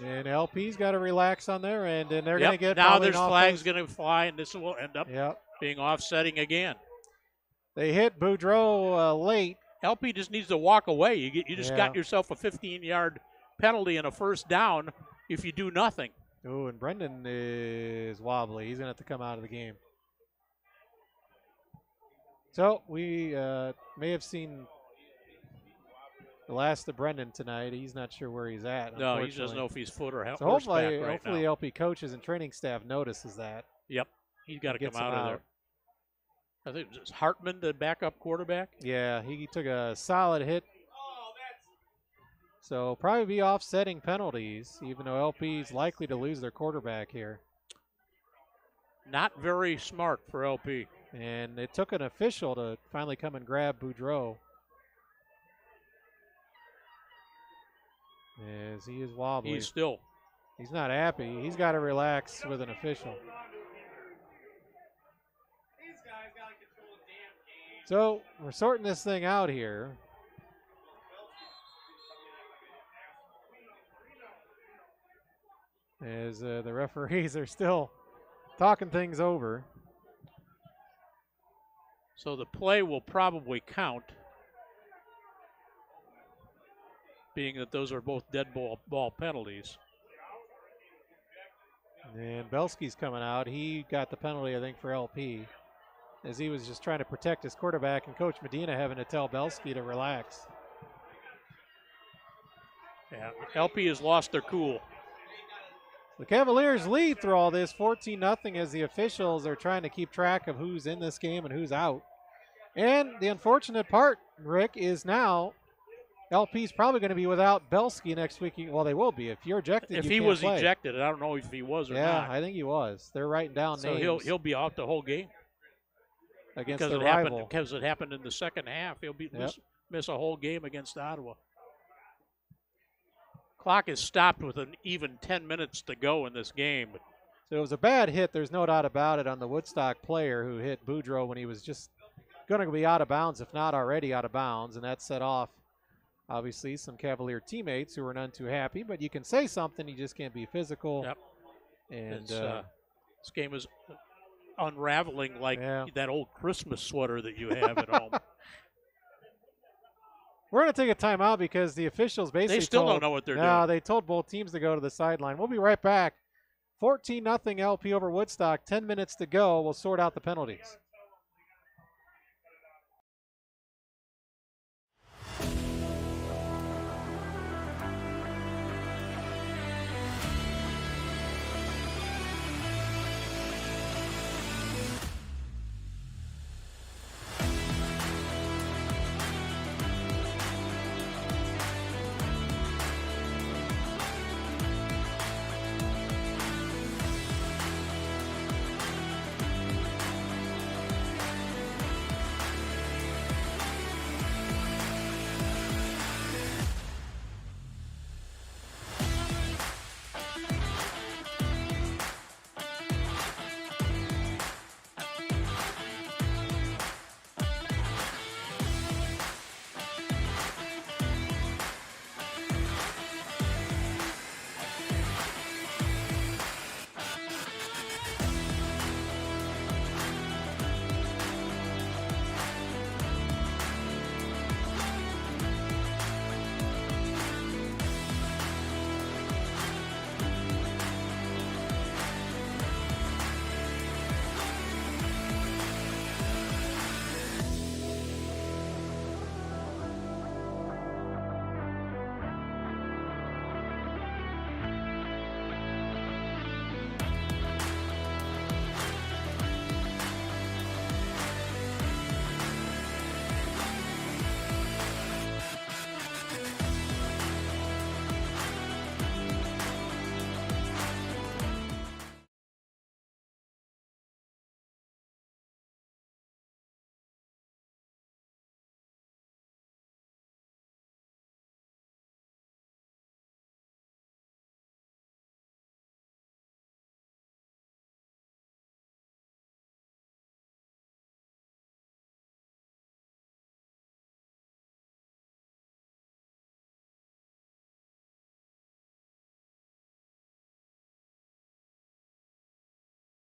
And LP's got to relax on their end, and they're going to get now. probably There's flags going to fly, and this will end up being offsetting again. They hit Boudreau late. LP just needs to walk away. You just got yourself a 15-yard penalty and a first down if you do nothing. Oh, and Brendan is wobbly. He's going to have to come out of the game. So we may have seen the last of Brendan tonight. He's not sure where he's at. No, he doesn't know if he's foot or so horseback hopefully LP coaches and training staff notices that. Yep, he's got to come out of there. I think it's Hartman, the backup quarterback. Yeah, he took a solid hit. So probably be offsetting penalties, even though LP's likely to lose their quarterback here. Not very smart for LP. And it took an official to finally come and grab Boudreau. As he is wobbly. He's not happy. He's got to relax with an official. So we're sorting this thing out here. As the referees are still talking things over. So the play will probably count, being that those are both dead ball penalties. And Belsky's coming out. He got the penalty, I think, for LP, as he was just trying to protect his quarterback, and Coach Medina having to tell Belsky to relax. Yeah, LP has lost their cool. The Cavaliers lead through all this 14-0 as the officials are trying to keep track of who's in this game and who's out. And the unfortunate part, Rick, is now LP's probably going to be without Belsky next week. Well, they will be. If you're ejected, if you he can't was play. ejected, I don't know if he was or not. Yeah, I think he was. They're writing down names. So he'll be out the whole game against the rival. Because it happened in the second half. He'll miss a whole game against Ottawa. Clock is stopped with an even 10 minutes to go in this game. So it was a bad hit. There's no doubt about it on the Woodstock player who hit Boudreau when he was just going to be out of bounds, if not already out of bounds, and that set off, obviously, some Cavalier teammates who were none too happy. But you can say something, you just can't be physical. Yep. And this game is unraveling like that old Christmas sweater that you have at home. We're going to take a timeout because the officials basically they still don't know what they're doing. No, they told both teams to go to the sideline. We'll be right back. 14-0 LP over Woodstock. 10 minutes to go. We'll sort out the penalties.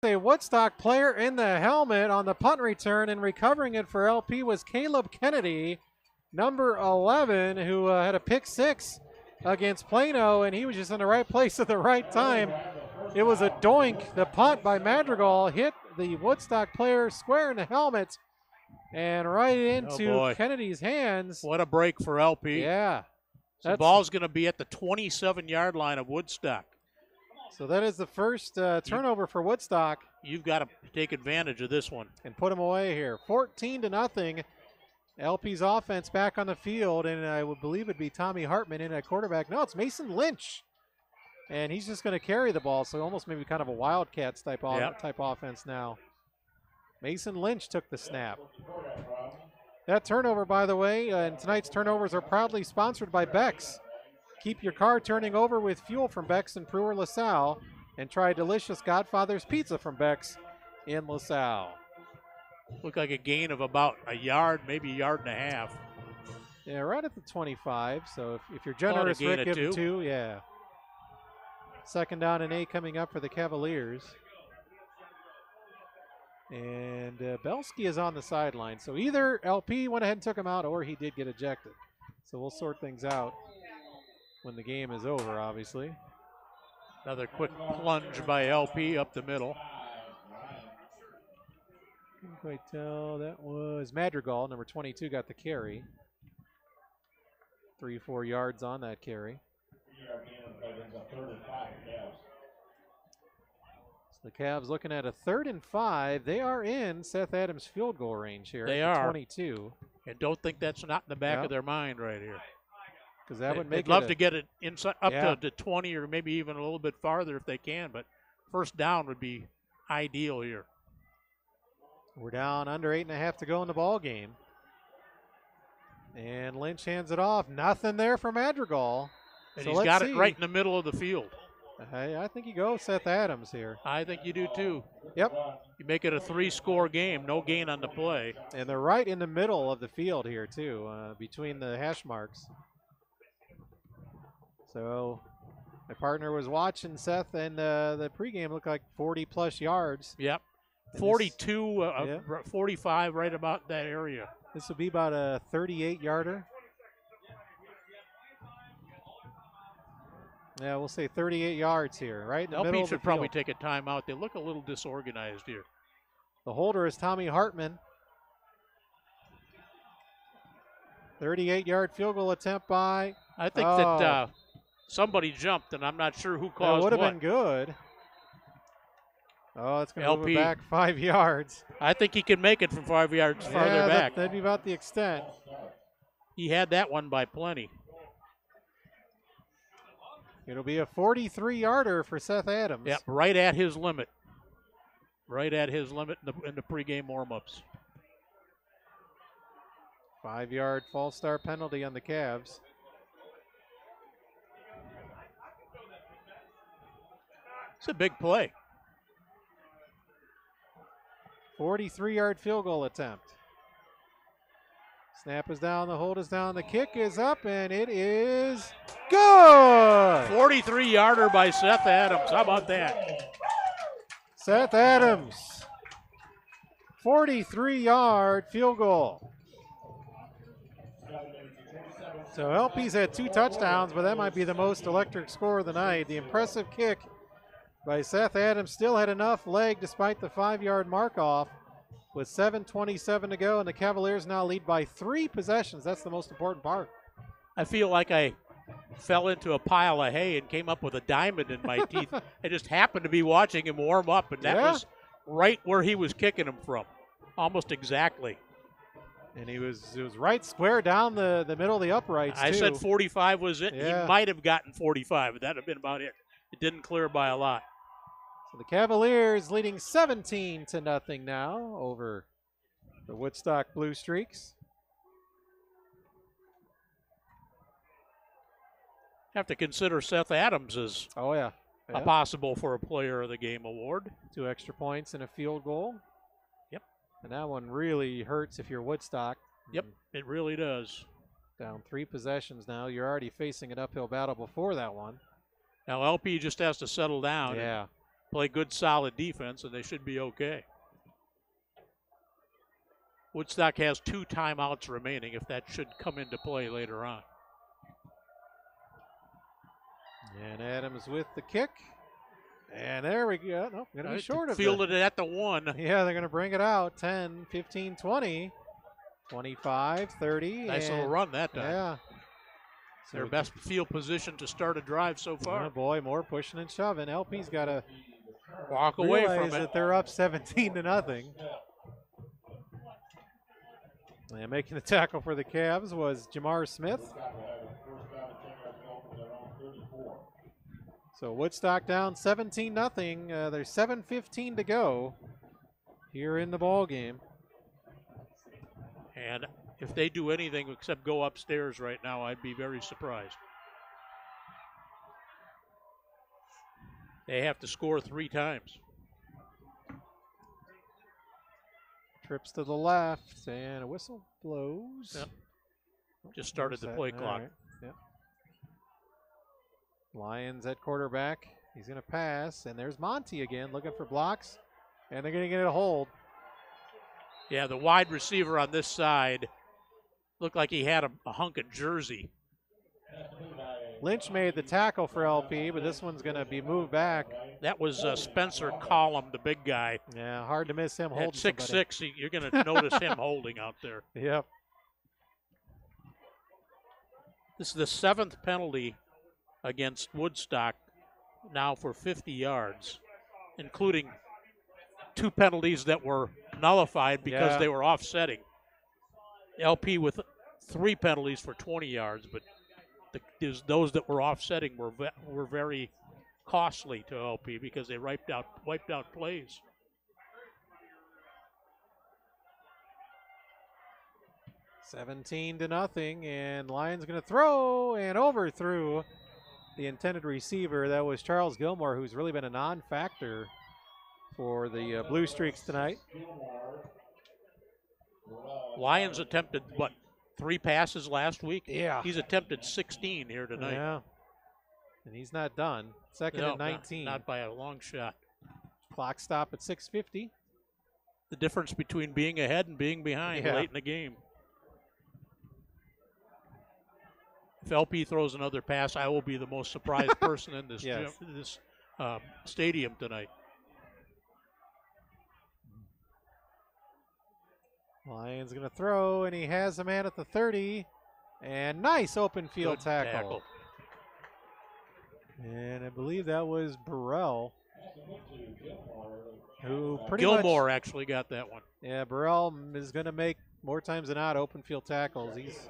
A Woodstock player in the helmet on the punt return, and recovering it for LP was Caleb Kennedy, number 11, who had a pick 6 against Plano, and he was just in the right place at the right time. It was a doink. The punt by Madrigal hit the Woodstock player square in the helmet and right into Kennedy's hands. What a break for LP. Yeah. The ball's going to be at the 27-yard line of Woodstock. So that is the first turnover for Woodstock. You've got to take advantage of this one. And put them away here. 14-0. LP's offense back on the field, and I would believe it'd be Tommy Hartman in at quarterback. No, it's Mason Lynch. And he's just going to carry the ball, so almost maybe kind of a Wildcats type offense now. Mason Lynch took the snap. That turnover, by the way, and tonight's turnovers are proudly sponsored by Beck's. Keep your car turning over with fuel from Beck's in Peru or LaSalle, and try delicious Godfather's Pizza from Beck's in LaSalle. Looked like a gain of about a yard, maybe a yard and a half. Yeah, right at the 25, so if you're generous, Rick, give him 2. Yeah. Second down and 8 coming up for the Cavaliers. And Belsky is on the sideline. So either LP went ahead and took him out, or he did get ejected. So we'll sort things out when the game is over, obviously. Another quick plunge by LP up the middle. Can't quite tell. That was Madrigal, number 22, got the carry. 3-4 yards on that carry. So the Cavs looking at a 3rd and 5. They are in Seth Adams' field goal range here. They at are 22. And don't think that's not in the back of their mind right here. Because that would make they'd love to get it inside up to 20 or maybe even a little bit farther if they can. But first down would be ideal here. We're down under 8.5 to go in the ball game. And Lynch hands it off. Nothing there for Madrigal. And so he's got it right in the middle of the field. I think you go Seth Adams here. I think you do too. Yep. You make it a 3-score game, no gain on the play. And they're right in the middle of the field here too, between the hash marks. So my partner was watching Seth, and the pregame looked like 40-plus yards. Yep. 42, 45, right about that area. This would be about a 38-yarder. Yeah, we'll say 38 yards here, right in the middle of the should field. probably take a timeout. They look a little disorganized here. The holder is Tommy Hartman. 38-yard field goal attempt by. I think that somebody jumped, and I'm not sure who caused what. It would have what. been good. Oh, it's going to move it back 5 yards. I think he can make it from 5 yards farther back. That'd be about the extent. He had that one by plenty. It'll be a 43-yarder for Seth Adams. Yep, right at his limit. Right at his limit in the pregame warm-ups. 5-yard false start penalty on the Cavs. It's a big play. 43-yard field goal attempt. Snap is down, the hold is down, the kick is up, and it is good! 43-yarder by Seth Adams. How about that? Seth Adams, 43-yard field goal. So LP's had 2 touchdowns, but that might be the most electric score of the night. The impressive kick by Seth Adams still had enough leg despite the 5-yard mark off. With 7:27 to go, and the Cavaliers now lead by 3 possessions. That's the most important part. I feel like I fell into a pile of hay and came up with a diamond in my teeth. I just happened to be watching him warm up, and that was right where he was kicking him from, almost exactly. And it was right square down the middle of the uprights, I said 45 was it. Yeah. He might have gotten 45, but that would have been about it. It didn't clear by a lot. So the Cavaliers leading 17-0 now over the Woodstock Blue Streaks. Have to consider Seth Adams as a possible for a Player of the Game award. 2 extra points and a field goal. Yep. And that one really hurts if you're Woodstock. Yep, it really does. Down 3 possessions now. You're already facing an uphill battle before that one. Now LP just has to settle down. Yeah. play good, solid defense, and they should be okay. Woodstock has 2 timeouts remaining, if that should come into play later on. And Adams with the kick. And there we go. Nope, going to be short of it. Fielded it at the 1. Yeah, they're going to bring it out. 10, 15, 20, 25, 30. Nice little run that time. Yeah. So their best field position to start a drive so far. Oh boy, more pushing and shoving. LP's got to walk away from it. That they're up 17-0. And making the tackle for the Cavs was Jamar Smith. So Woodstock down 17-0. There's 7:15 to go here in the ball game. And if they do anything except go upstairs right now, I'd be very surprised. They have to score 3 times. Trips to the left, and a whistle blows. Yep. Just started the play clock. Right. Yep. Lions at quarterback. He's going to pass, and there's Monty again looking for blocks, and they're going to get a hold. Yeah, the wide receiver on this side looked like he had a hunk of jersey. Lynch made the tackle for LP, but this one's going to be moved back. That was Spencer Collum, the big guy. Yeah, hard to miss him holding. At 6'6", you're going to notice him holding out there. Yep. This is the 7th penalty against Woodstock now for 50 yards, including 2 penalties that were nullified because they were offsetting. LP with 3 penalties for 20 yards, but those that were offsetting were very costly to LP because they wiped out plays. $17-0, and Lions going to throw and overthrew the intended receiver. That was Charles Gilmore, who's really been a non-factor for the Blue Streaks tonight. Lions attempted, 3 passes last week? Yeah. He's attempted 16 here tonight. Yeah. And he's not done. Second and 19. Not by a long shot. Clock stop at 6:50. The difference between being ahead and being behind late in the game. If LP throws another pass, I will be the most surprised person in this stadium tonight. Lions going to throw, and he has a man at the 30. And nice open field tackle. And I believe that was Burrell, who Gilmore actually got that one. Yeah, Burrell is going to make more times than not open field tackles. He's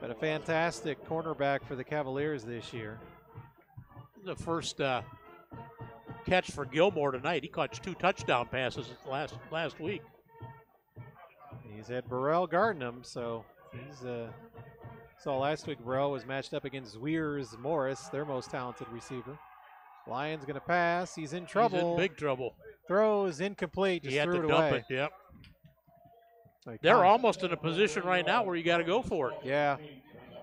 been a fantastic cornerback for the Cavaliers this year. The first catch for Gilmore tonight. He caught 2 touchdown passes last week. He's had Burrell guarding him, so he's saw last week Burrell was matched up against Weirs Morris, their most talented receiver. Lions going to pass. He's in trouble. He's in big trouble. Throws incomplete. Just he had threw to it dump away. it. Yep. They're almost in a position right now where you got to go for it. Yeah.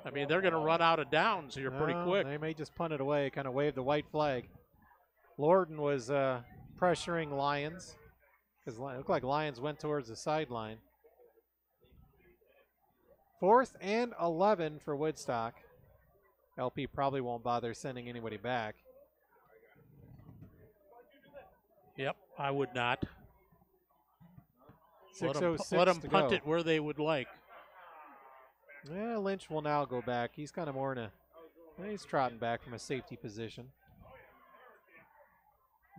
I mean, they're going to run out of downs here pretty quick. They may just punt it away, kind of wave the white flag. Lorden was pressuring Lions because it looked like Lions went towards the sideline. 4th and 11 for Woodstock. LP probably won't bother sending anybody back. Yep, I would not. 6:06 let them to punt go. it where they would like. Yeah, Lynch will now go back. He's kind of more in he's trotting back from a safety position.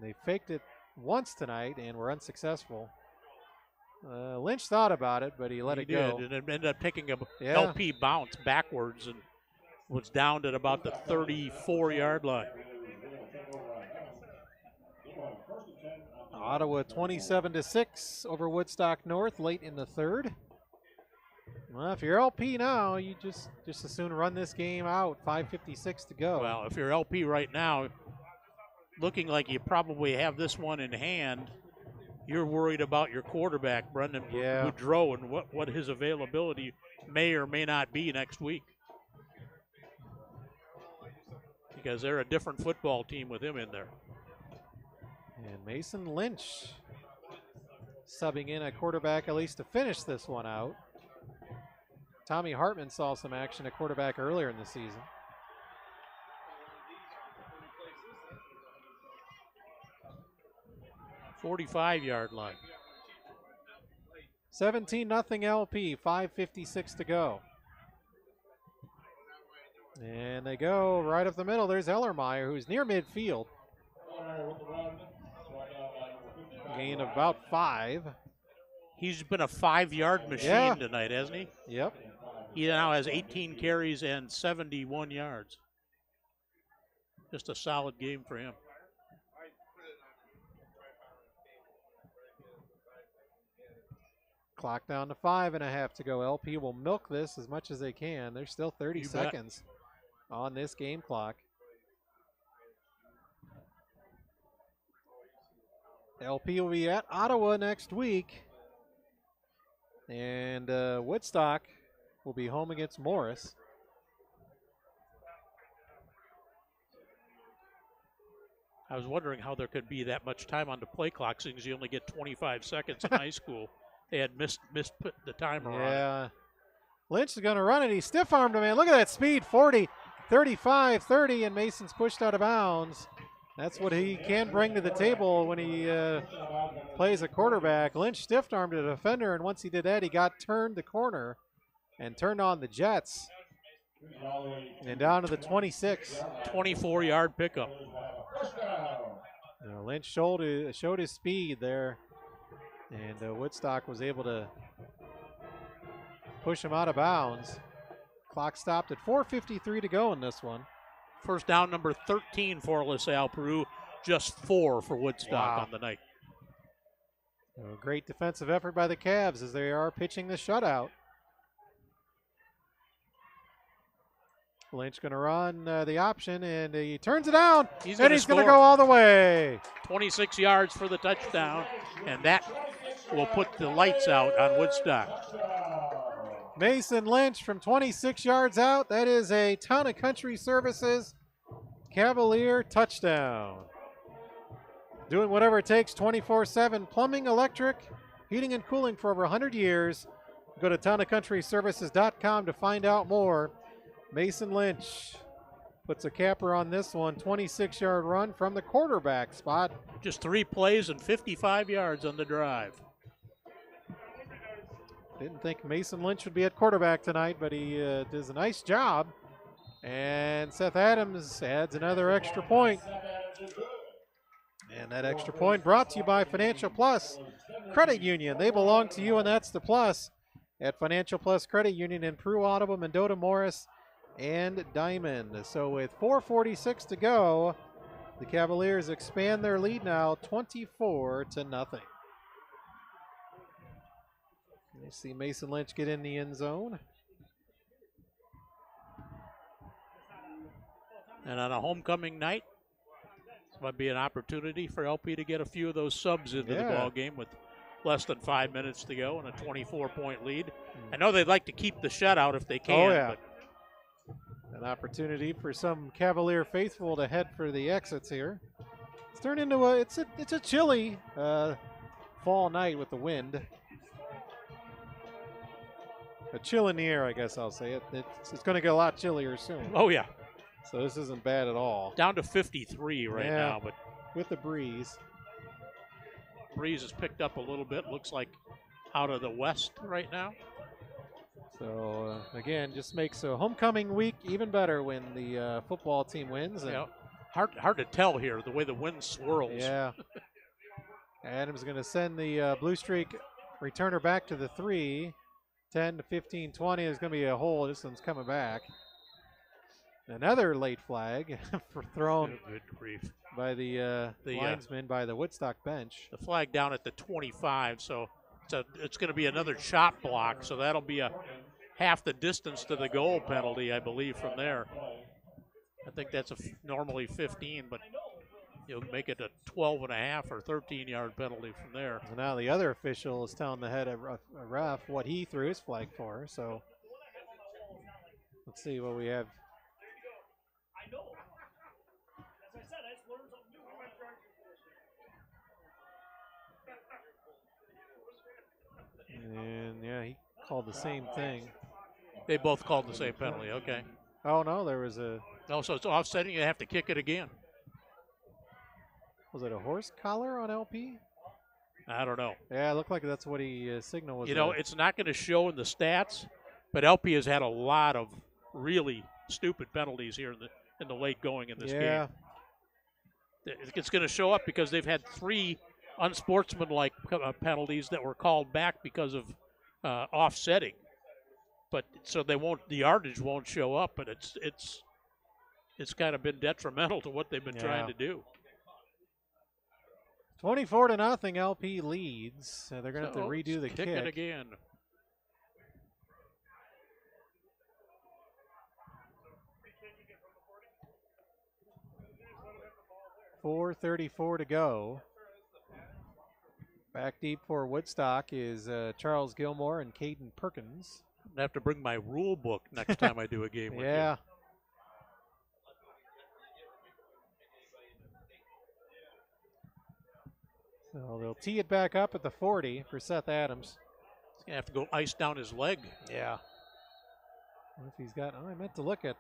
They faked it once tonight and were unsuccessful. Lynch thought about it, but he let it go. And it ended up taking a LP bounce backwards and was down at about the 34-yard line. Ottawa 27-6 over Woodstock North late in the 3rd. Well, if you're LP now, you just as soon run this game out. 5:56 to go. Well, if you're LP right now, looking like you probably have this one in hand, you're worried about your quarterback, Brendan Boudreau, and what his availability may or may not be next week. Because they're a different football team with him in there. And Mason Lynch subbing in at quarterback at least to finish this one out. Tommy Hartman saw some action at quarterback earlier in the season. 45-yard line. 17-0 LP, 5:56 to go. And they go right up the middle. There's Ellermeyer, who's near midfield. Gain of about 5. He's been a 5-yard machine tonight, hasn't he? Yep. He now has 18 carries and 71 yards. Just a solid game for him. Clock down to 5.5 to go. LP will milk this as much as they can. There's still 30 seconds on this game clock. LP will be at Ottawa next week. And Woodstock will be home against Morris. I was wondering how there could be that much time on the play clock since you only get 25 seconds in high school. They had missed put the timer on. Yeah. Lynch is going to run it. He stiff-armed him, man. Look at that speed. 40, 35, 30, and Mason's pushed out of bounds. That's what he can bring to the table when he plays a quarterback. Lynch stiff-armed a defender, and once he did that, he got turned the corner and turned on the Jets. And down to the 26. 24-yard pickup. Lynch showed his speed there, and Woodstock was able to push him out of bounds. Clock stopped at 4:53 to go in this one. First down number 13 for LaSalle-Peru, just 4 for Woodstock on the night. Great defensive effort by the Cavs as they are pitching the shutout. Lynch going to run the option, and he turns it down, and he's going to go all the way. 26 yards for the touchdown, and that will put the lights out on Woodstock. Mason Lynch from 26 yards out. That is a Town and Country Services Cavalier touchdown. Doing whatever it takes 24/7. Plumbing, electric, heating and cooling for over 100 years. Go to townandcountryservices.com to find out more. Mason Lynch puts a capper on this one. 26-yard run from the quarterback spot. Just 3 plays and 55 yards on the drive. Didn't think Mason Lynch would be at quarterback tonight, but he does a nice job. And Seth Adams adds another extra point. And that extra point brought to you by Financial Plus Credit Union. They belong to you, and that's the plus at Financial Plus Credit Union in Peru, Ottawa, Mendota, Morris, and Diamond. So with 4:46 to go, the Cavaliers expand their lead now 24-0. You see Mason Lynch get in the end zone. And on a homecoming night, this might be an opportunity for LP to get a few of those subs into the ball game with less than 5 minutes to go and a 24-point lead. I know they'd like to keep the shutout if they can. Oh, yeah. But an opportunity for some Cavalier faithful to head for the exits here. It's turned into it's a chilly fall night with the wind. A chill in the air, I guess I'll say. It's going to get a lot chillier soon. Oh, yeah. So this isn't bad at all. Down to 53 right now, but with the breeze. Breeze has picked up a little bit. Looks like out of the west right now. So, again, just makes a homecoming week even better when the football team wins. And hard to tell here, the way the wind swirls. Yeah. Adams going to send the Blue Streak returner back to the 3. 10 to 15, 20. There's going to be a hole. This one's coming back. Another late flag thrown by the linesman by the Woodstock bench. The flag down at the 25, so it's going to be another chop block, so that'll be a half the distance to the goal penalty, I believe, from there. I think that's normally 15, but you'll make it a 12.5 or 13-yard penalty from there. And now the other official is telling the head ref what he threw his flag for, so let's see what we have. And, yeah, he called the same thing. They both called the same penalty. Okay. Oh, no, there was a... No, so it's offsetting. You have to kick it again. Was it a horse collar on LP? I don't know. Yeah, it looked like that's what he signaled was. You know, it's not going to show in the stats, but LP has had a lot of really stupid penalties here in the late going in this game. It's going to show up because they've had 3 unsportsmanlike penalties that were called back because of offsetting. But so they won't, the yardage won't show up, but it's kind of been detrimental to what they've been trying to do. 24-0, LP leads. They're going to have to redo the kick. It again. .434 to go. Back deep for Woodstock is Charles Gilmore and Caden Perkins. I have to bring my rule book next time I do a game with you. Yeah. So they'll tee it back up at the 40 for Seth Adams. He's going to have to go ice down his leg. Yeah. What if he's got, I meant to look at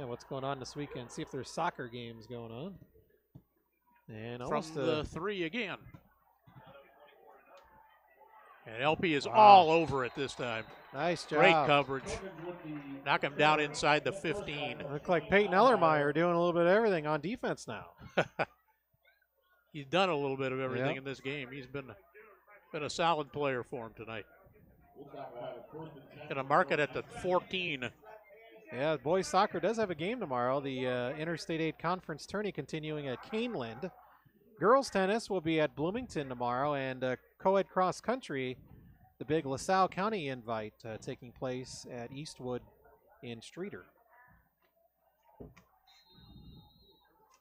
what's going on this weekend, see if there's soccer games going on. And almost from the 3 again. And LP is all over it this time. Nice job. Great coverage. Knock him down inside the 15. Look like Peyton Ellermeyer doing a little bit of everything on defense now. He's done a little bit of everything in this game. He's been a solid player for him tonight. Going to mark it at the 14. Yeah, boys soccer does have a game tomorrow. The Interstate 8 Conference tourney continuing at Caneland. Girls tennis will be at Bloomington tomorrow, and co-ed cross country, the big LaSalle County invite taking place at Eastwood in Streeter.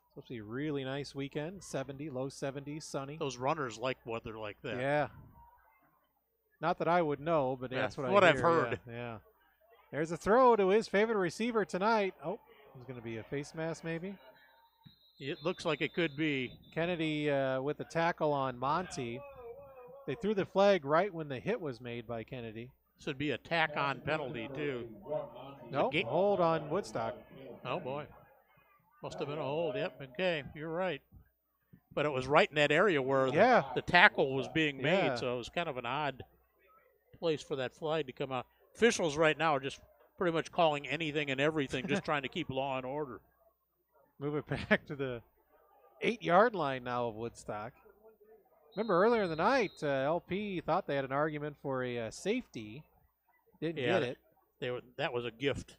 Supposed to be a really nice weekend. 70, low 70s, sunny. Those runners like weather like that. Yeah. Not that I would know, but that's what I've heard. Yeah. There's a throw to his favorite receiver tonight. Oh, it's going to be a face mask maybe. It looks like it could be. Kennedy with the tackle on Monty. They threw the flag right when the hit was made by Kennedy. This would be a tack-on penalty, too. Nope, hold on Woodstock. Oh, boy. Must have been a hold. Yep, okay, you're right. But it was right in that area where the tackle was being made, so it was kind of an odd place for that flag to come out. Officials right now are just pretty much calling anything and everything, just trying to keep law and order. Move it back to the 8-yard line now of Woodstock. Remember earlier in the night, LP thought they had an argument for a safety. Didn't get it. That was a gift.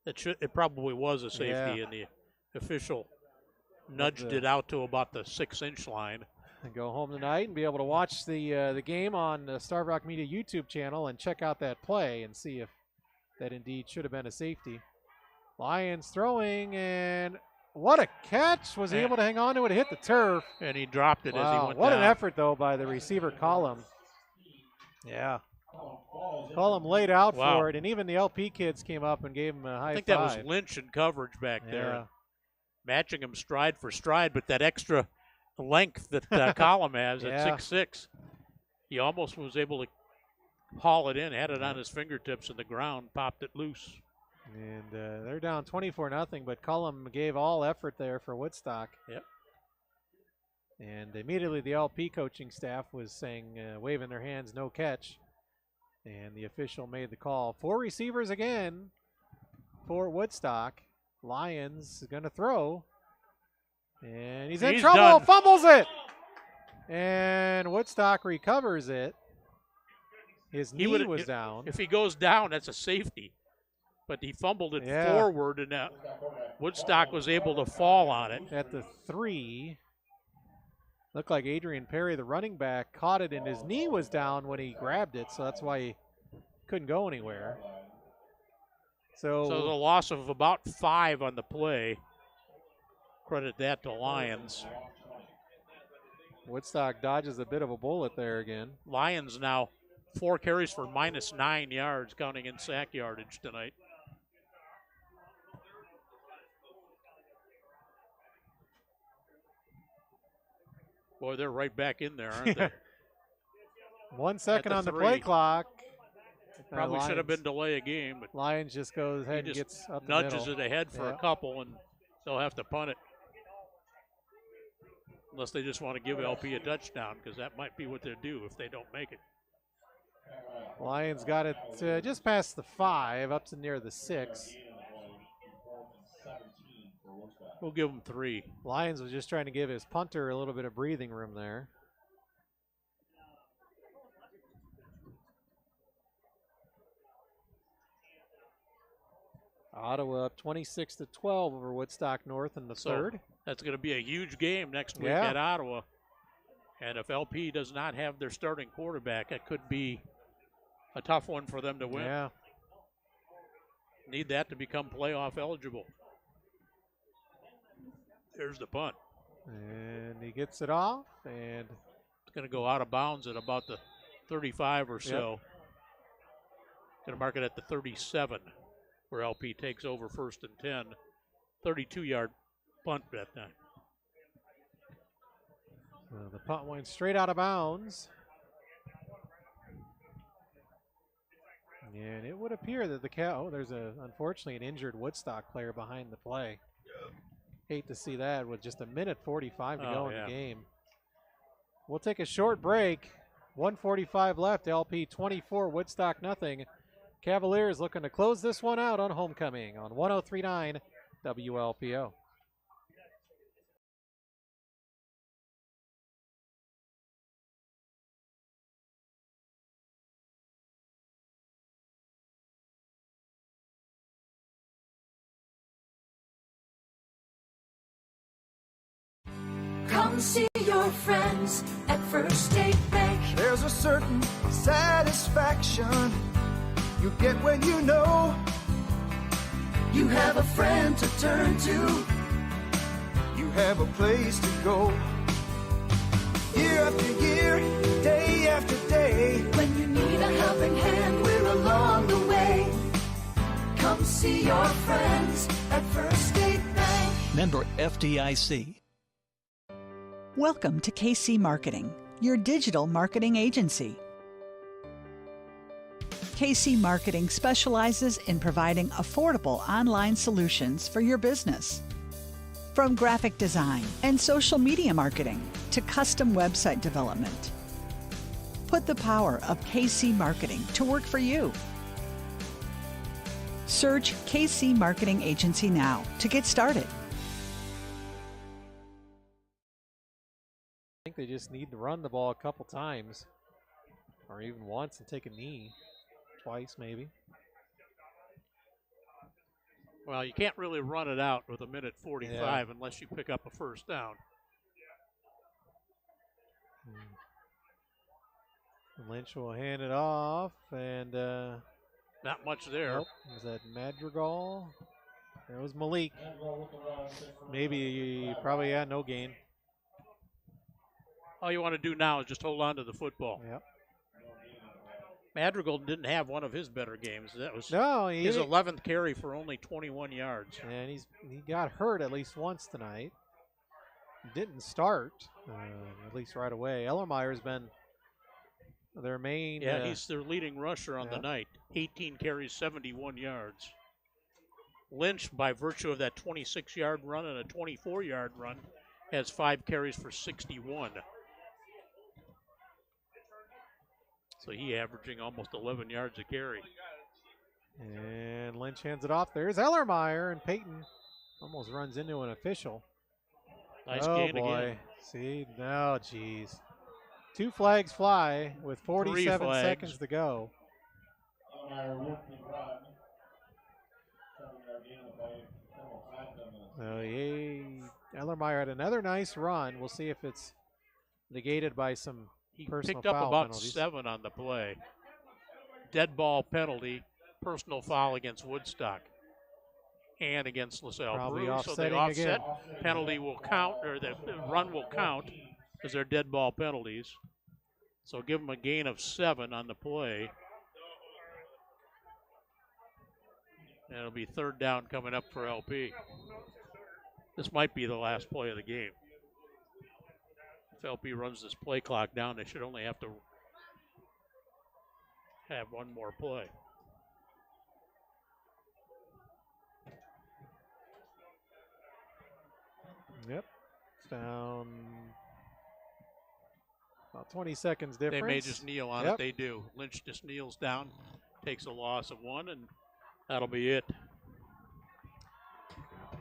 It probably was a safety, and the official nudged it out to about the 6-inch line. And go home tonight and be able to watch the game on the Starved Rock Media YouTube channel and check out that play and see if that indeed should have been a safety. Lions throwing, and what a catch. Was he able to hang on to it? It hit the turf. And he dropped it as he went What down. an effort, though, by the receiver, Column. Yeah. Column laid out for it, and even the LP kids came up and gave him a high five. I think that was Lynch in coverage back there. Matching him stride for stride, but that extra length that Column has at 6'6", he almost was able to haul it in, had it on his fingertips in the ground, popped it loose. And they're down 24-0, but Cullum gave all effort there for Woodstock. Yep. And immediately the LP coaching staff was saying, waving their hands, no catch. And the official made the call. 4 receivers again for Woodstock. Lions is going to throw. And he's in trouble, fumbles it. And Woodstock recovers it. His knee was down. If he goes down, that's a safety. But he fumbled it forward, and Woodstock was able to fall on it. At the 3, looked like Adrian Perry, the running back, caught it, and his knee was down when he grabbed it, so that's why he couldn't go anywhere. So the loss of about 5 on the play. Credit that to Lions. Woodstock dodges a bit of a bullet there again. Lions now 4 carries for -9 yards, counting in sack yardage tonight. Boy, they're right back in there, aren't they? 1 second on the play clock. Probably should have been delay a game, but Lions just goes ahead and just gets up the nudges middle. it ahead for a couple, and they'll have to punt it. Unless they just want to give LP a touchdown, because that might be what they'll do if they don't make it. Lions got it just past the 5, up to near the 6. We'll give them 3. Lions was just trying to give his punter a little bit of breathing room there. Ottawa up 26-12 over Woodstock North in the third. That's going to be a huge game next week at Ottawa. And if LP does not have their starting quarterback, it could be a tough one for them to win. Yeah. Need that to become playoff eligible. There's the punt. And he gets it off, and it's going to go out of bounds at about the 35 or so. Going to mark it at the 37, where LP takes over 1st and 10. 32-yard punt that time. So the punt went straight out of bounds. And it would appear that there's unfortunately an injured Woodstock player behind the play. Hate to see that with just a minute 45 to go in the game. We'll take a short break. 1:45 left. LP 24, Woodstock nothing. Cavaliers looking to close this one out on homecoming on 103.9 WLPO. Come see your friends at First State Bank. There's a certain satisfaction you get when you know you have a friend to turn to. You have a place to go. Year after year, day after day. When you need a helping hand, we're along the way. Come see your friends at First State Bank. Member FDIC. Welcome to KC Marketing, your digital marketing agency. KC Marketing specializes in providing affordable online solutions for your business. From graphic design and social media marketing to custom website development. Put the power of KC Marketing to work for you. Search KC Marketing Agency now to get started. I think they just need to run the ball a couple times, or even once and take a knee, twice maybe. Well, you can't really run it out with a minute 45 unless you pick up a first down. Lynch will hand it off, and not much there. Nope. Was that Madrigal? There was Malik. Maybe, probably, no gain. All you want to do now is just hold on to the football. Yep. Madrigal didn't have one of his better games. That was his 11th carry for only 21 yards. And he got hurt at least once tonight. Didn't start, at least right away. Ellermeyer's been their main. Yeah, he's their leading rusher on the night. 18 carries, 71 yards. Lynch, by virtue of that 26-yard run and a 24-yard run, has 5 carries for 61. So he averaging almost 11 yards a carry. And Lynch hands it off. There's Ellermeyer, and Peyton almost runs into an official. Nice gain boy. again. See, no, geez. 2 flags fly with 47 seconds to go. Ellermeyer had another nice run. We'll see if it's negated by some personal picked up foul about penalties. 7 on the play. Dead ball penalty, personal foul against Woodstock and against LaSalle-Peru. So the offset penalty will count, or the run will count, because they're dead ball penalties. So give them a gain of 7 on the play. And it'll be 3rd down coming up for LP. This might be the last play of the game. If LP runs this play clock down, they should only have to have one more play. Yep. It's down about 20 seconds difference. They may just kneel on it. They do. Lynch just kneels down, takes a loss of 1, and that'll be it.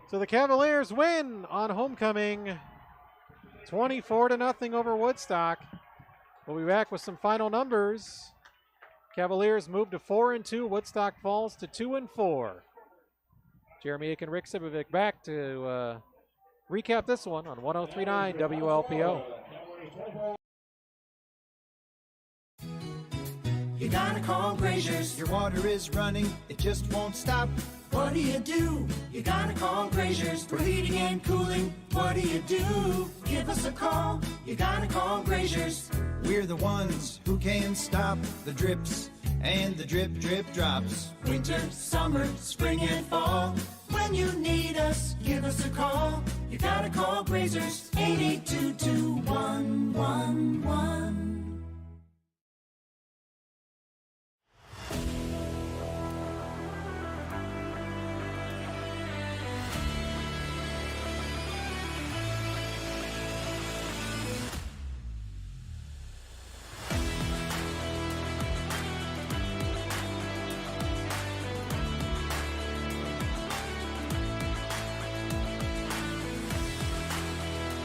So the Cavaliers win on homecoming, 24-0 over Woodstock. We'll be back with some final numbers. Cavaliers move to 4-2. Woodstock falls to 2-4. Jeremy Aiken, Rick Sibovic back to recap this one on 103.9 WLPO. You gotta call Grazier's. Your water is running, it just won't stop. What do? You gotta call Grazier's for heating and cooling. What do? Give us a call. You gotta call Grazier's. We're the ones who can stop the drips and the drip, drip drops. Winter, summer, spring, and fall. When you need us, give us a call. You gotta call Grazier's. 882-2111.